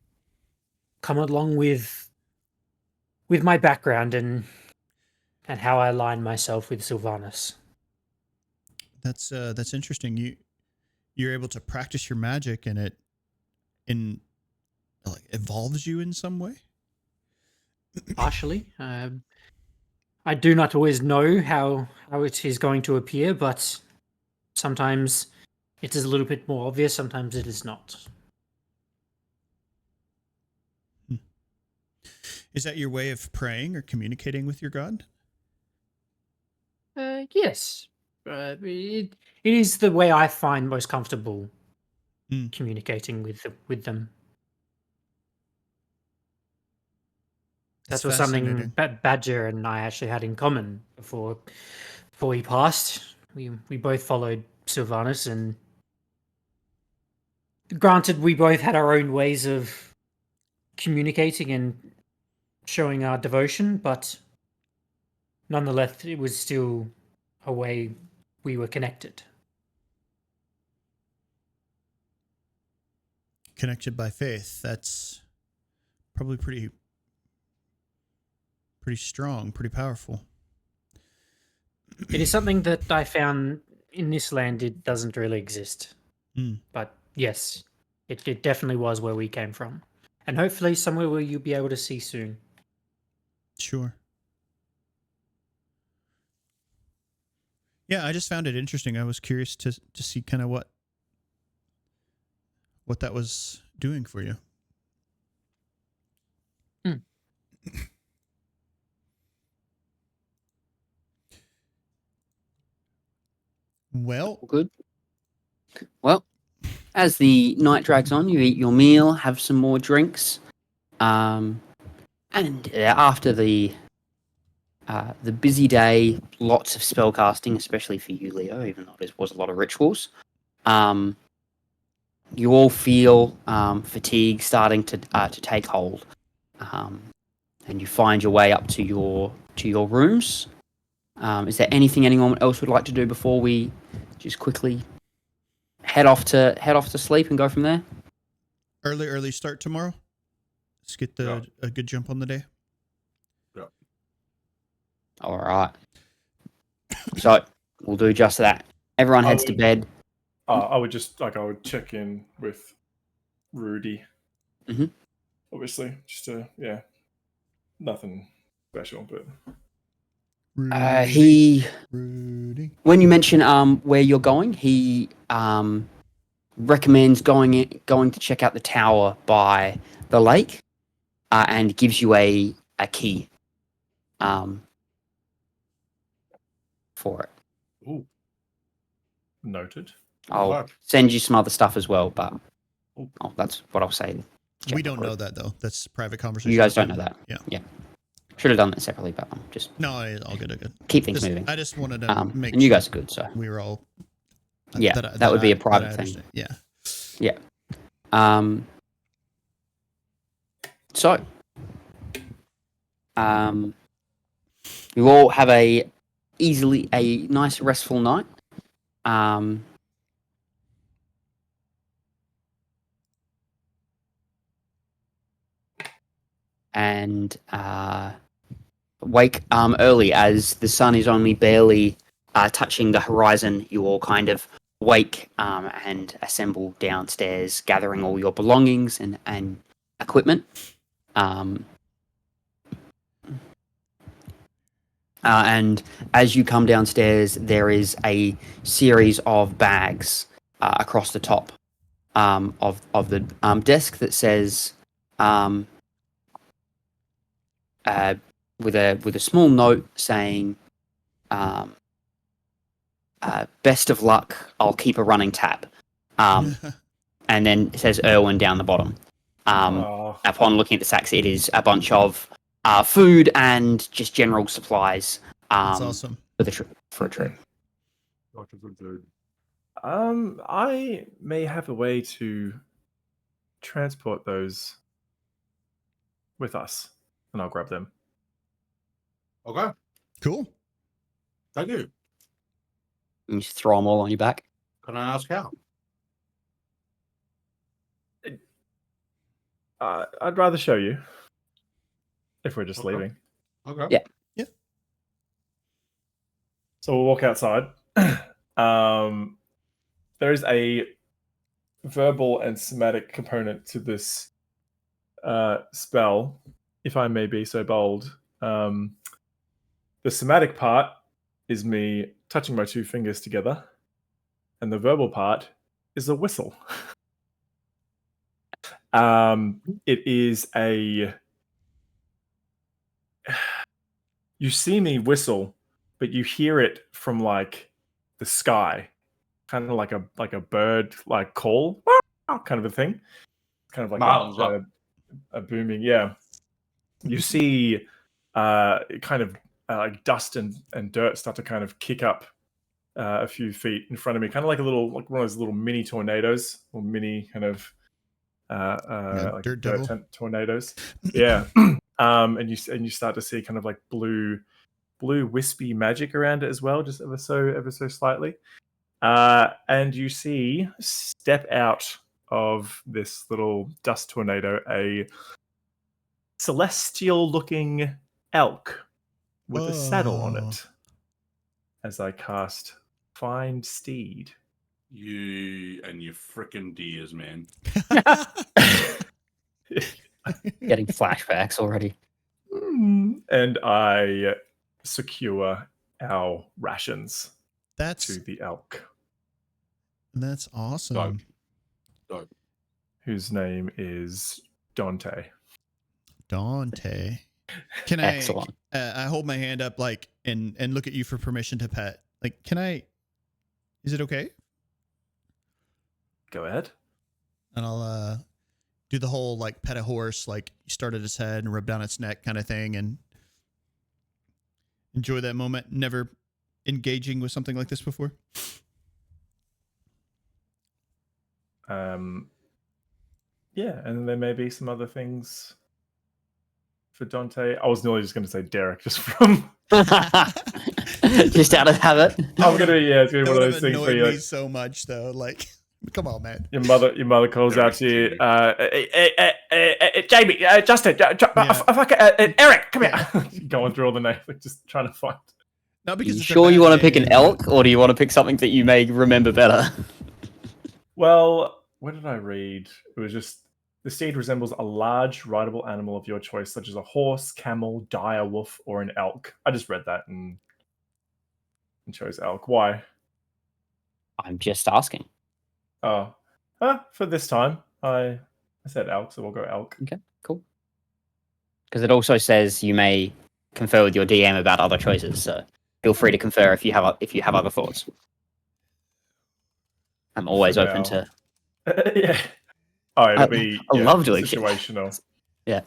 come along with my background and how I align myself with Sylvanas. That's interesting. You're able to practice your magic, and it like evolves you in some way. Partially, I do not always know how it is going to appear, but sometimes it is a little bit more obvious. Sometimes it is not. Is that your way of praying or communicating with your god? Yes. It is the way I find most comfortable communicating with them. That's That was something fascinating. Badger and I actually had in common before he passed. We both followed Sylvanus, and granted, we both had our own ways of communicating and showing our devotion, but nonetheless, it was still a way we were connected. Connected by faith. That's probably pretty strong, pretty powerful. It is something that I found in this land. It doesn't really exist. But yes, it definitely was where we came from. And hopefully somewhere where you'll be able to see soon. Sure. Yeah, I just found it interesting. I was curious to see kind of what that was doing for you. Well, Good. Well, as the night drags on, you eat your meal, have some more drinks, and after the busy day, lots of spell casting, especially for you, Leo, even though there was a lot of rituals. You all feel fatigue starting to take hold, and you find your way up to your rooms. Is there anything anyone else would like to do before we just quickly head off to sleep and go from there? early start tomorrow. Let's get a good jump on the day. Yeah. All right. So we'll do just that. Everyone heads to bed. I would just I would check in with Rudy. Obviously, just nothing special, but He Rudy. when you mention where you're going, he recommends going to check out the tower by the lake, and gives you a key for it. Ooh. noted. I'll Fuck. send you some other stuff as well, but that's what I'll say. We don't know that though. That's private conversation. You guys don't know that. Yeah. Should have done that separately, but just No, I'll get it. keep things moving. I just wanted to make and you sure guys are good, so we were all. yeah, that would be a private thing. understand. Yeah. Yeah. So, you all have a nice restful night. And wake early as the sun is only barely touching the horizon. You all kind of wake and assemble downstairs, gathering all your belongings and equipment. And as you come downstairs, there is a series of bags across the top of the desk that says, with a small note saying, "Best of luck. I'll keep a running tab." And then it says Erwin down the bottom. Upon looking at the sacks, it is a bunch of food and just general supplies. That's awesome. For a trip. I may have a way to transport those with us, and I'll grab them. Okay. Cool. Thank you. You just throw them all on your back. Can I ask how? I'd rather show you if we're just leaving. Okay. Yeah. So we'll walk outside. There is a verbal and somatic component to this spell, if I may be so bold. The somatic part is me touching my two fingers together, and the verbal part is a whistle. It is a you see me whistle, but you hear it from like the sky, kind of like a bird like call, kind of a thing, kind of like a booming. Yeah, you see kind of like dust and dirt start to kind of kick up a few feet in front of me, kind of like one of those little mini tornadoes, or mini kind of like dirt devil tornadoes. Yeah. And you start to see kind of like blue wispy magic around it as well, just ever so slightly. And you see step out of this little dust tornado a celestial looking elk with a saddle on it. As I cast Find Steed. You and your frickin' deers, man. Getting flashbacks already. And I secure our rations to the elk. That's awesome. Dope. Whose name is Dante. Dante. Can Excellent. I hold my hand up like and look at you for permission to pet? Like, can I? Is it okay? Go ahead. And I'll do the whole like pet a horse, like you start at its head and rub down its neck kind of thing, and enjoy that moment. Never engaging with something like this before. Yeah, and then there may be some other things for Dante. I was nearly just going to say Derek, just from just out of habit. I'm gonna it's gonna be one of those things annoyed where you me like, so much though. Like, come on, man. your mother calls out to you, Jamie, Justin, Eric, come here. Going through all the names, like just trying to find. Not Are because you it's a sure you bad want to pick name, an elk, or do you want to pick something that you may remember better? Well, what did I read? It was just the steed resembles a large rideable animal of your choice, such as a horse, camel, dire wolf, or an elk. I just read that and chose elk. Why? I'm just asking. Oh, for this time, I said elk, so we'll go elk. Okay, cool. Because it also says you may confer with your DM about other choices, so feel free to confer if you have other thoughts. I'm always For open now. to. Yeah. Oh, it'll be I love doing shit. situational. Yeah.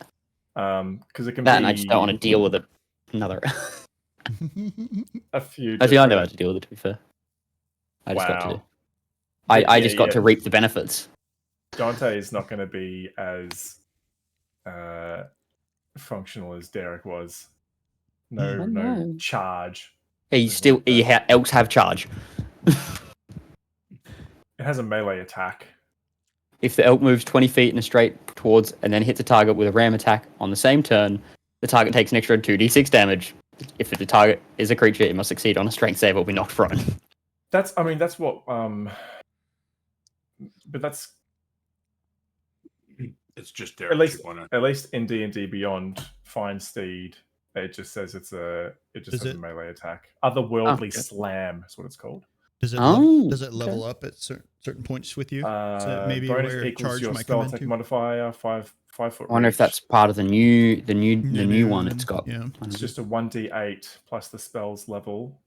Because it can That, be. and I just don't want to deal with it. Another. A few. Actually, I know how different- to deal with it. To be fair, I just got to. Wow. I just got to reap the benefits. Dante is not going to be as functional as Derek was. No, no. charge. Elks have charge. It has a melee attack. If the elk moves 20 feet in a straight towards and then hits a target with a ram attack on the same turn, the target takes an extra 2d6 damage. If the target is a creature, it must succeed on a strength save or be knocked prone. That's what. But that's It's just Derek. at least in D&D Beyond, Find Steed. It just says it has a melee attack. Otherworldly Slam is what it's called. Does it level up at certain points with you? So maybe bonus where equals charge your might spell come attack into? modifier, 5 foot. I wonder if reach. that's part of the new one it's got. Yeah. It's just a 1d8 plus the spell's level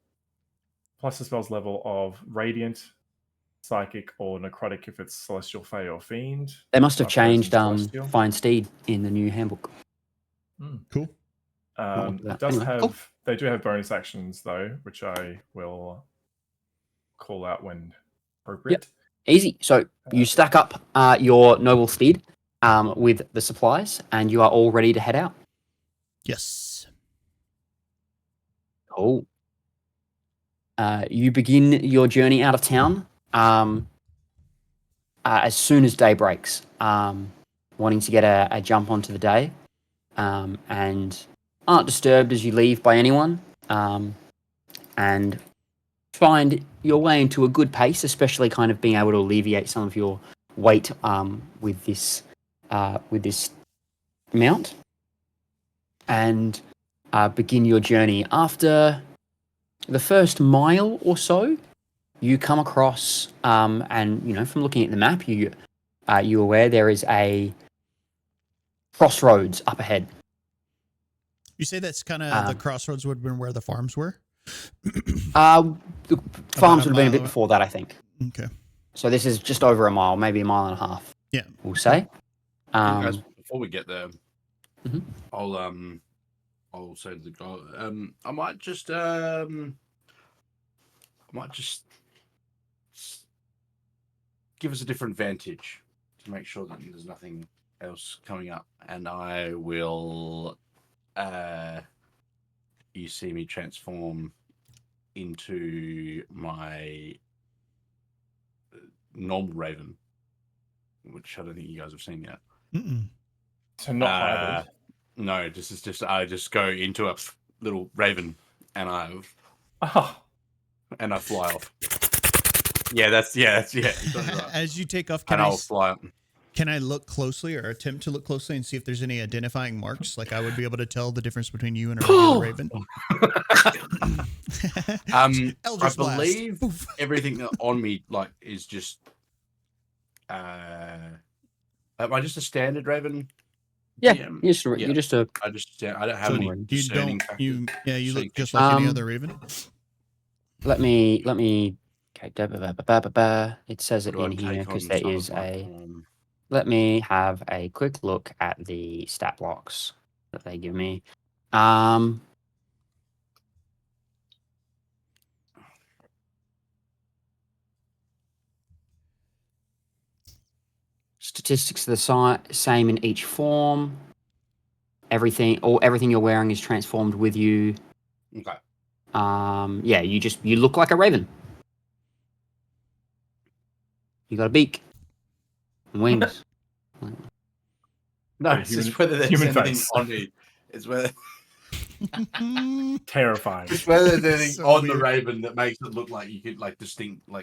of Radiant, Psychic, or Necrotic if it's Celestial, Fey, or Fiend. They must have changed Celestial. Find Steed in the new handbook. Cool. It does Anyway, have. cool. They do have bonus actions though, which I will call out when appropriate. Easy. So you stack up your noble steed with the supplies, and you are all ready to head out. Yes. Cool. You begin your journey out of town as soon as day breaks, wanting to get a jump onto the day, and aren't disturbed as you leave by anyone, and find your way into a good pace, especially kind of being able to alleviate some of your weight with this mount, and begin your journey. After the first mile or so, you come across, and from looking at the map, you're aware there is a crossroads up ahead. You say that's kind of the crossroads would have been where the farms were? The farms would have been a mile bit away. before that, I think. Okay. So this is just over a mile, maybe a mile and a half. Yeah. We'll say. Guys, before we get there, Mhm. I'll say to the guy, I might just give us a different vantage to make sure that there's nothing else coming up, and I will. You see me transform into my normal raven, which I don't think you guys have seen yet. Mm-mm. So not hybrid. No, this is just I just go into a little raven and I Oh, fly off. That's exactly right. As you take off, And I'll fly up. can I look closely or attempt to look closely and see if there's any identifying marks? Like I would be able to tell the difference between you and a regular raven. I Eldritch Blast. believe Oof. everything on me is just am I just a standard raven? Yeah, DM? you're just a. I don't have So any you discerning don't factors. you look Discerning just factors. like any other raven. Let me. Okay, it says it Do I in here take because on there some of is my a. form? Let me have a quick look at the stat blocks that they give me. Statistics are the same in each form. Everything you're wearing is transformed with you. Okay. Yeah, you look like a raven. You got a beak and wings. No, A it's human- just whether there's human anything face. on me. It's whether terrifying. it's whether there's anything So on the weird. raven that makes it look like you could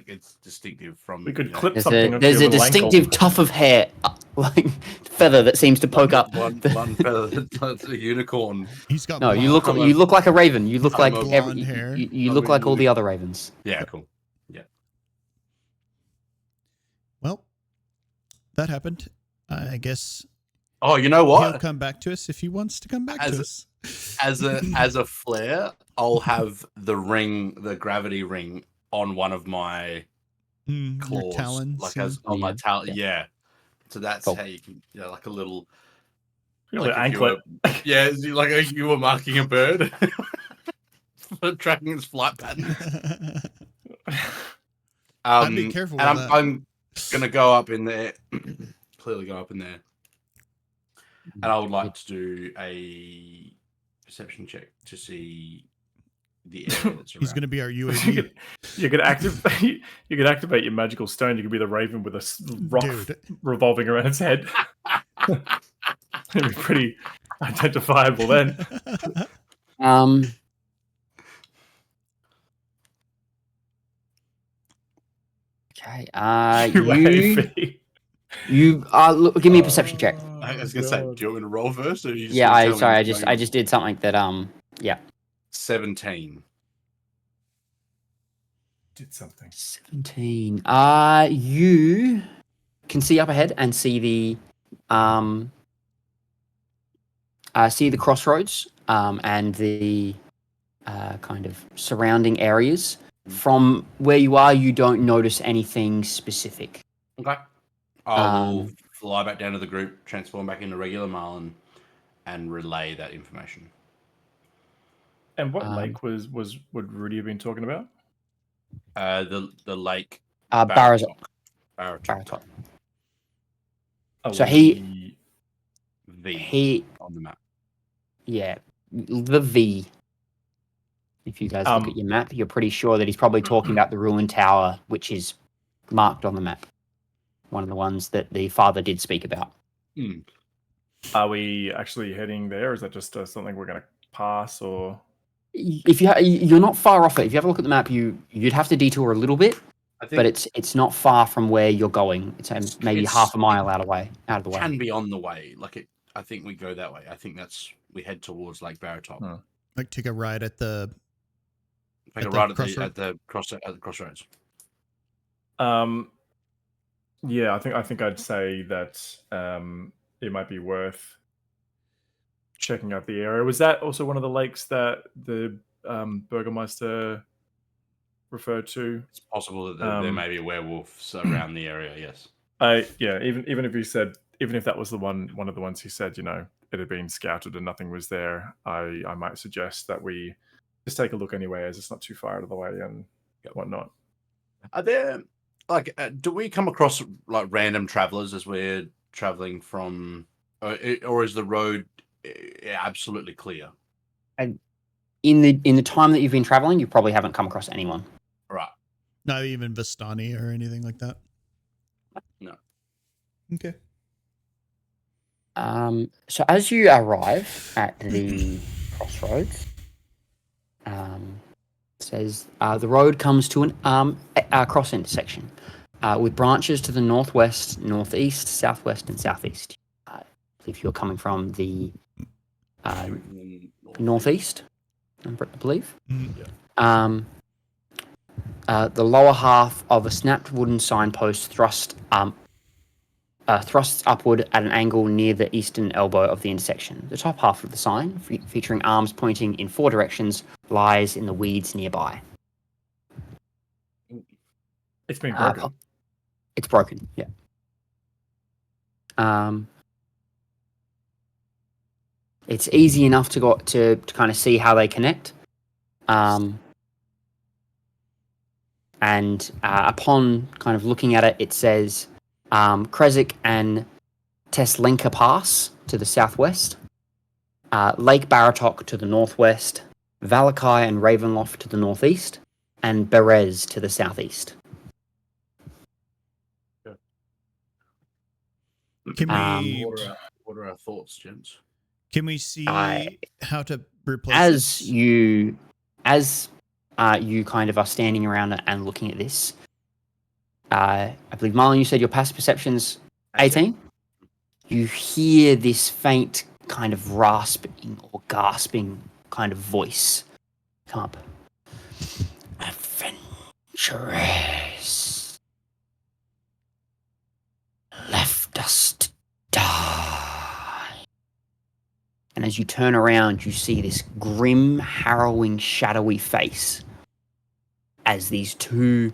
it's distinctive from. We could you know, clip There's something a onto your little distinctive ankle. tuft of hair, like feather that seems to poke up. one feather that's a unicorn. He's got No, blonde, you look like a raven. You look got like blonde hair. you I'm look a like all the uni- other ravens. Yeah, cool. Well, that happened. I guess Oh, you know he'll what? come back to us if he wants to come back to us. As a flare, I'll have the gravity ring on one of my Your claws, talons. like yeah. as on my talon. Yeah. Yeah. So that's Cool. how you can, like a little, Really like if you anklet. like if you were marking a bird for tracking its flight pattern. I'd be careful And with I'm gonna go up in there. Clearly, go up in there, and I would like to do a perception check to see the area that's around. He's going to be our UAV. you could activate your magical stone. You could be the raven with a rock Dude. revolving around its head. It'd be pretty identifiable then. Okay. UAV. You look, give me a perception check. I was gonna say, do you want me to roll first, or are you just Yeah, gonna tell me sorry, what's I going just did something that yeah. 17. Did something. 17. You can see up ahead and see the crossroads and the kind of surrounding areas. From where you are, you don't notice anything specific. Okay. I will fly back down to the group, transform back into regular Merlon, and relay that information. And what lake would Rudy have been talking about? The lake. Barazok. Baratok. So V he on the map. yeah, the V. If you guys look at your map, you're pretty sure that he's probably talking about the ruined tower, which is marked on the map. One of the ones that the father did speak about. Are we actually heading there? Or is that just something we're going to pass? Or if you're not far off it, if you have a look at the map, you'd have to detour a little bit, I think but it's not far from where you're going. It's maybe half a mile out of the way. Can be on the way. I think we go that way. I think we head towards Lake Baratok. Like take a ride at the. Take At a the ride at crossroad? the crossroads. Yeah, I think I'd say that it might be worth checking out the area. Was that also one of the lakes that the Burgermeister referred to? It's possible that there may be werewolves around the area. Yes. Even if you said, even if that was one of the ones he said, it had been scouted and nothing was there, I might suggest that we just take a look anyway, as it's not too far out of the way and whatnot. Are there do we come across like random travelers as we're traveling from, or is the road absolutely clear? And in the time that you've been traveling, you probably haven't come across anyone. Right. Not even Vistani or anything like that? No. Okay. So as you arrive at the crossroads, it says the road comes to a cross intersection with branches to the northwest, northeast, southwest, and southeast. If you're coming from the northeast, I believe. Mm. The lower half of a snapped wooden signpost thrusts upward at an angle near the eastern elbow of the intersection. The top half of the sign, featuring arms pointing in 4 directions, lies in the weeds nearby. It's been broken. It's broken, yeah. It's easy enough to kind of see how they connect. And upon kind of looking at it, it says Krezik and Teslenka Pass to the southwest, Lake Baratok to the northwest, Valaki and Ravenloft to the northeast, and Berez to the southeast. Can we What are our thoughts, gents? can we see how to replace As this? you kind of are standing around and looking at this, I believe, Marlon, you said your passive perception's 18? You hear this faint kind of rasping or gasping kind of voice come up. Adventurers left us to die. And as you turn around, you see this grim, harrowing, shadowy face as these 2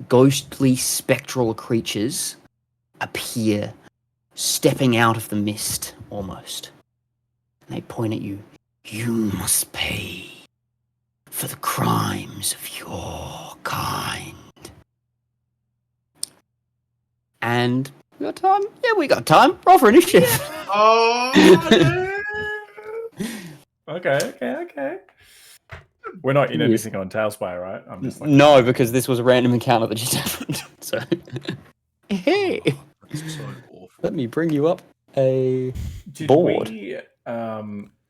ghostly, spectral creatures appear, stepping out of the mist almost. And they point at you. You must pay for the crimes of your kind. And we got time? Yeah, we got time. Roll for initiative. Oh, Okay. We're not in anything on Tailspire, right? I'm just like, No, because this was a random encounter that just happened. So, hey, that's so awful. let me bring you up a Did board.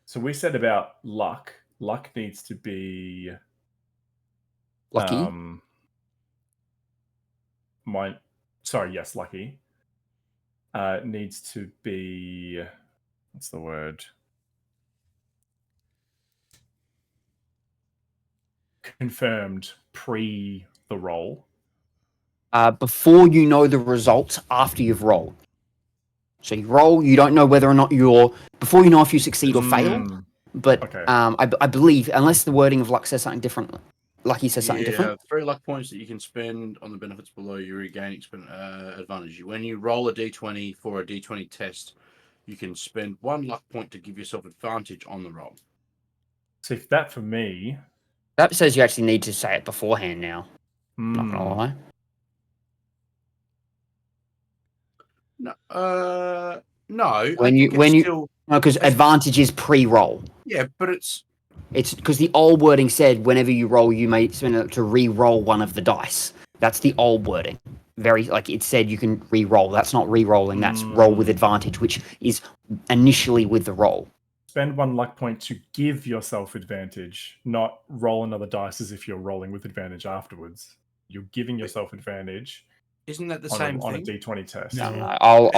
So we said about luck. Luck needs to be Lucky. Lucky. Needs to be, what's the word? Confirmed pre the roll. Before you know the results, after you've rolled. So you roll, you don't know whether or not before you know if you succeed or fail. But Okay. I believe, unless the wording of luck says something different, Lucky says something different. 3 luck points that you can spend on the benefits below. You regain advantage. When you roll a d20 for a d20 test, you can spend 1 luck point to give yourself advantage on the roll. So if that for me, That says you actually need to say it beforehand now. Not gonna lie. No. Because advantage is pre-roll. Yeah, but it's because the old wording said whenever you roll, you may spend it to re-roll one of the dice. That's the old wording. It said you can re-roll. That's not re-rolling. That's roll with advantage, which is initially with the roll. Spend 1 luck point to give yourself advantage, not roll another dice as if you're rolling with advantage afterwards. You're giving yourself advantage. Isn't that the on same on a thing? d20 test? No, I'll.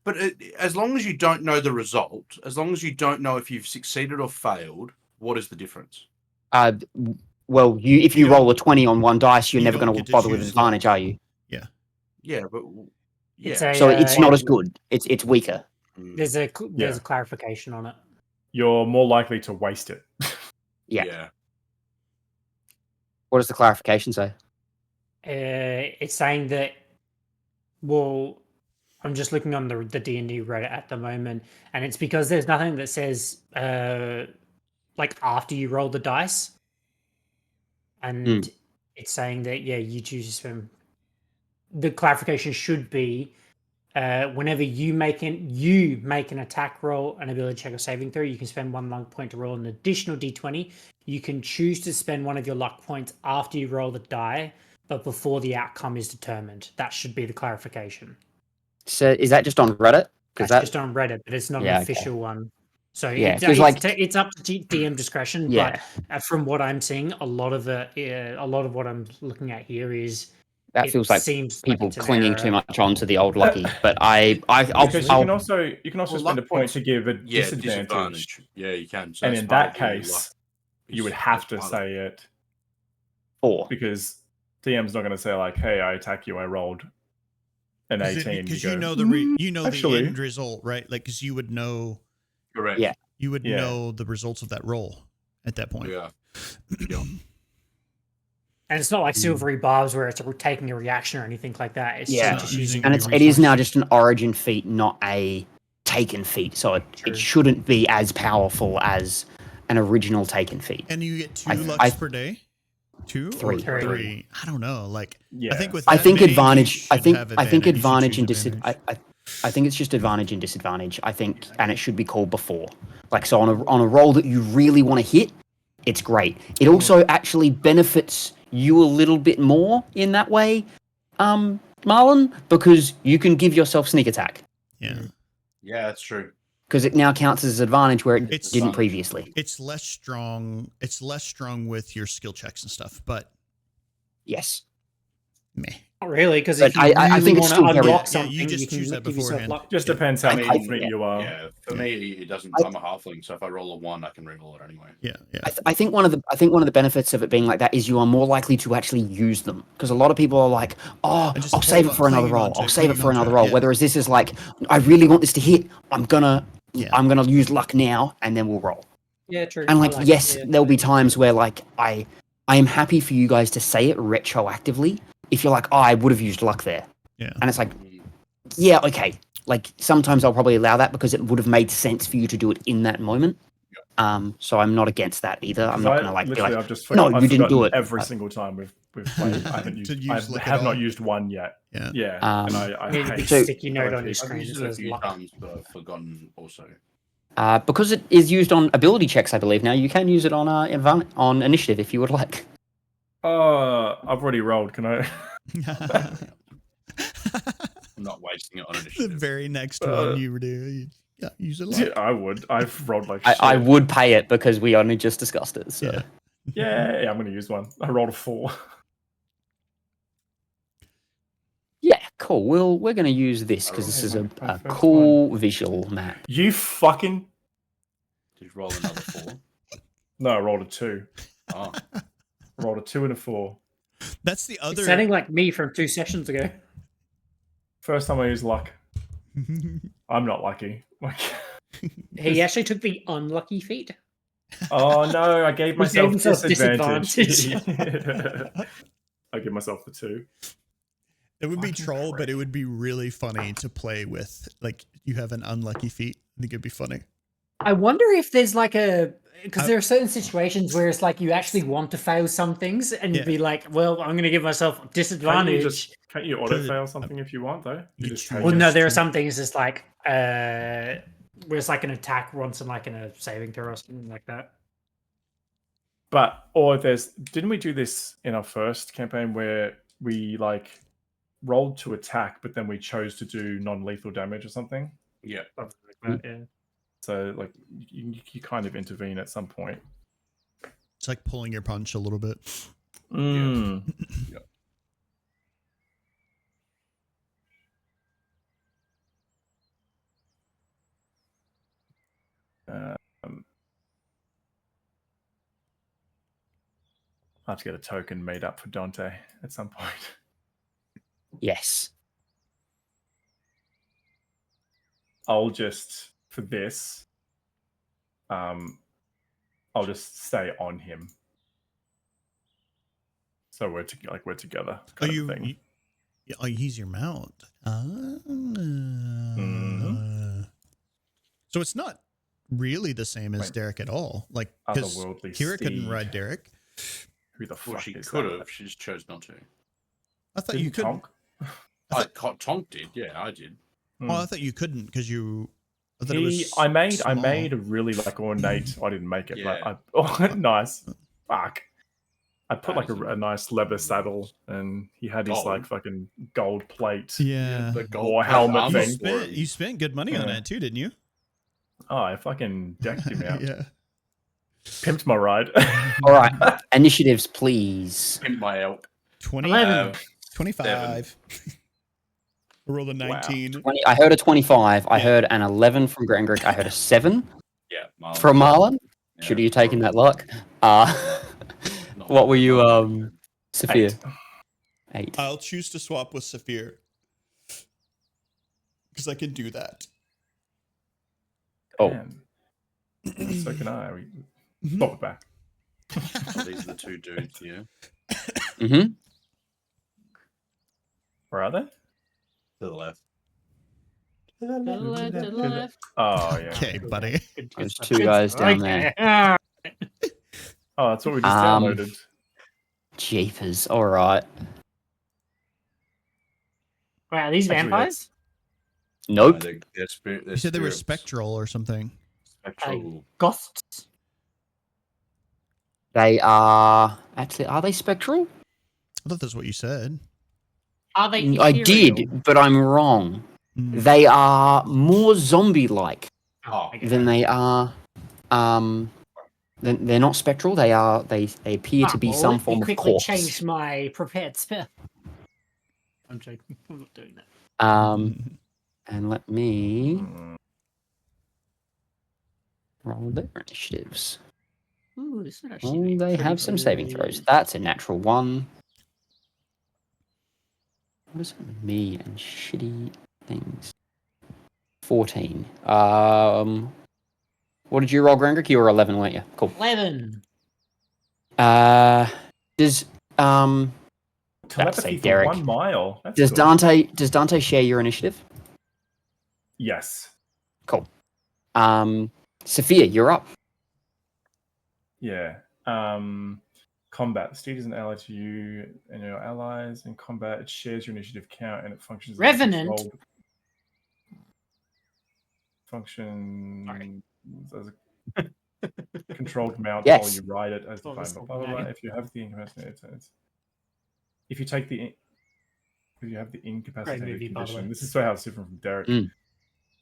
But as long as you don't know the result, as long as you don't know if you've succeeded or failed, what is the difference? Well, if you roll a 20 on one dice, you're you never don't going get to to bother with choose advantage, luck. are you? Yeah, but It's a, So it's not as good. It's weaker. There's a clarification on it. You're more likely to waste it. Yeah. What does the clarification say? It's saying that, well, I'm just looking on the D&D Reddit at the moment, and it's because there's nothing that says like after you roll the dice, and it's saying that you choose to spend. The clarification should be whenever you make an attack roll, an ability check, or saving throw, you can spend 1 luck point to roll an additional d20. You can choose to spend one of your luck points after you roll the die, but before the outcome is determined. That should be the clarification. So is that just on Reddit? That's just on Reddit, but it's not an official one. So it's up to DM discretion. Yeah. But from what I'm seeing, a lot of what I'm looking at here is That feels like seems people it's an clinging error. too much onto the old lucky. But Because you I'll can also spend luck a point points- to give a Yeah, disadvantage. Yeah, you can. So And that's in part that of your case, luck. you would It's- have to that's part of say it 4. because DM's not going to say like, "Hey, I attack you. I rolled an 18." Because go, you know the actually- the end result, right? Like, because you would know. Correct. Yeah. You would Yeah. know the results of that roll at that point. Yeah. And it's not like silvery barbs where it's taking a reaction or anything like that. It's Yeah. just using And your it is now resource. just an origin feat, not a taken feat. So True. it shouldn't be as powerful as an original taken feat. And you get 2 I- lucks I- per day. 2 Three. or Three. 3. I don't know. Like, Yeah. I think with I that think many, advantage. you I should think. have I think advantage. You should advantage choose and disadvantage. advantage. I think it's just advantage and disadvantage. I think, and it should be called before. Like so, on a roll that you really want to hit, it's great. It also actually benefits you a little bit more in that way, Marlon, because you can give yourself sneak attack Yeah. Yeah, that's true. because it now counts as advantage where it It's- didn't previously. It's less strong. It's less strong with your skill checks and stuff, but Yes. meh. Not really, because But if you really I think it's want still to very- unlock Yeah, something, you just you can choose that give yourself beforehand. luck. Just depends how I- confident you are. Yeah, for me, it doesn't. I'm a halfling, so if I roll a 1, I can reroll it anyway. Yeah, yeah. I think one of the benefits of it being like that is you are more likely to actually use them because a lot of people are like, oh, And just I'll save it hold for on, another clinging roll. onto I'll it, save it clinging for onto another it, roll. yeah. Whereas this is like, I really want this to hit. I'm gonna use luck now and then we'll roll. Yeah, true. And I like, it, yes, yeah. there'll be times where like I am happy for you guys to say it retroactively. If you're like, oh, I would have used luck there, Yeah. and it's like, yeah, okay. Like sometimes I'll probably allow that because it would have made sense for you to do it in that moment. So I'm not against that either. I'm not gonna like be literally, like, I've just no, I've you didn't do forgotten it. every single time we've played. I haven't To used. use I luck at have not all. used one yet. Yeah. Yeah, and I Need a big So- sticky note on your I've screen used that it a says few luck. times, but I've forgotten also. Because it is used on ability checks, I believe. Now you can use it on on initiative if you would like. I've already rolled. Can I? I'm not wasting it on The initiative. very next Uh, one you do, you use a lot. Yeah, I would. I've rolled like shit. I would pay it because we only just discussed it. So. Yeah. Yeah, I'm gonna use one. I rolled a 4. Yeah, cool. We're gonna use this because this is a First cool visual map. You fucking Did you roll another 4? no! I rolled a 2. Oh, I rolled a 2 and a 4. That's the It's other. sounding like me from 2 sessions ago. First time I used luck. I'm not lucky. Like, He actually took the unlucky feat. oh no! I gave myself himself disadvantage. disadvantage. I give myself the 2. It would be Fucking troll, but it prick. would be really funny to play with. Like, you have an unlucky feat. I think it'd be funny. I wonder if there's like a because I- there are certain situations where it's like you actually want to fail some things and Yeah. you'd be like, well, I'm going to give myself disadvantage. Can't you auto fail something if you want though? You just choose- take Well, it. no, there are some things that's like where it's like an attack once and like in a saving throw or something like that. But didn't we do this in our first campaign where we like rolled to attack, but then we chose to do non-lethal damage or something? yeah. Something like that, yeah. So like you kind of intervene at some point. It's like pulling your punch a little bit. Mm. Um, I'll have to get a token made up for Dante at some point. Yes. I'll just for this. I'll just stay on him. So we're together. Oh, Kind of thing. Oh, he's your mount. So it's not really the same as Wait. Derek at all. Like, because Otherworldly Kira couldn't steed. ride Derek. Who the Well, fuck she is could that? have. She just chose not to. I thought you Didn't couldn't. Tonk? Tonk did. Yeah, I did. Well, I thought you couldn't because you. I thought it was I made small. a really ornate. I didn't make it, Yeah. but nice. Fuck. I put That is a nice leather saddle, and he had his Gold. fucking gold plate. Yeah. The gold War plate helmet armor thing. for him. You spent good money on Yeah. that too, didn't you? Oh, I fucking decked him out. Yeah. Pimped my ride. All right, initiatives, please. In my elk. 20, 11. 25. I rolled a 19. 20, I heard a 25. I Yeah. heard an 11 from Grangrik. I heard a 7 Yeah. Marlon. from Marlon. Yeah, Should you have taken that probably. luck? Not What were really, you, not really. Sephir? 8. 8. I'll choose to swap with Sephir. Because I can do that. Oh, Man. So can I. Mhm. Swap it back. Oh, these are the two dudes here. mm-hmm. Where are they? To the left. To the left, to the left. Oh yeah. Okay, buddy. Those two guys down there. there. Oh, that's what we just Um, downloaded. Jeepers. All right. Wow, are these Actually, vampires? Nope. They're spirit. You said they were spectral or something. Spectral. Ghosts? They are actually. Are they spectral? I thought that's what you said. Are they I ethereal? did, but I'm wrong. Mm. They are more zombie-like Oh, I get than that. they are. They're not spectral. They are. They appear to be Well, some let me form of quickly corpse. change my prepared spell. I'm joking. I'm not doing that. And let me Mm. roll their initiatives. Ooh, this would actually Oh, be they pretty have some saving good. throws. That's a natural 1. What is it with me and shitty things? 14. What did you roll, Grangrik? You were 11, weren't you? Cool. 11. Does Telepathy for Derek. 1 mile. That's does good. Dante share your initiative? Yes. Cool. Sophia, you're up. Yeah. Combat. The steed is an ally to you and your allies. In combat, it shares your initiative count and it functions Revenant. as a controlled mount Yes. while you ride it as Oh, defined. this Blah, will blah, be blah, blah. nice. If you have the incapacitated, if you take the incapacitated movie, by the condition, way. this is so how it's different from Derek. Mm.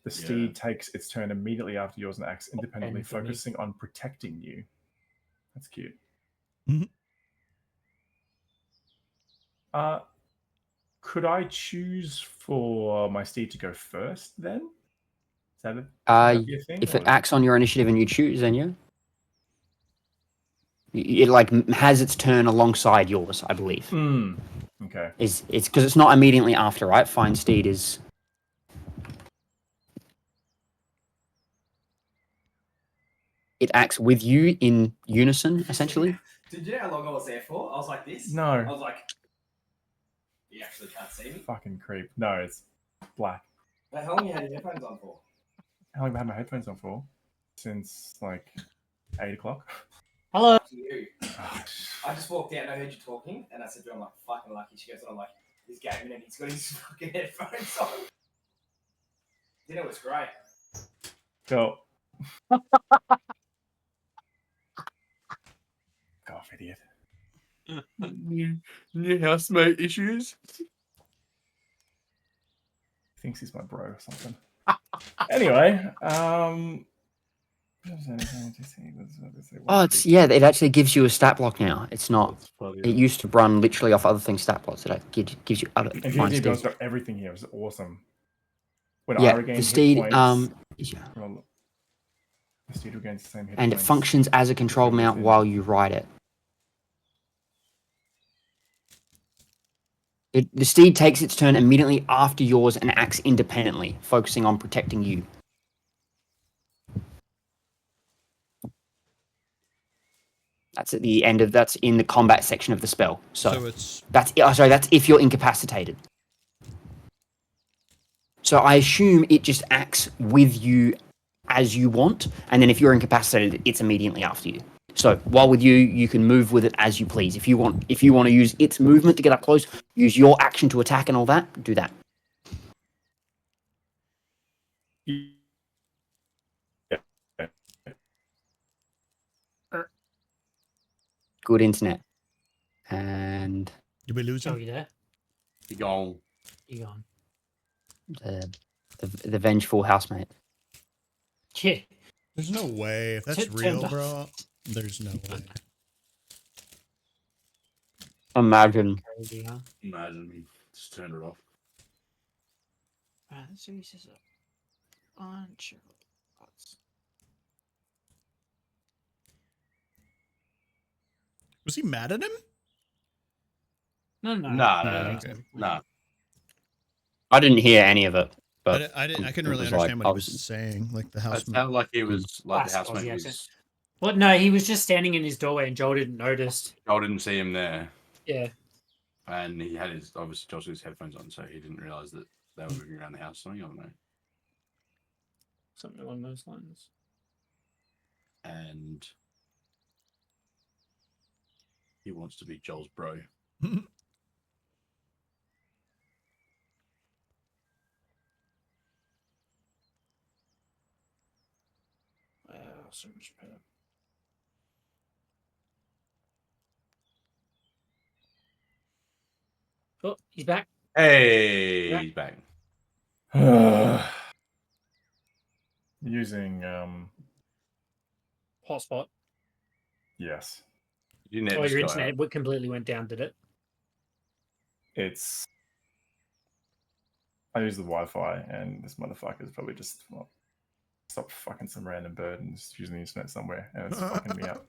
The steed Yeah. takes its turn immediately after yours and acts independently, And for me. focusing on protecting you. That's cute. Mhm. Could I choose for my steed to go first then? Is that be a thing? If or it acts on your initiative and you choose, then yeah. It like has its turn alongside yours, I believe. Mm, okay. It's because it's not immediately after, right? Fine Steed is. It acts with you in unison, essentially. Did you know how long I was there for? I was like this. No. I was like, you actually can't see me. Fucking creep. No, it's black. But how long you had your headphones on for? How long have I had my headphones on for? Since like 8 o'clock. Hello. Up to you. I just walked out and I heard you talking, and I said to her, I'm like, fucking lucky. She goes, I'm like, he's gaming and he's got his fucking headphones on. Dinner was great. Go. God, idiot. New housemate issues. Thinks he's my bro or something. Anyway, Oh, it's it actually gives you a stat block now. It's not. That's funny. It used to run literally off other things stat blocks. It gives you other and Fine DND Steed. Beyond's got everything here. It's awesome. When I Yeah, regain the hit steed. points, Yeah. well, the steed regains the same hit And it points. functions as a control mount within- while you ride it. The steed takes its turn immediately after yours and acts independently, focusing on protecting you. That's at the end of that's in the combat section of the spell. So it's That's sorry, that's if you're incapacitated. So I assume it just acts with you as you want, and then if you're incapacitated, it's immediately after you. So while with you, you can move with it as you please. If you want to use its movement to get up close, use your action to attack and all that, do that. Good internet. And did we lose Oh, him? you there? You gone. You gone? the vengeful housemate. Yeah. There's no way. If that's Turned real, off. bro, there's no way. Imagine. Crazy, huh? Imagine me just turned it off. Right, so he says a bunch of pots. Was he mad at him? No. Nah, okay. Nah. I didn't hear any of it, I, but I didn't. I couldn't it really was like, understand what he was saying. Like the It housemate. sounded like he was like the Classic housemate Aussie was. accent. Well, no, he was just standing in his doorway and Joel didn't notice. Joel didn't see him there, Yeah. and he had his obviously Joel had his headphones on, so he didn't realize that they were moving around the house. Something I don't know. Something along those lines. And he wants to be Joel's bro. Wow, so much better. Oh, he's back. Hey, Yeah. he's back. Using Hotspot. yes, You net Oh, this your guy internet out. completely went down, did it? it's. I use the Wi-Fi, and this motherfucker's probably just stop fucking some random bird and just using the internet somewhere, and it's fucking me up.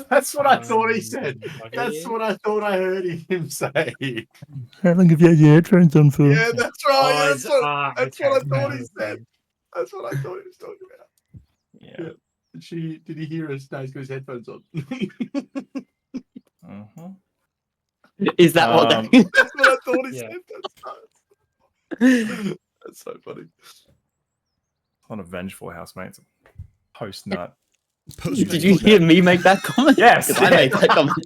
That's what I thought he said. Okay. That's what I thought I heard him say. How long have you had your headphones on for? Yeah, that's right. Oh, That's what, that's what I okay. thought he said. That's what I thought he was talking about. Yeah. Did he hear us? No, he's got his headphones on. Mm-hmm. is that what Um, that That's what I thought he Yeah. said. That's so funny. On a vengeful housemate, post nut. Did you hear me make that comment? Yes. 'Cause I made that comment.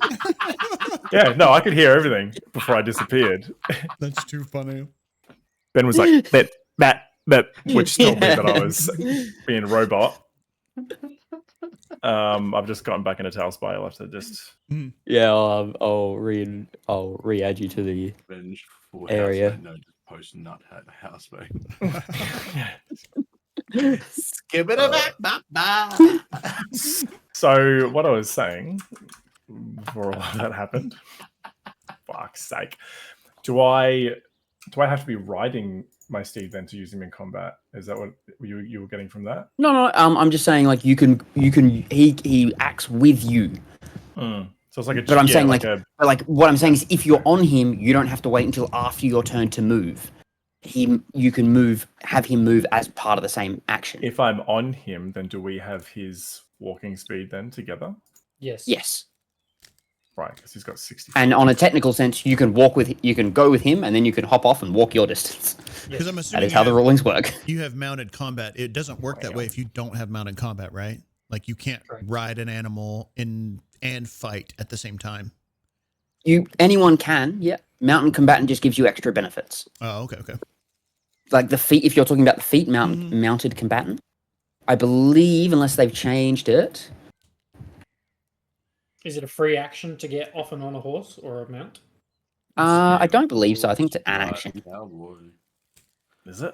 Yeah, no, I could hear everything before I disappeared. That's too funny. Ben was like, that, which told me that I was being a robot. I've just gotten back into Tailspy. I'll have to just. Yeah, I'll re-add you to the Vengeful Area. housemate, no, just post nut at the housemate. Skip it back. So what I was saying before all of that happened, fuck's sake, do I have to be riding my steed then to use him in combat? Is that what you were getting from that? No, I'm just saying like you can he acts with you. So it's like a. But I'm saying like like a. But like what I'm saying is if you're on him, you don't have to wait until after your turn to move. You can have him move as part of the same action. If I'm on him, then do we have his walking speed then together? Yes. Yes. Right, because he's got 60. And on a technical sense, you can go with him and then you can hop off and walk your distance. Because I'm That assuming is how the rulings work. you have mounted combat. It doesn't work that way if you don't have mounted combat, right? Like you can't Correct. ride an animal and fight at the same time. Anyone can, yeah. Mountain combatant just gives you extra benefits. Oh, okay. Like the feat, if you're talking about the feat mounted combatant, I believe, unless they've changed it. Is it a free action to get off and on a horse or a mount? I don't believe so. I think it's an action. Cowboy. Is it?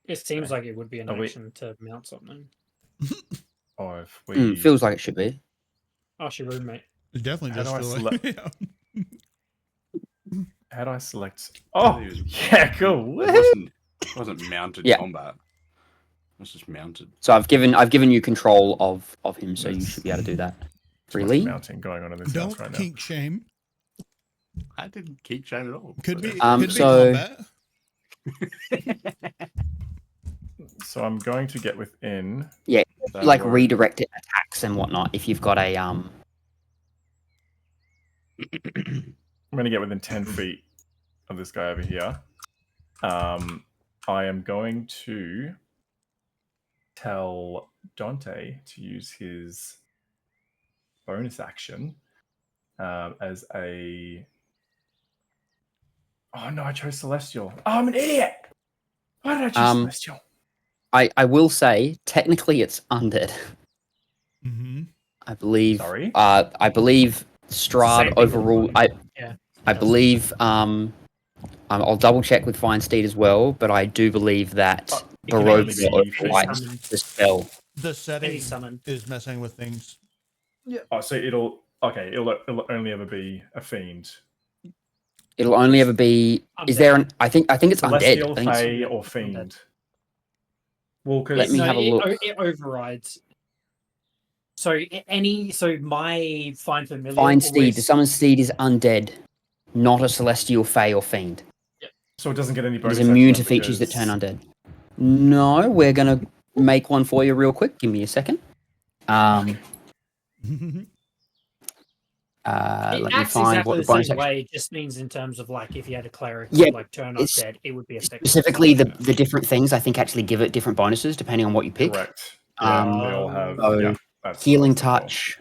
It seems like it would be an Are we- action to mount something. Or if we. Feels like it should be. Oh, she rude, mate. It's definitely How just do I the way. How do I select? Oh, It was- yeah, cool. It wasn't mounted Yeah. combat. It was just mounted. So I've given you control of him, so you Yes. should be able to do that Too much freely. mounting going on in this Don't house right now. kink shame. I didn't keep shame at all. Could be. but- Could so- be combat. So I'm going to get within. Yeah, That like works. redirected attacks and whatnot if you've got a I'm going to get within 10 feet of this guy over here. I am going to tell Dante to use his bonus action as a... Oh no, I chose Celestial. Oh, I'm an idiot! Why did I choose Celestial? I will say technically it's undead. Mm-hmm. I believe. Sorry? I believe Strahd thing overruled. with mine. Yeah. I believe. I'll double check with Feinstein as well, but I do believe that It can only Baroque be overrides summon. the spell. The setting summon. is messing with things. Oh, so it'll only ever be a fiend. It'll only ever be. Is there an? I think it's Celestial, undead. I think it's, Fey, or fiend. Well, because Let me have a look. It overrides. So my Find Familiar. Feinstein. The summon steed is undead, not a celestial, fey, or fiend. so it doesn't get any It bonus. is immune action to features that turn because- undead. No, we're gonna make one for you real quick. Give me a second. Let me acts find exactly what the the bonus same action. way. It just means in terms of like if you had a cleric Yeah, like turn it's undead, it would be a second. Specifically, the different things I think actually give it different bonuses depending on what you pick. Correct. Yeah, Um, they all have. so Yeah, that's Healing that's cool. touch,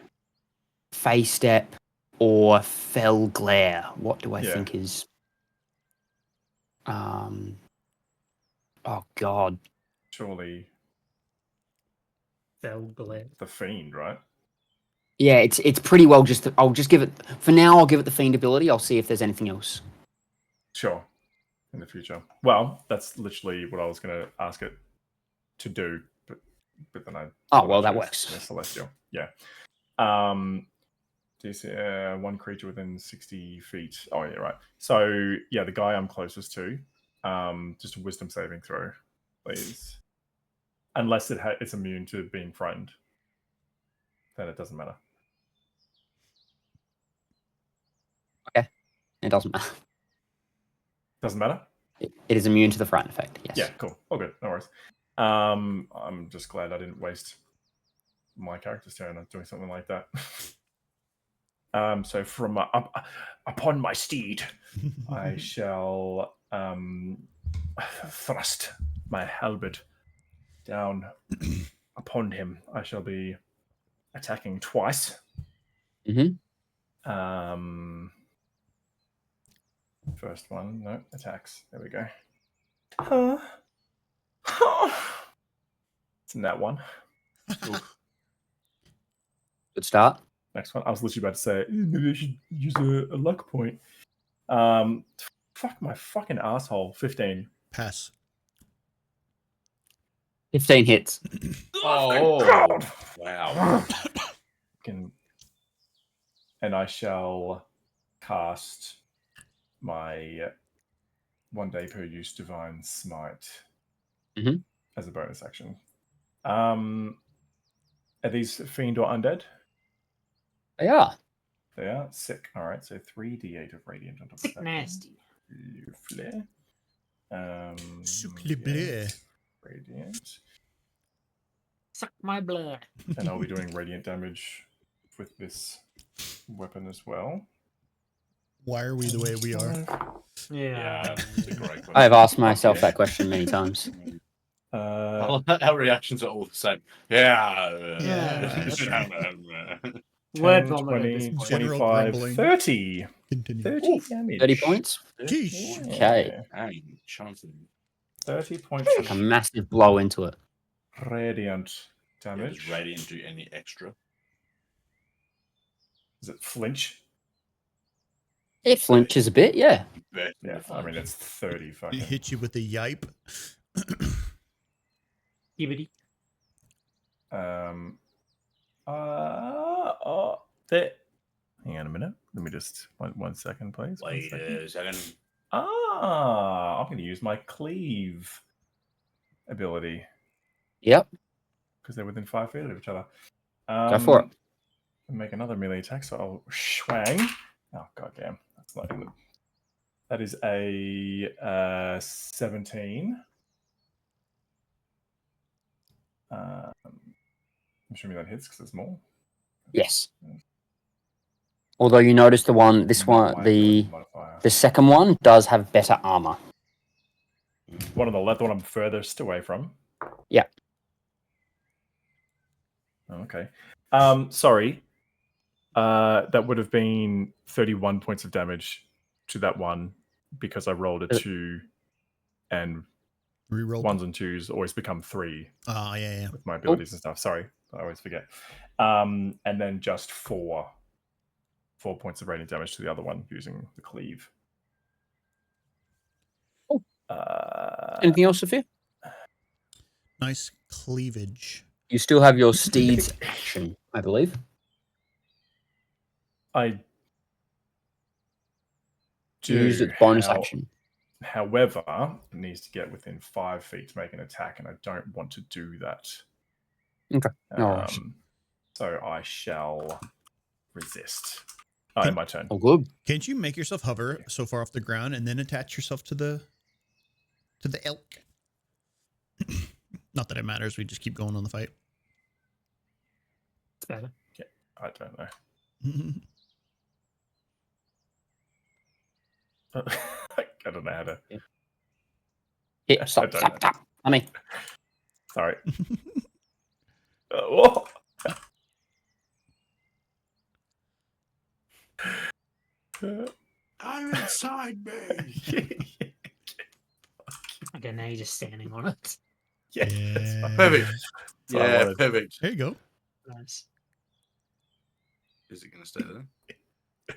Fey step, or fell glare. What do I Yeah. think is? Oh God. Surely Fell glare. the fiend, right? Yeah, it's pretty well just. I'll just give it for now. I'll give it the fiend ability. I'll see if there's anything else. Sure. In the future. Well, that's literally what I was going to ask it to do, but then I. Oh well, that chose works. Celestial. Yeah. One creature within 60 feet. Oh yeah, right. So yeah, the guy I'm closest to, just a wisdom saving throw, please. Unless it's immune to being frightened, then it doesn't matter. It doesn't matter. Doesn't matter. It is immune to the frighten effect. Yes. Yeah, cool. All good. No worries. I'm just glad I didn't waste my character's turn on doing something like that. So from upon my steed, I shall thrust my halberd down upon him. I shall be attacking twice. Mhm. First one, no attacks. There we go. It's in that one. Oof. Good start. Next one. I was literally about to say maybe I should use a luck point. Fuck my fucking asshole. 15. Pass. 15 hits. Oh, wow. And I shall cast my 1 day per use divine smite as a bonus action. Are these fiend or undead? They are. They are sick. All right, so 3d8 of radiant on top of that. Nasty. Lovely. Sucre bleu. Radiant. Suck my blood. And I'll be doing radiant damage with this weapon as well. Why are we the way we are? Yeah. It's a great question. I have asked myself that question many times. Our reactions are all the same. Yeah. Word 10, vomit at this 20, point. General 25, grumbling. 30. Continue. 30 damage. 30 points. Geesh. Okay. Dang, chanting. 30 points Like a massive blow into it. radiant Yeah, damage. does Radiant do any extra? Is it flinch? It flinches a bit, yeah. Bet in Yeah, the I mean, flinch. it's 30 It fucking. hit you with a yipe. Gibbity. Hang on a minute. Let me just, one second, please. One Wait second. a second. I'm going to use my cleave ability Yep. because they're within 5 feet of each other. Go for it. Make another melee attack, so I'll swang. Oh, goddamn. That's not even. That is a 17. assuming that hits because it's more. Yes. Although you notice the one, this Not one, my the ability modifier. second one does have better armor. One on the left, the one I'm furthest away from. Yeah. Okay. Sorry. That would have been 31 points of damage to that one because I rolled a 2 and Reroll. ones and twos always become 3 Oh, yeah. with my abilities and stuff. Sorry, I always forget. And then just 4 points of radiant damage to the other one using the cleave. Cool. Anything else, Sephir? Nice cleavage. You still have your steed's action, I believe. I do. Use its bonus action. However, it needs to get within 5 feet to make an attack, and I don't want to do that. Okay. No worries. So I shall resist. Can- My turn. Oh, good. Can't you make yourself hover so far off the ground and then attach yourself to the elk? Not that it matters. We just keep going on the fight. It's better. I don't know. I don't know how to. Yeah, stop. I don't know. I mean, Sorry. Whoa. I'm inside me. Okay, now you're just standing on it. Yeah, that's fine. Perfect. That's what I Yeah, wanted. perfect. There you go. Nice. Is it going to stay there?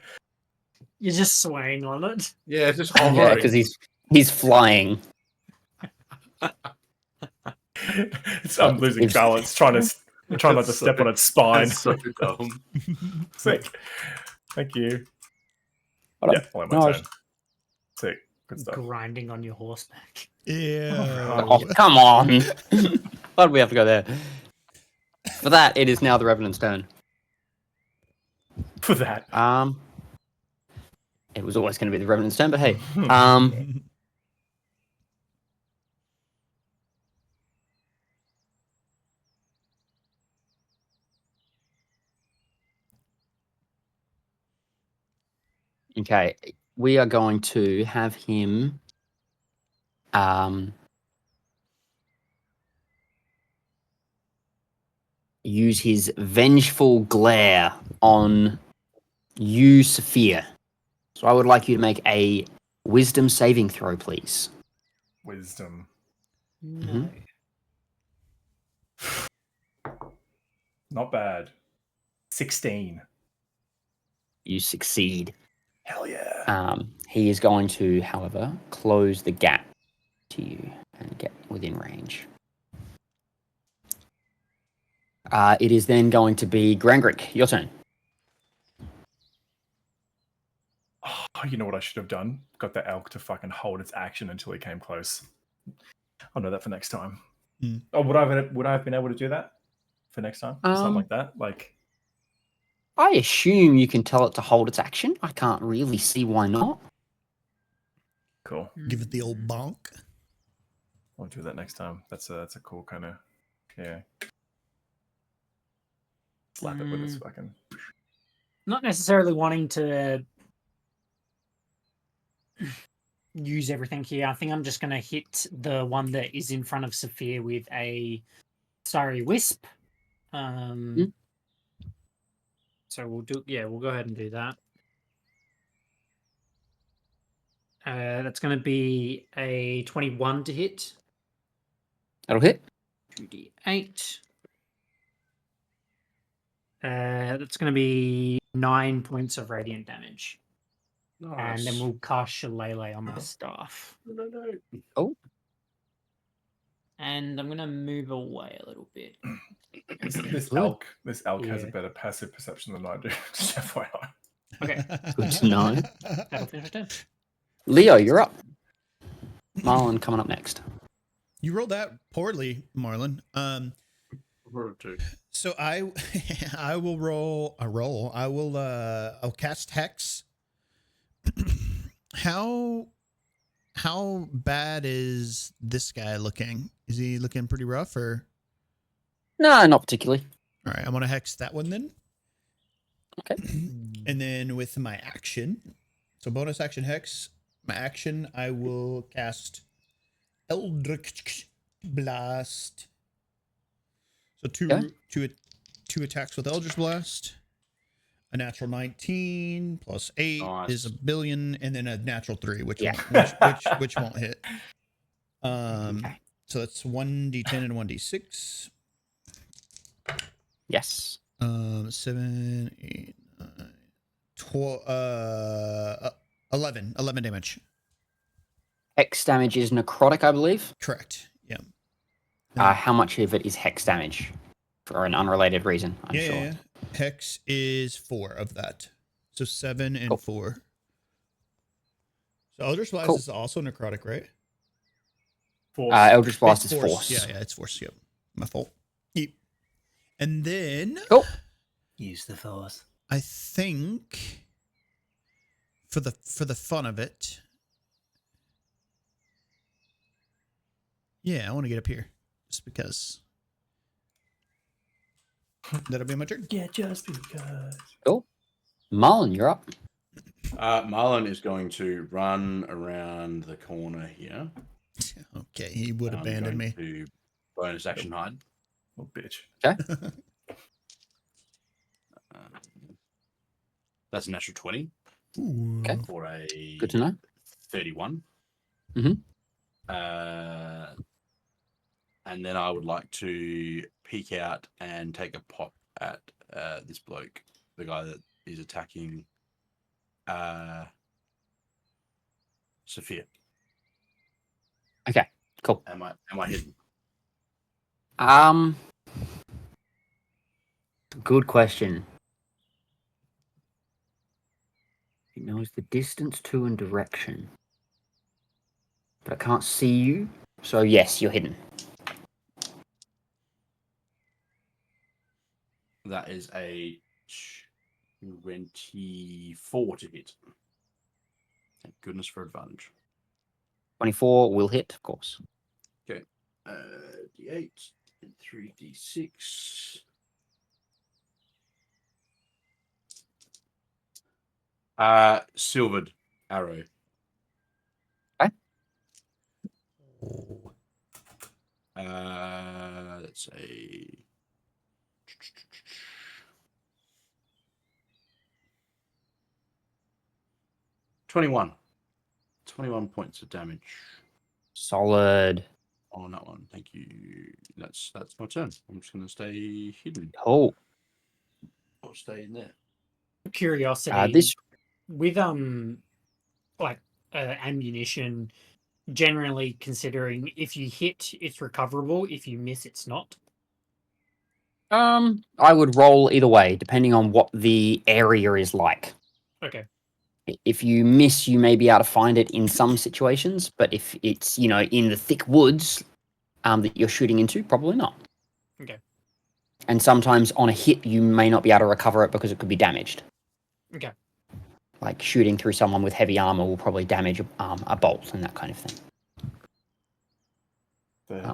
You're just swaying on it. Yeah, it's just yeah, hovering. because he's flying. I'm losing balance, trying not to That's step so- on its spine. That's so dumb. Sick. Thank you. Hold Yeah, on. well, No, my I turn. Sick. Good stuff. Grinding on your horseback. Yeah. Oh, come on. Why do we have to go there? For that, it is now the Revenant's turn. For that. It was always going to be the Revenant's turn, but hey. Okay, we are going to have him use his vengeful glare on you, Sephir. So I would like you to make a wisdom saving throw, please. Wisdom. No. Not bad. 16. You succeed. Hell yeah. He is going to, however, close the gap to you and get within range. It is then going to be Grangrik. Your turn. Oh, you know what I should have done? Got the elk to fucking hold its action until he came close. I'll know that for next time. Hmm. Oh, would I have been able to do that for next time? Something like that? Like, I assume you can tell it to hold its action. I can't really see why not. cool. Give it the old bonk. I'll do that next time. That's a cool kind of, yeah. Slap it with its fucking. Not necessarily wanting to use everything here. I think I'm just going to hit the one that is in front of Sephir with a Starry Wisp. So we'll go ahead and do that. That's going to be a 21 to hit. That'll hit. 2d8. That's going to be 9 points of radiant damage. Nice. And then we'll cast Shillelagh on my staff. No. Oh. And I'm going to move away a little bit. This Good. elk has a Yeah. better passive perception than I do. Just FYI. Okay. Good to know. That'll finish my turn. Leo, you're up. Merlon coming up next. You rolled that poorly, Marlon. So I will roll a roll. I'll cast Hex. How bad is this guy looking? Is he looking pretty rough or? No, not particularly. All right, I'm gonna hex that one then. Okay. And then with my action, so bonus action hex. My action, I will cast Eldritch Blast. So two attacks with Eldritch Blast. A natural 19 plus 8 is Nice. a billion, and then a natural 3, which Yeah. which won't hit. Okay. So that's 1d10 and 1d6. Yes. 7, 8, 9, 12, 11 damage. Hex damage is necrotic, I believe. Correct. Yeah. How much of it is hex damage? For an unrelated reason, I'm sure. Yeah. Hex is 4 of that. So 7 and Cool. 4. So Eldritch Blast Cool. is also necrotic, right? Force. Eldritch Blast It's is force. Yeah, it's force. Yep. My fault. Yep. And then Cool. Use the force. I think for the fun of it, yeah, I want to get up here just because. That'll be my turn. Yeah, just because. Cool. Merlon, you're up. Marlon is going to run around the corner here. Okay, he would I'm abandon going me. to bonus action hide. Oh, bitch. That's a natural 20 Ooh. Okay. for a Good to know. 31. Mhm. And then I would like to peek out and take a pop at this bloke, the guy that is attacking Sephir. Okay. Cool. Am I hidden? Good question. It knows the distance to and direction, but I can't see you. So yes, you're hidden. That is a 24 to hit. Thank goodness for advantage. 24 will hit, of course. Okay. D8 and 3d6. Silvered arrow. Okay. Let's say 21 points of damage Solid. on that one. Thank you. That's my turn. I'm just gonna stay hidden. Oh, I'll stay in there. Curiosity. this With ammunition, generally considering if you hit, it's recoverable. If you miss, it's not. I would roll either way, depending on what the area is like. Okay. If you miss, you may be able to find it in some situations, but if it's, in the thick woods that you're shooting into, probably not. Okay. And sometimes on a hit, you may not be able to recover it because it could be damaged. Okay. Like shooting through someone with heavy armor will probably damage a bolt and that kind of thing.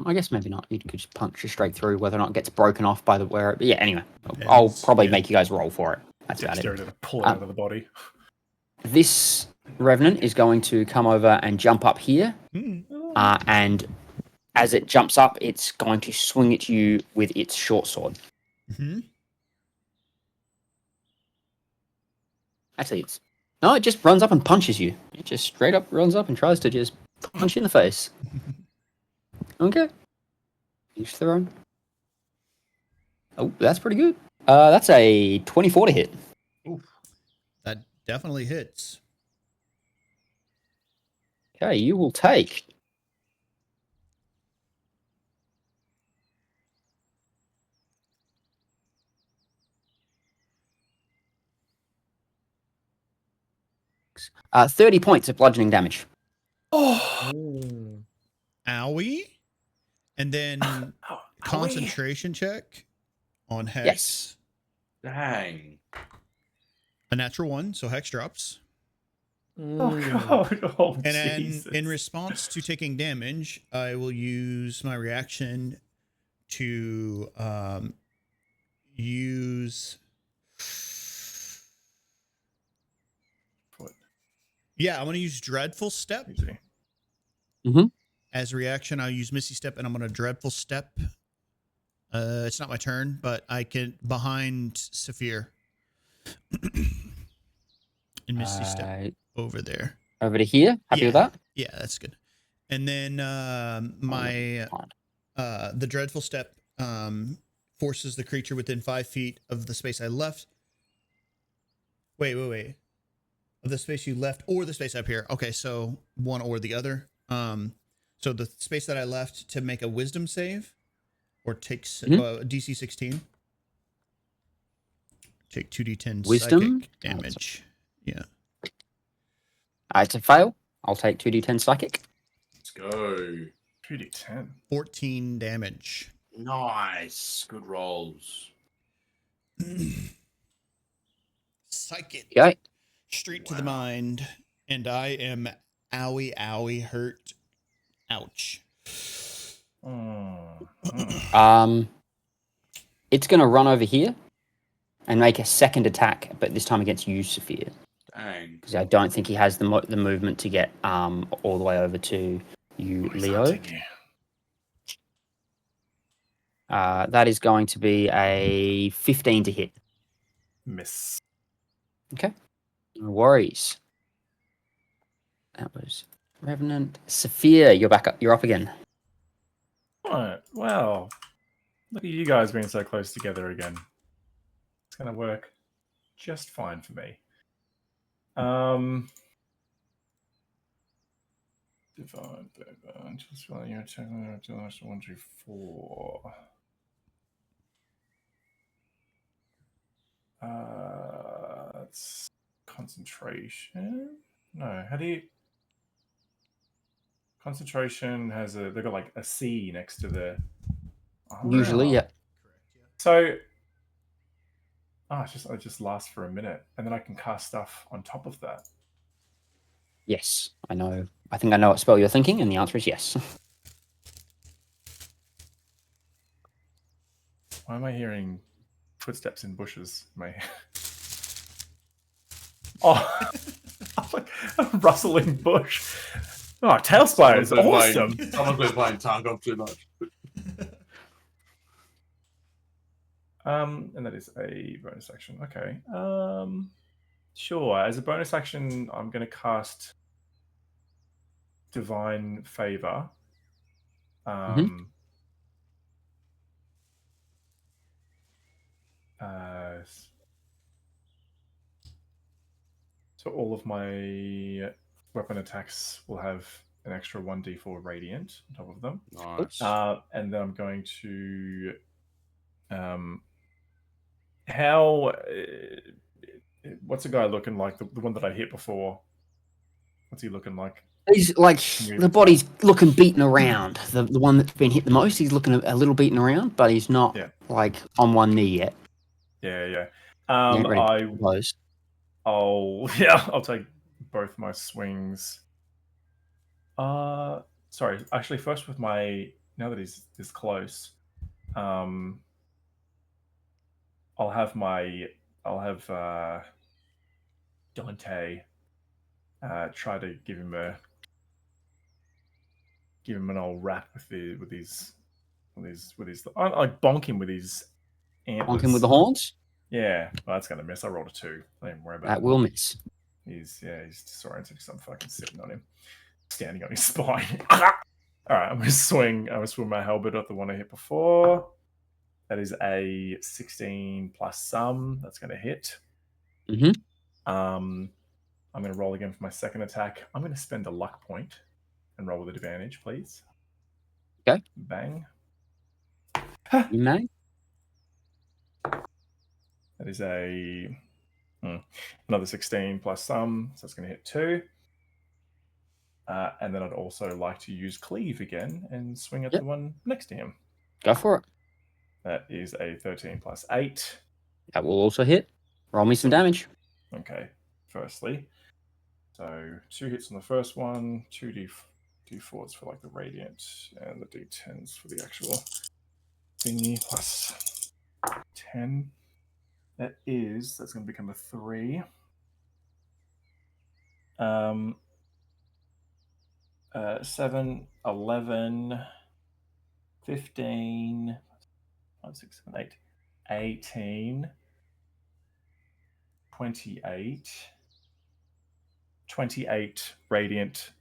I guess maybe not. You could just punch it straight through, whether or not it gets broken off by the wearer. But yeah, anyway, I'll probably make you guys roll for it. That's about Dexterity it. to pull it out of the body. This Revenant is going to come over and jump up here. And as it jumps up, it's going to swing at you with its short sword. Mm-hmm. Actually, it just runs up and punches you. It just straight up runs up and tries to just punch you in the face. Okay. Each their own. Oh, that's pretty good. That's a 24 to hit. Oof. That definitely hits. Okay, you will take 30 points of bludgeoning damage. Ooh. Owie. And then concentration check on Hex. Yes. Dang. A natural 1, so Hex drops. Oh, God. Oh, And then Jesus. in response to taking damage, I will use my reaction to use. Foot. Yeah, I'm going to use Dreadful Step. Easy. As a reaction, I'll use Misty Step, and I'm going to Dreadful Step. It's not my turn, but I can behind Sephir. And Misty Step over there. Over to here. Happy with that? Yeah, that's good. And then my the Dreadful Step forces the creature within 5 feet of the space I left. Wait. Of the space you left or the space up here. Okay, so one or the other. So the space that I left to make a Wisdom save or takes DC 16. Take 2d10 Wisdom psychic damage. Yeah. It's a fail. I'll take 2d10 psychic. Let's go. 2d10. 14 damage. Nice. Good rolls. Psychic. Okay. Straight to the mind. And I am owie hurt. Ouch. It's going to run over here and make a second attack, but this time against you, Sephir. Dang. Because I don't think he has the movement to get all the way over to you, Leo. That is going to be a 15 to hit. Miss. Okay. No worries. That was Revenant. Sephir, you're back up. You're up again. Alright, well, look at you guys being so close together again. It's going to work just fine for me. Divine, just while you're checking out 1, 2, 4. It's concentration. No, how do you? Concentration has they've got like a C next to the. Usually, yeah. So, it just lasts for a minute, and then I can cast stuff on top of that. Yes, I know. I think I know what spell you're thinking, and the answer is yes. Why am I hearing footsteps in bushes? Oh, like a rustling bush. Oh, Tailspire is awesome. Someone's been playing Tarkov too much. And that is a bonus action. Okay. Sure. As a bonus action, I'm going to cast Divine Favor. So all of my weapon attacks will have an extra 1d4 radiant on top of them. Nice. And then I'm going to what's the guy looking like? The one that I hit before. What's he looking like? He's like the body's looking beaten around. The one that's been hit the most, he's looking a little beaten around, but he's not like on one knee yet. Yeah. I'll take both my swings. Sorry, actually, first with my now that he's this close, I'll have Dante try to give him an old rap with his I bonk him with his antlers. Bonk him with the horns? Yeah, well, that's gonna miss. I rolled a 2. I don't even worry about that. That will miss. He's disoriented because I'm fucking sitting on him, standing on his spine. All right, I'm gonna swing my halberd at the one I hit before. That is a 16 plus some. That's gonna hit. I'm gonna roll again for my second attack. I'm gonna spend a luck point and roll with advantage, please. Okay. Bang. You may. That is another 16 plus some, so it's going to hit 2. And then I'd also like to use Cleave again and swing at the one next to him. Go for it. That is a 13 plus 8. That will also hit. Roll me some damage. Okay, firstly. So 2 hits on the first one, 2 d4s for like the radiant, and the d10s for the actual thingy, plus 10. That's going to become a 3. 7, 11, 15, 5, 6, 7, 8, 18, 28, 28 radiant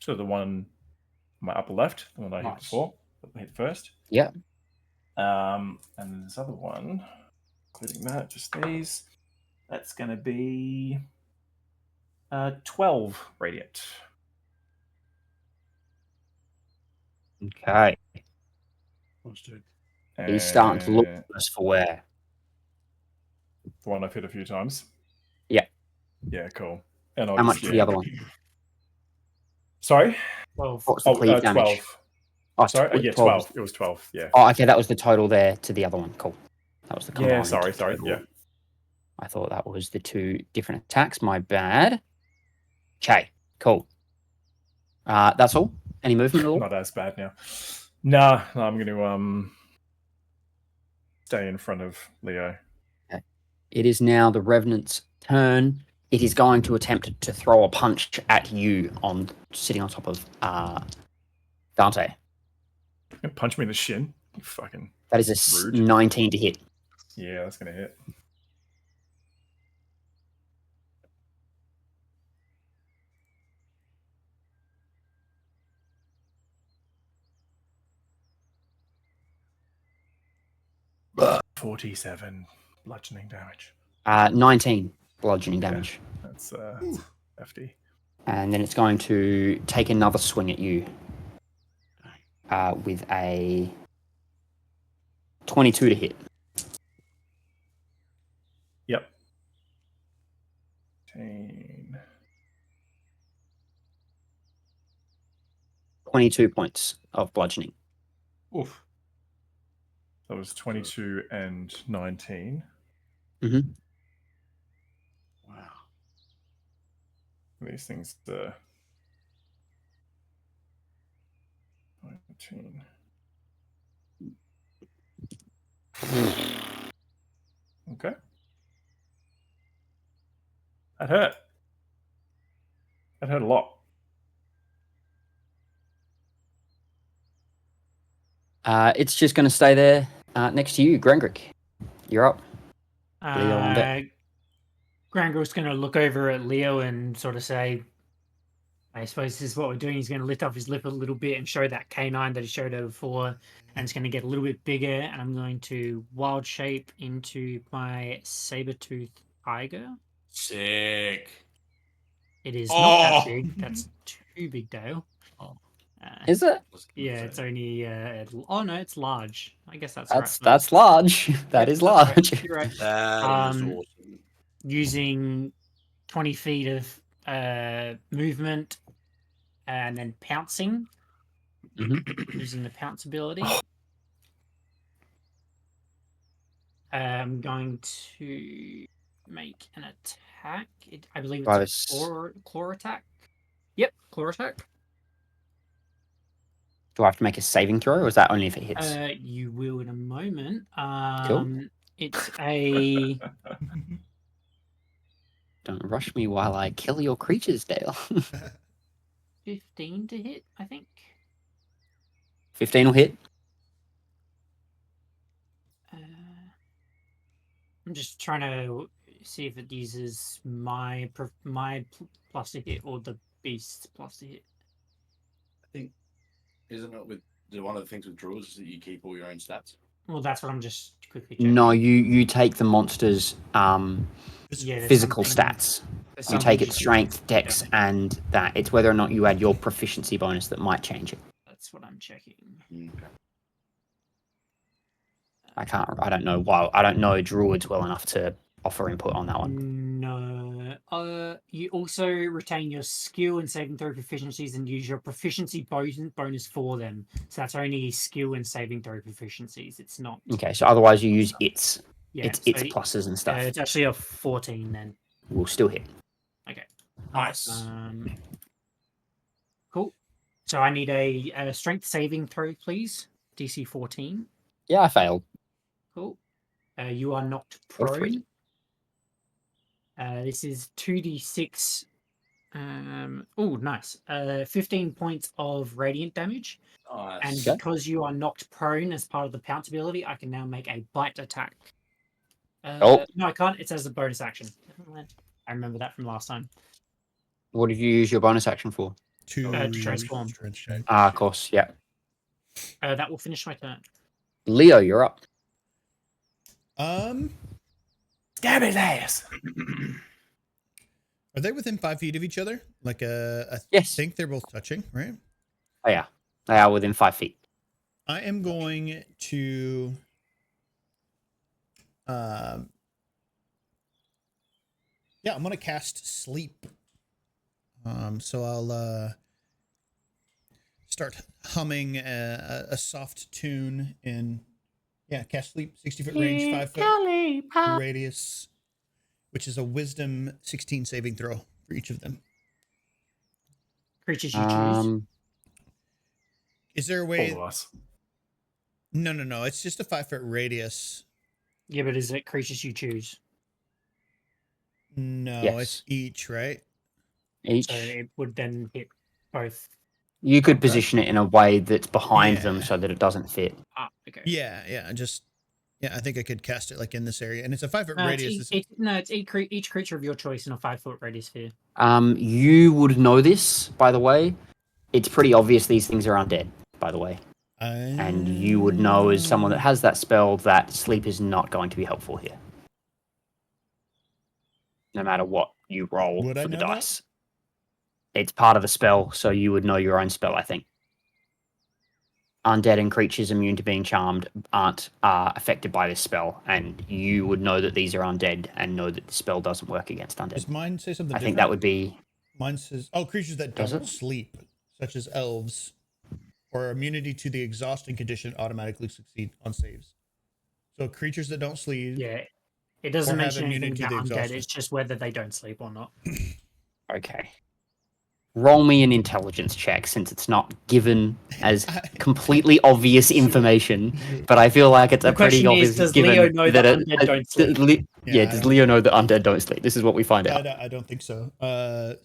to the one on my upper left, the one I hit Nice. before, that I hit first. Yeah. And then this other one, including that, just these, that's going to be 12 radiant. Okay. Nice, dude. He's starting to look And worse for wear. the one I've hit a few times. Yeah. Yeah, cool. And I'll How just, much for the other one? Sorry? 12. What's the cleave damage? 12. Oh, Sorry? Yeah, 12. It was 12. Yeah. Oh, okay, that was the total there to the other one. Cool. That was the combined. Yeah, sorry. total. Yeah. I thought that was the two different attacks. My bad. Okay, cool. That's all. Any movement at all? Not as bad now. Nah, no, I'm going to stay in front of Leo. It is now the Revenant's turn. It is going to attempt to throw a punch at you on sitting on top of Dante. Punch me in the shin. You fucking. That is a Rude. 19 to hit. Yeah, that's going to hit. But 47 bludgeoning damage. 19 bludgeoning Yeah. damage. That's hefty. And then it's going to take another swing at you with a 22 to hit. Yep. 10. 22 points of bludgeoning. Oof. That was 22 and 19. Mm-hmm. Wow. These things, 19. Okay. That hurt. That hurt a lot. It's just going to stay there next to you, Grangrik. You're up. Leo on deck. Grangrik's going to look over at Leo and sort of say, I suppose this is what we're doing. He's going to lift up his lip a little bit and show that canine that he showed her before. And it's going to get a little bit bigger. And I'm going to wild shape into my saber-toothed tiger. Sick. It is not that Oh! big. That's too big, Dale. Oh. Is it? Yeah, it's only. Oh no, it's large. I guess that's right. That's large. That is large. Right. You're right. That is awesome. Using 20 feet of movement, and then pouncing. Using the pounce ability. I'm going to make an attack. I believe it's a claw attack. Yep, claw attack. Do I have to make a saving throw, or is that only if it hits? You will in a moment. Cool. It's a. Don't rush me while I kill your creatures, Dale. 15 to hit, I think. 15 will hit. I'm just trying to see if it uses my plus to hit or the beast's plus to hit. I think, isn't it with one of the things with druids is that you keep all your own stats? Well, that's what I'm just quickly checking. No, you take the monster's physical something- stats. there's You take something its strength, dex, and that. It's whether or not you add your proficiency bonus that might change it. That's what I'm checking. Okay. I don't know why. I don't know druids well enough to offer input on that one. No. You also retain your skill and saving throw proficiencies and use your proficiency bonus for them. So that's only skill and saving throw proficiencies. It's not. Okay, so otherwise you use its Yeah, its so pluses and stuff. it's actually a 14 then. Will still hit. Okay. Nice. Cool. So I need a strength saving throw, please. DC 14. Yeah, I failed. Cool. You are knocked Or 3. prone. This is 2d6. Oh, nice. 15 points of radiant damage. And Nice. Okay. because you are knocked prone as part of the pounce ability, I can now make a bite attack. Oh. No, I can't. It's as a bonus action. I remember that from last time. What did you use your bonus action for? To transform. Ah, of course. Yeah. That will finish my turn. Leo, you're up. Stab his ass. Are they within 5 feet of each other? Like, I Yes. think they're both touching, right? Oh, yeah. They are within 5 feet. I am going to yeah, I'm gonna cast sleep. So I'll start humming a soft tune in cast sleep, 60-foot range, 5-foot radius, which is a wisdom 16 saving throw for each of them. Creatures you choose. Is there a All way? of us. No. It's just a 5-foot radius. Yeah, but is it creatures you choose? No, Yes. it's each, right? Each. So it would then hit both. You could Okay. position it in a way that's behind them Yeah. so that it doesn't fit. Ah, okay. Yeah. I think I could cast it like in this area, and it's a 5-foot No, radius. it's each creature of your choice in a 5-foot radius sphere. You would know this, by the way. It's pretty obvious these things are undead, by the way. And you would know as someone that has that spell that sleep is not going to be helpful here. No matter what you roll Would I for the know that? dice. It's part of the spell, so you would know your own spell, I think. Undead and creatures immune to being charmed aren't affected by this spell, and you would know that these are undead and know that the spell doesn't work against undead. Does mine say something I different? think that would be... Mine says, creatures that Does don't it? sleep, such as elves, or immunity to the exhausting condition automatically succeed on saves. So creatures that don't sleep. Yeah. It doesn't Or have mention anything immunity to about the undead. exhaustion. It's just whether they don't sleep or not. Okay. Roll me an intelligence check since it's not given as completely obvious information, but I feel like it's The a pretty question obvious is, does given Leo know that it- undead don't sleep? Yeah, I does don't- Leo know that undead don't sleep? This is what we find out. I don't think so.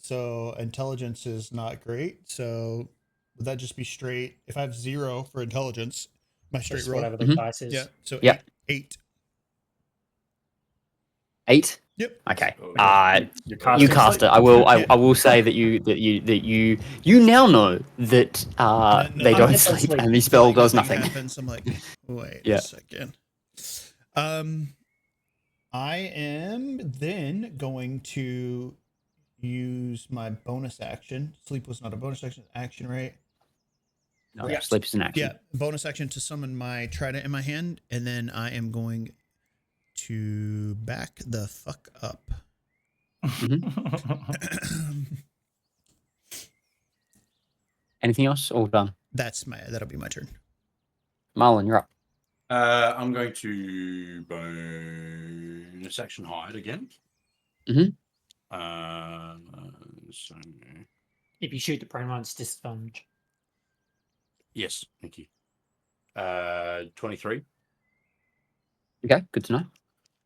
So intelligence is not great. So would that just be straight? If I have 0 for intelligence, my straight Just roll. whatever the Mhm. dice is. Yeah. So Yep. 8. 8? Yep. Okay. You You cast it. I will say that you now know that No, they undead don't don't sleep sleep. and the spell Like, does nothing nothing. happens. I'm like, wait Yeah. a second. I am then going to use my bonus action. Sleep was not a bonus action, right? No, Yeah. sleep is an action. Yeah, bonus action to summon my trident in my hand, and then I am going to back the fuck up. Anything else? All done. That'll be my turn. Marlon, you're up. I'm going to bonus action hide again. Mhm. So If you shoot the prone one, it's disadvantage. yes, thank you. 23. Okay, good to know.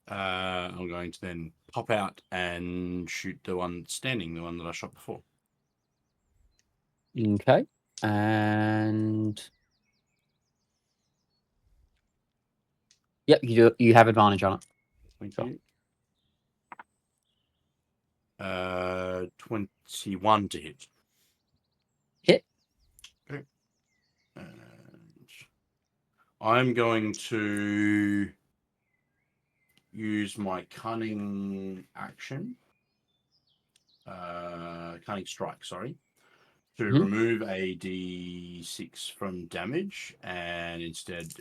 I'm going to then pop out and shoot the one standing, the one that I shot before. Okay. And yep, you have advantage on it. Thank Sure. you. 21 to hit. Hit. Okay. And I'm going to use my cunning action. Cunning strike, sorry. To Mhm. remove a d6 from damage and instead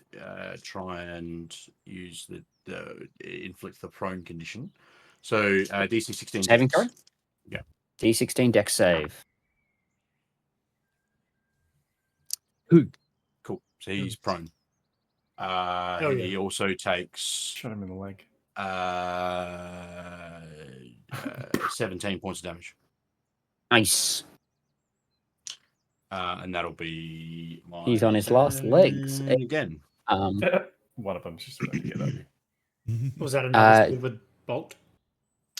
try and use the inflict the prone condition. So DC 16 Saving dex. throw? Yeah. D16 dex save. Cool. So he's prone. Oh, He yeah. also takes Shot him in the leg. 17 points of damage. Nice. And that'll be my He's on his last legs. turn again. One of them's just about to get up. Was that another Uh, silver bolt?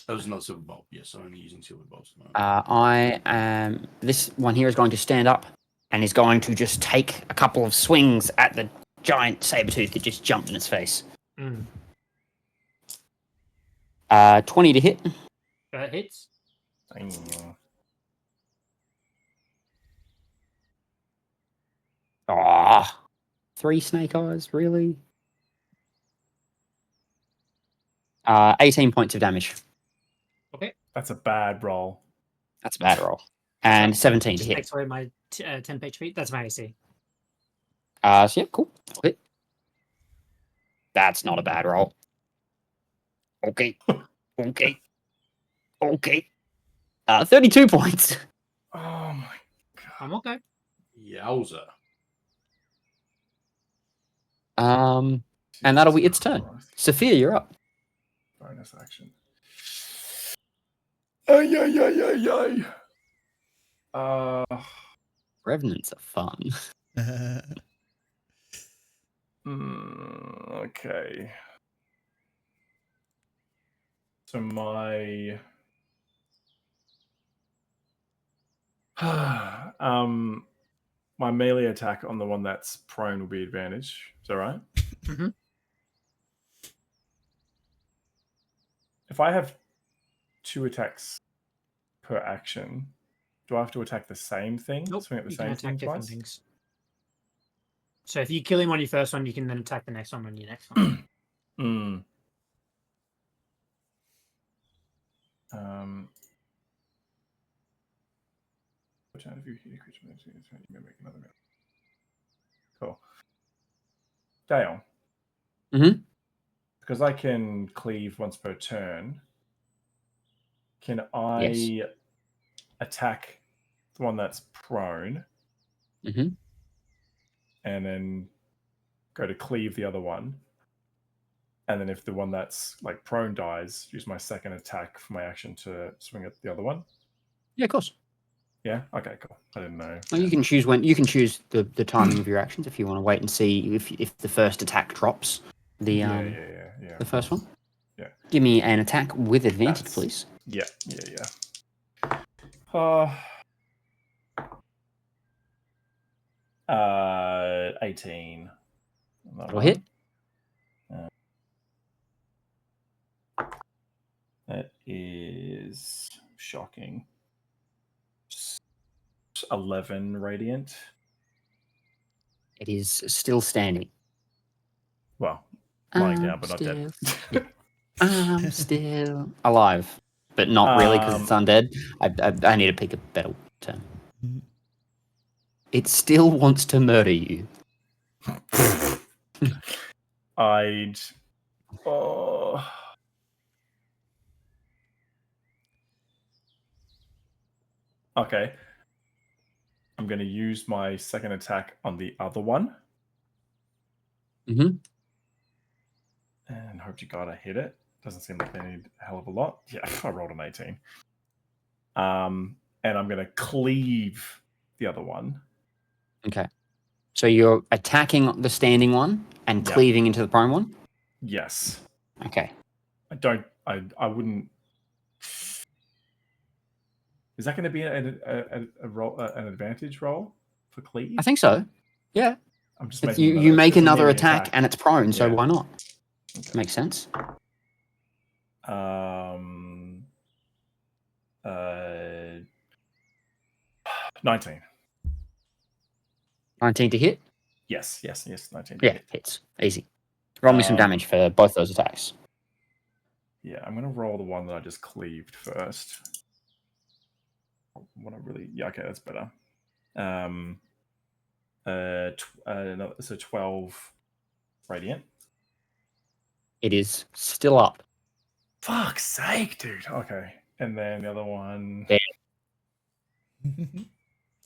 That was another silver bolt. Yes, I'm only using silver bolts at the moment. I am. This one here is going to stand up and is going to just take a couple of swings at the giant saber tooth that just jumped in its face. Mm. 20 to hit. That hits. Ah, 3 snake eyes, really? 18 points of damage. Okay. That's a bad roll. That's a bad roll. And 17 to Just hit. takes away my 10 HP. That's my AC. So yeah, cool. Okay. That's not a bad roll. Okay. Okay. Okay. 32 points. Oh my I'm okay. Yowza. And that'll be its turn. Sephir, you're up. Bonus action. Ay, ay, ay, ay, ay. Revenants are fun. Okay. So my my melee attack on the one that's prone will be advantage. Is that right? Mhm. If I have 2 attacks per action, do I have to attack the same thing? Nope. Swing at the You can same attack thing different twice? things. So if you kill him on your first one, you can then attack the next one on your next one. Mm. Which out of you hit a creature, you may make another melee. Cool. Dale. Mhm. Because I can cleave once per turn, can I Yes. attack the one that's prone Mhm. and then go to cleave the other one? And then if the one that's like prone dies, use my second attack for my action to swing at the other one? Yeah, of course. Yeah? Okay, cool. I didn't know. Well, you can choose when. You can choose the timing of your actions if you want to wait and see if the first attack drops. The the first one. Yeah. Give me an attack with advantage, That's- please. Yeah. 18. That'll hit. That is shocking. 11 radiant. It is still standing. Well, lying down, but not dead. I'm still alive, but not really because it's undead. I need to pick a better term. It still wants to murder you. I'd. Oh. Okay. I'm going to use my second attack on the other one. Mm-hmm. And hope to God I hit it. Doesn't seem like they need a hell of a lot. Yeah, I rolled an 18. And I'm going to cleave the other one. Okay. So you're attacking the standing one and Yep. cleaving into the prone one? Yes. Okay. I wouldn't. Is that going to be a roll, an advantage roll for cleave? I think so. Yeah. I'm just But making you make it's a another melee attack and it's prone, so Yeah. why not? Okay. Makes sense. 19. 19 to hit? Yes, 19 to Yeah, hit. hits. Easy. Roll me some damage for both those attacks. Yeah, I'm going to roll the one that I just cleaved first. Okay, that's better. No, it's a 12 radiant. It is still up. Fuck's sake, dude. Okay, and then the other one. Yeah.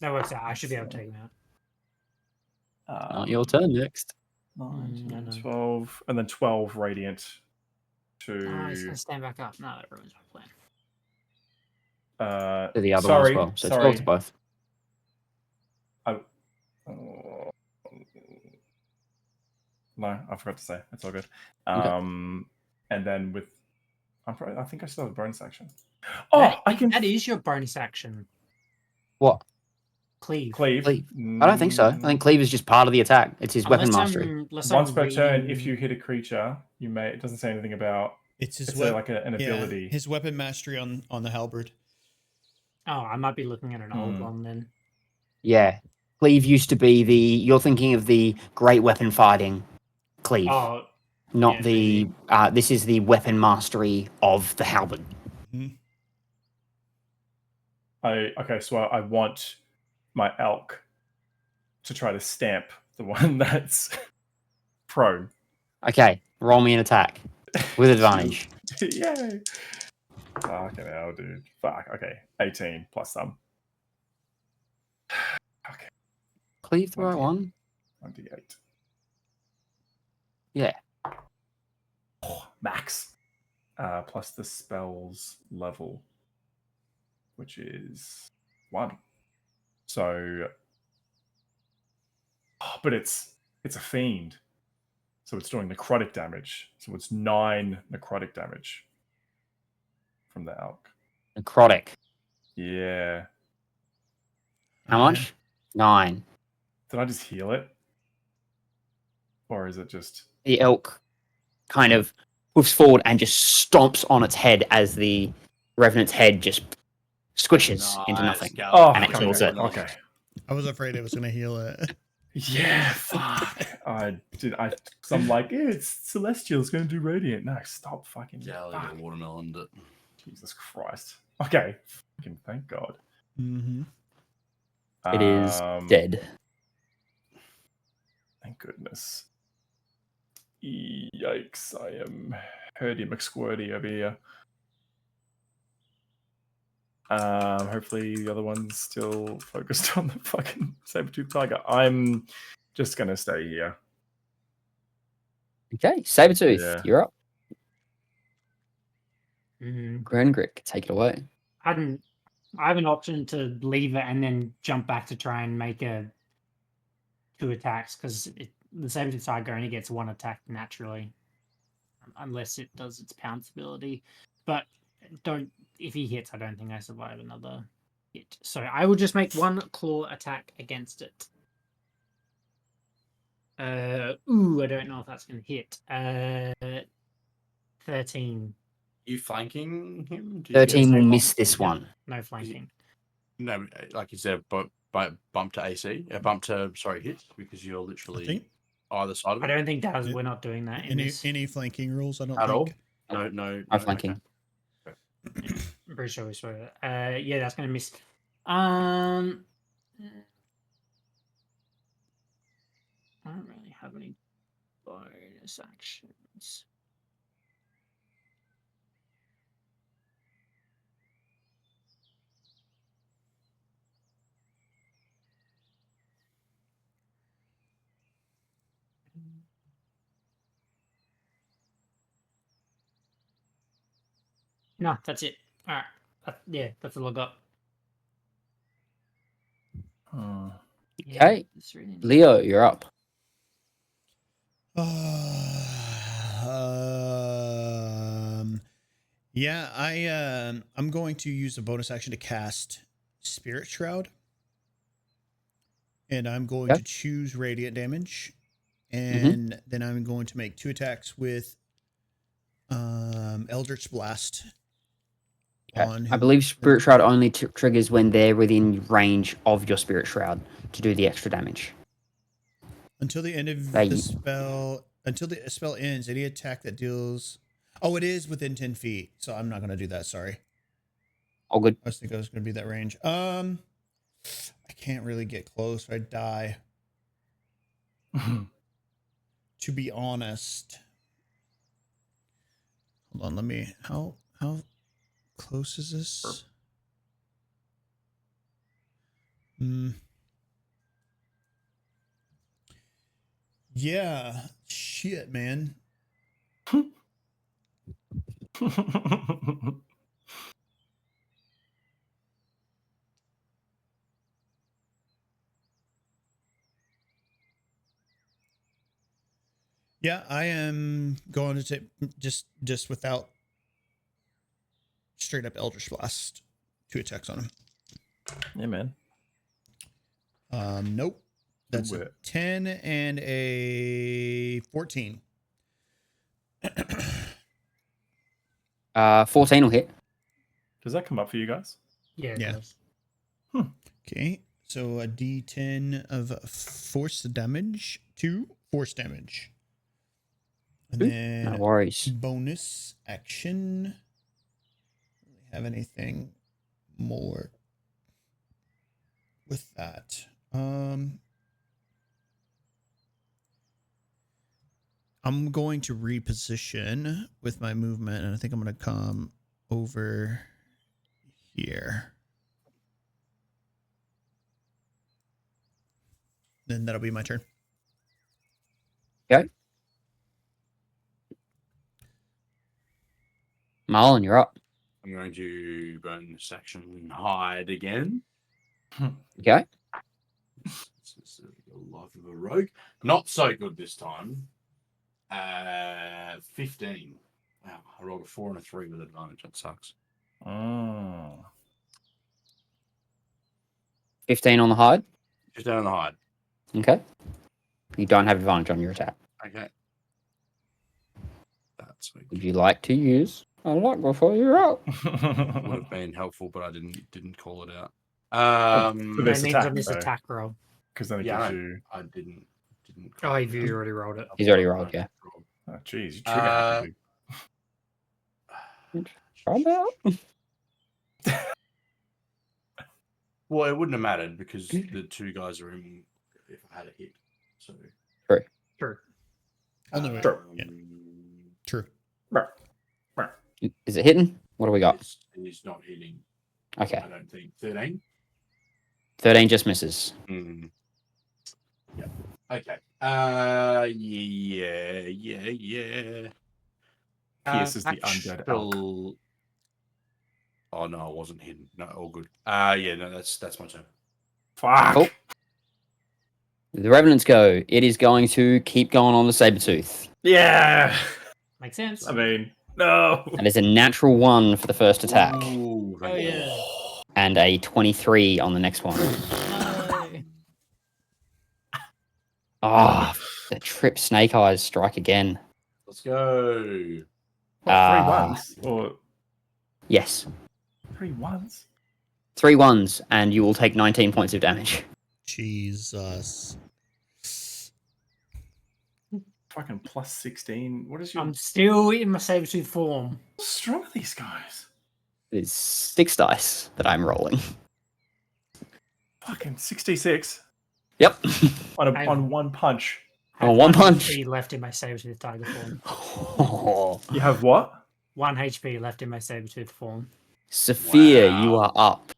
That works out. I should be able to take him out. Not your turn next. 9, I know. 12, and then 12 radiant to. Oh, he's going to stand back up. No, that ruins my plan. To the other sorry, one as well. So sorry. 12 to both. No, I forgot to say. It's all good. Okay. and then with I think I still have a bonus action. Oh, I can That is your bonus action. What? Cleave. cleave. Cleave? I don't think so. I think cleave is just part of the attack. It's his weapon mastery. Unless Once I'm per turn, if reading- you hit a creature, you may. It doesn't say anything about. It's his It's weapon. like an ability. His weapon mastery on the halberd. Oh, I might be looking at an old Hmm. one then. Yeah. Cleave used to be you're thinking of the great weapon fighting cleave. Oh, Not yeah, the this is the weapon mastery of the halberd. So I want my elk to try to stamp the one that's prone. Okay, roll me an attack with advantage. Yay! Fucking hell, dude. Fuck. Okay, 18 plus some. Okay, Cleave the right one. 1d8. Yeah. Oh, max. Plus the spell's level, which is 1. So, but it's a fiend, so it's doing necrotic damage. So it's 9 necrotic damage from the elk. Necrotic. Yeah. How much? 9. Did I just heal it, or is it just? The elk kind of moves forward and just stomps on its head as the revenant's head just squishes into nothing. Nice, Oh, And it okay. kills it. Okay. I was afraid it was going to heal it. Yeah, fuck. So I'm like, yeah, it's celestial. It's going to do radiant. No, stop fucking. Galley Fuck. watermelon. Jesus Christ. Okay. Fucking thank God. Mm-hmm. It is dead. Thank goodness. Yikes! I am Herdy McSquirty over here. Hopefully the other one's still focused on the fucking saber-tooth tiger. I'm just gonna stay here. Okay, Sabretooth, Yeah. you're up. Mm, Grangrik, take it away. I have an option to leave it and then jump back to try and make 2 attacks because the saber-tooth tiger only gets 1 attack naturally, unless it does its pounce ability. But if he hits, I don't think I survive another hit. So I will just make 1 claw attack against it. I don't know if that's going to hit. 13. You flanking him? 13 will no miss flank. this Yep. one. No flanking. No, like is there a bump to AC? A bump to hit because you're I literally think either side of I it. don't think we're not doing that in this. any flanking rules. I don't At think. all. No, No flanking. okay. I'm pretty sure we swear that. Yeah, that's going to miss. I don't really have any bonus actions. No, that's it. All right. Yeah, that's all I got. Okay. That's really Leo, you're up. Yeah, I'm going to use a bonus action to cast Spirit Shroud, and I'm going Okay. to choose radiant damage, and then I'm going to make 2 attacks with Eldritch Blast. On I him. believe Spirit Shroud only triggers when they're within range of your Spirit Shroud to do the extra damage. Until the end of They- the spell, until the spell ends, any attack that deals. Oh, it is within 10 feet, so I'm not going to do that. Sorry. All good. I was thinking it was going to be that range. I can't really get close. Or I'd die. To be honest. Hold on. Let me. How close is this? Yeah. Shit, man. Yeah, I am going to take just without straight up Eldritch Blast 2 attacks on him. Yeah, man. Nope. That's Do a it. 10 and a 14. 14 will hit. Does that come up for you guys? Yeah, it Yeah. does. Okay, so a D10 of force damage, 2 force damage. And No then worries. bonus action. Have anything more with that? I'm going to reposition with my movement, and I think I'm going to come over here. Then that'll be my turn. Okay. Marlon, you're up. I'm going to bonus action and hide again. Okay. This is the life of a rogue. Not so good this time. 15. Wow, I rolled a 4 and a 3 with advantage. That sucks. Oh. 15 on the hide. Just down the hide. Okay. You don't have advantage on your attack. Okay. That's okay. Would you like to use a luck before you're out? Would have been helpful, but I didn't call it out. For No this needs attack, on this though. attack roll. Because then it Yeah, gives you. I didn't. Oh, have you already rolled it? He's already rolled, yeah. Oh, jeez, you trigger happy. Roll out. Well, it wouldn't have mattered because the two guys are in. If I had a hit, so Sure. Oh, no, wait. Sure. Yeah. True. Is it hitting? What do we got? it's not hitting. Okay. I don't think 13. 13 just misses. Yeah. Okay. Yeah. Pierce is the undead elk. Oh no, I wasn't hidden. No, all good. Yeah, no, that's my turn. Fuck. Oh. The Revenants go. It is going to keep going on the Sabretooth. Yeah. Makes sense. I mean, no. That is a natural 1 for the first attack. Ooh, Oh, yeah. And a 23 on the next one. No. Ah, the trip snake eyes strike again. Let's go. What, 3 ones? Or Yes. 3 ones? 3 ones, and you will take 19 points of damage. Jesus. Fucking plus 16. What is your. I'm still in my Sabretooth form. How strong are these guys? There's 6 dice that I'm rolling. Fucking 66 Yep. on one punch. I have Oh, one 1 punch. HP left in my Sabretooth tiger form. Oh. You have what? 1 HP left in my Sabretooth form. Sephir, Wow. you are up.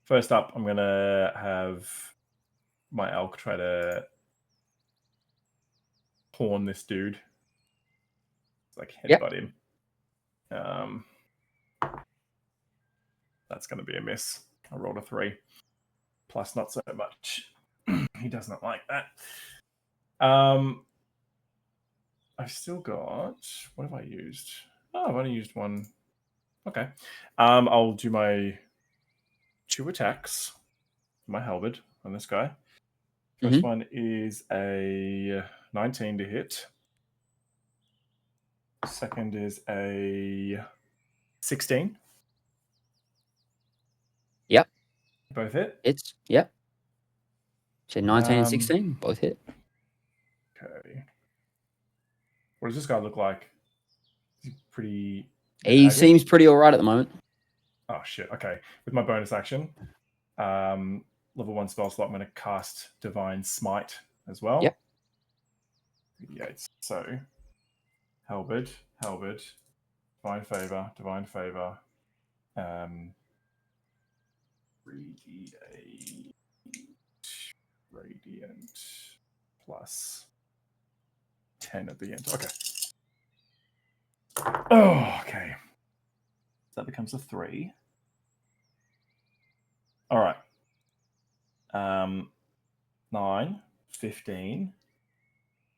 First up, I'm going to have my elk try to horn this dude. Like headbutt him. That's going to be a miss. I rolled a 3. Plus not so much. He does not like that. I've still got... What have I used? Oh, I've only used 1. Okay. I'll do my 2 attacks. My halberd on this guy. First one is a 19 to hit. Second is a 16. Yep. Both hit. It's, yep. So 19 and 16, both hit. Okay. What does this guy look like? Is he pretty... He haggard? seems pretty alright at the moment. Oh, shit. Okay. With my bonus action, level 1 spell slot, I'm going to cast Divine Smite as well. Yep. 38. So, Halberd, Divine Favor, 3d8 Radiant plus 10 at the end. Okay. Oh, okay. So that becomes a 3. All right. 9, 15,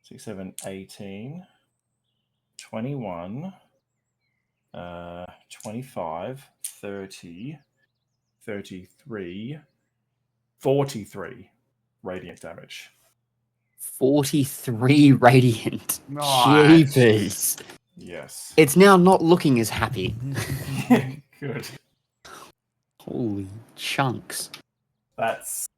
6, 7, 18, 21, 25, 30, 33, 43 radiant damage. 43 radiant. Nice. Jeepers. Yes. It's now not looking as happy. Good. Holy chunks. That's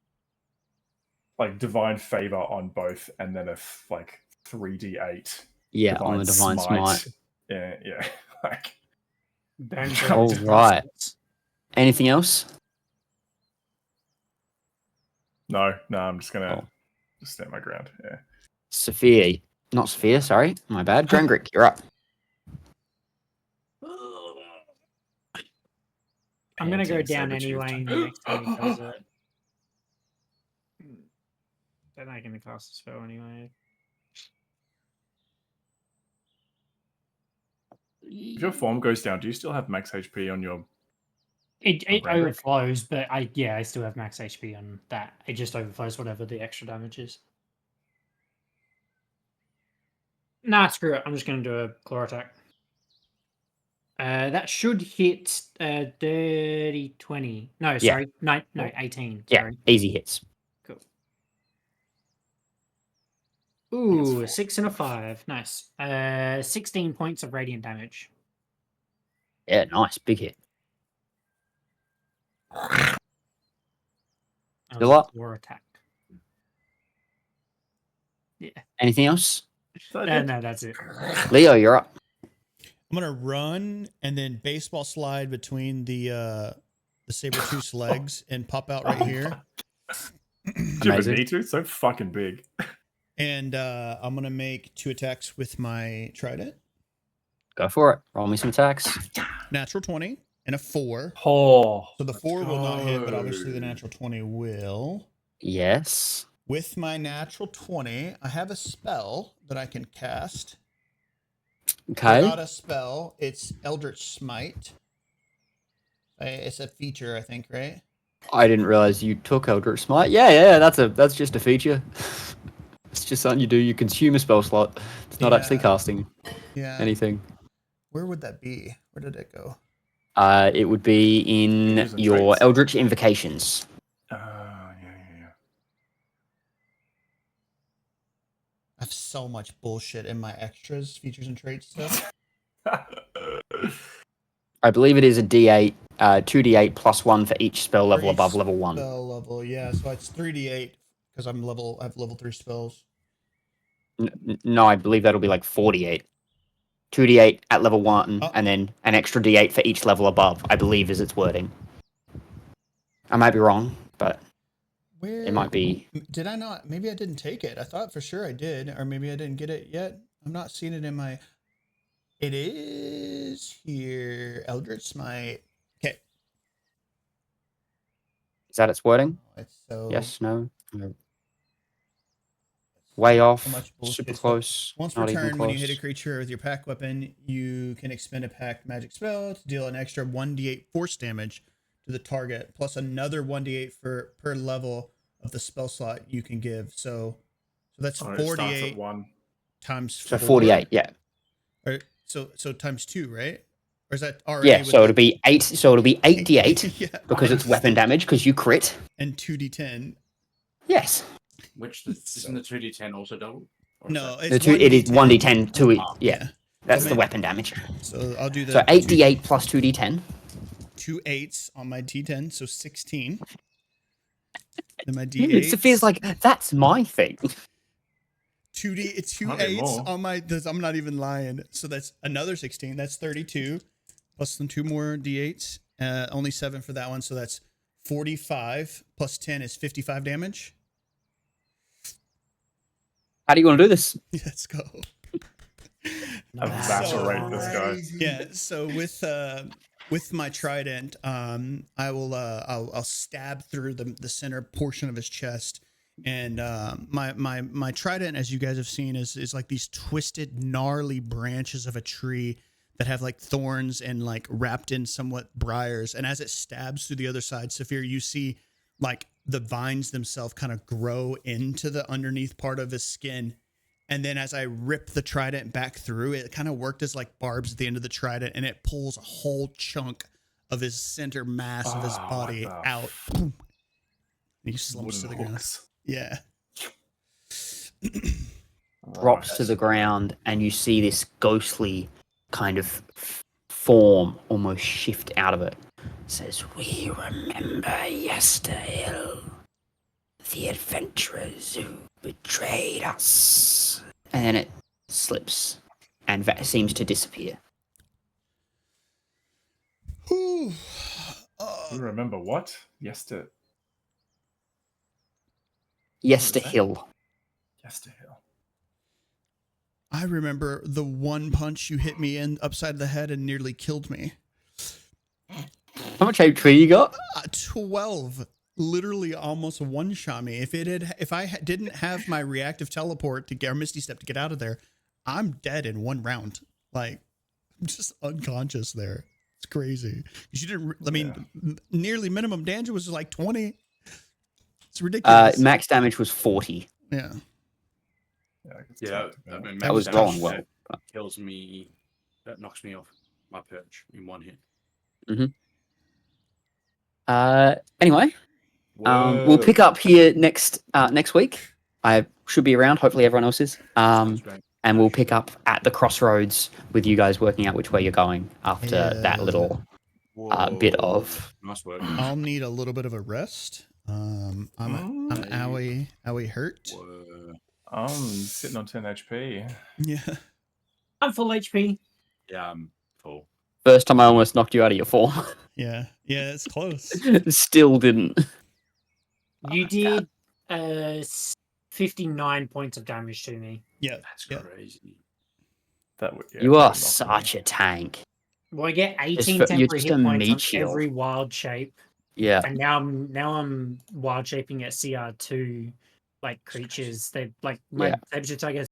like divine favor on both, and then a 3d8. Yeah, on the divine smite. Yeah, yeah. Like, All right. Anything else? no, I'm just gonna Oh. just stand my ground. Yeah. Sephir. Not Sephir, sorry. My bad. Grangrik, you're up. I'm gonna go down Saber-tooth. anyway the next time he does it. Then I'm gonna cast a spell anyway. If your form goes down, do you still have max HP on your? It Grangrik? overflows, but I still have max HP on that. It just overflows whatever the extra damage is. Nah, screw it. I'm just gonna do a claw attack. That should hit dirty 20. No, Yeah. sorry. No, 18. Yeah, Sorry. easy hits. Cool. Ooh, a 6 and a 5. Nice. 16 points of radiant damage. Yeah, nice. Big hit. That was Still a up? claw attack. Yeah. Anything else? No, that's it. Leo, you're up. I'm gonna run and then baseball slide between the saber-tooth's legs and pop out right here. Do you have a Amazing. knee tooth? So fucking big. And I'm gonna make 2 attacks with my trident. Go for it. Roll me some attacks. Natural 20 and a 4. Oh. So the 4 will not hit, but obviously the go. natural 20 will. Yes. With my natural 20, I have a spell that I can cast. Okay. Not a spell. It's Eldritch Smite. It's a feature, I think, right? I didn't realize you took Eldritch Smite. Yeah, that's just a feature. It's just something you do. You consume a spell slot. It's not actually Yeah. casting Yeah. anything. Where would that be? Where did it go? It would be in Features and your traits. Eldritch Invocations. Yeah. I have so much bullshit in my extras, features, and traits stuff. I believe it is a D8, 2d8 plus 1 for each spell level For each above level 1. Spell level, yeah. So it's 3d8 because I have level 3 spells. No, I believe that'll be like 48. 2d8 at level 1, Oh. and then an extra d8 for each level above, I believe is its wording. I might be wrong, but Where it might be. Did I not? Maybe I didn't take it. I thought for sure I did, or maybe I didn't get it yet. I'm not seeing it in my. It is here. Eldritch Smite. Okay. Is that its wording? It's so. Yes, no? Way off, So much bullshit. super So close, once per not even turn, when you close. hit a creature with your pack weapon, you can expend a packed magic spell to deal an extra 1d8 force damage to the target, plus another 1d8 for per level of the spell slot you can give. So that's Oh, it starts 48 at 1. times So 4. 48, yeah. Or, so times 2, right? Or is that already? Yeah, with so the- it'll be 8, so it'll be 8d8 yeah, because it's weapon damage, because you crit. and 2d10. Yes. Which isn't the 2d10 also double? Or is No, that- it's It is 1d10 to it. Ah, Yeah, that's So the ma- weapon damage. So I'll do the So 8d8 plus 2d10. 2 8s on my d10, so 16. Then my d8. Sophie's like, that's my thing. 2 Not anymore. 8s on my. I'm not even lying. So that's another 16. That's 32. Plus then 2 more d8s. Only 7 for that one. So that's 45 plus 10 is 55 damage. How do you want to do this? Let's go. Evaporate this guy. Yeah. So with my trident, I'll stab through the center portion of his chest, and my trident, as you guys have seen, is like these twisted, gnarly branches of a tree that have like thorns and like wrapped in somewhat briars. And as it stabs through the other side, Sephir, you see like the vines themselves kind of grow into the underneath part of his skin. And then as I rip the trident back through, it kind of worked as like barbs at the end of the trident, and it pulls a whole chunk of his center mass of his body out. Boom. And he slumps to the ground. Yeah. Drops to the ground, and you see this ghostly kind of form almost shift out of it. Says, "We remember Yesterhill, the adventurers who betrayed us." And then it slips and seems to disappear. You remember what? Yesterhill. Yesterhill. I remember the one punch you hit me in upside the head and nearly killed me. How much HP you got? 12. Literally almost one-shot me. If I didn't have my reactive teleport to get or Misty Step to get out of there, I'm dead in one round. Like, I'm just unconscious there. It's crazy. You didn't. I mean, nearly minimum damage was like 20. It's ridiculous. Max damage was 40. Yeah. Yeah, I mean, That was wrong. Well, that kills me. That knocks me off my perch in one hit. Anyway, we'll pick up here next week. I should be around. Hopefully, everyone else is. And we'll pick up at the crossroads with you guys working out which way you're going after that little bit of. Nice work. I'll need a little bit of a rest. I'm owie hurt. Whoa. I'm sitting on 10 HP. Yeah. I'm full HP. Yeah, I'm full. First time I almost knocked you out of your form. Yeah. Yeah, it's close. Still didn't. You did 59 points of damage to me. Yeah. That's crazy. You are such a tank. Well, I get 18 you're temporary just hit a points meat on shield. every wild shape. Yeah. And now I'm wild shaping at CR2 like creatures. They like my saber tooth tiger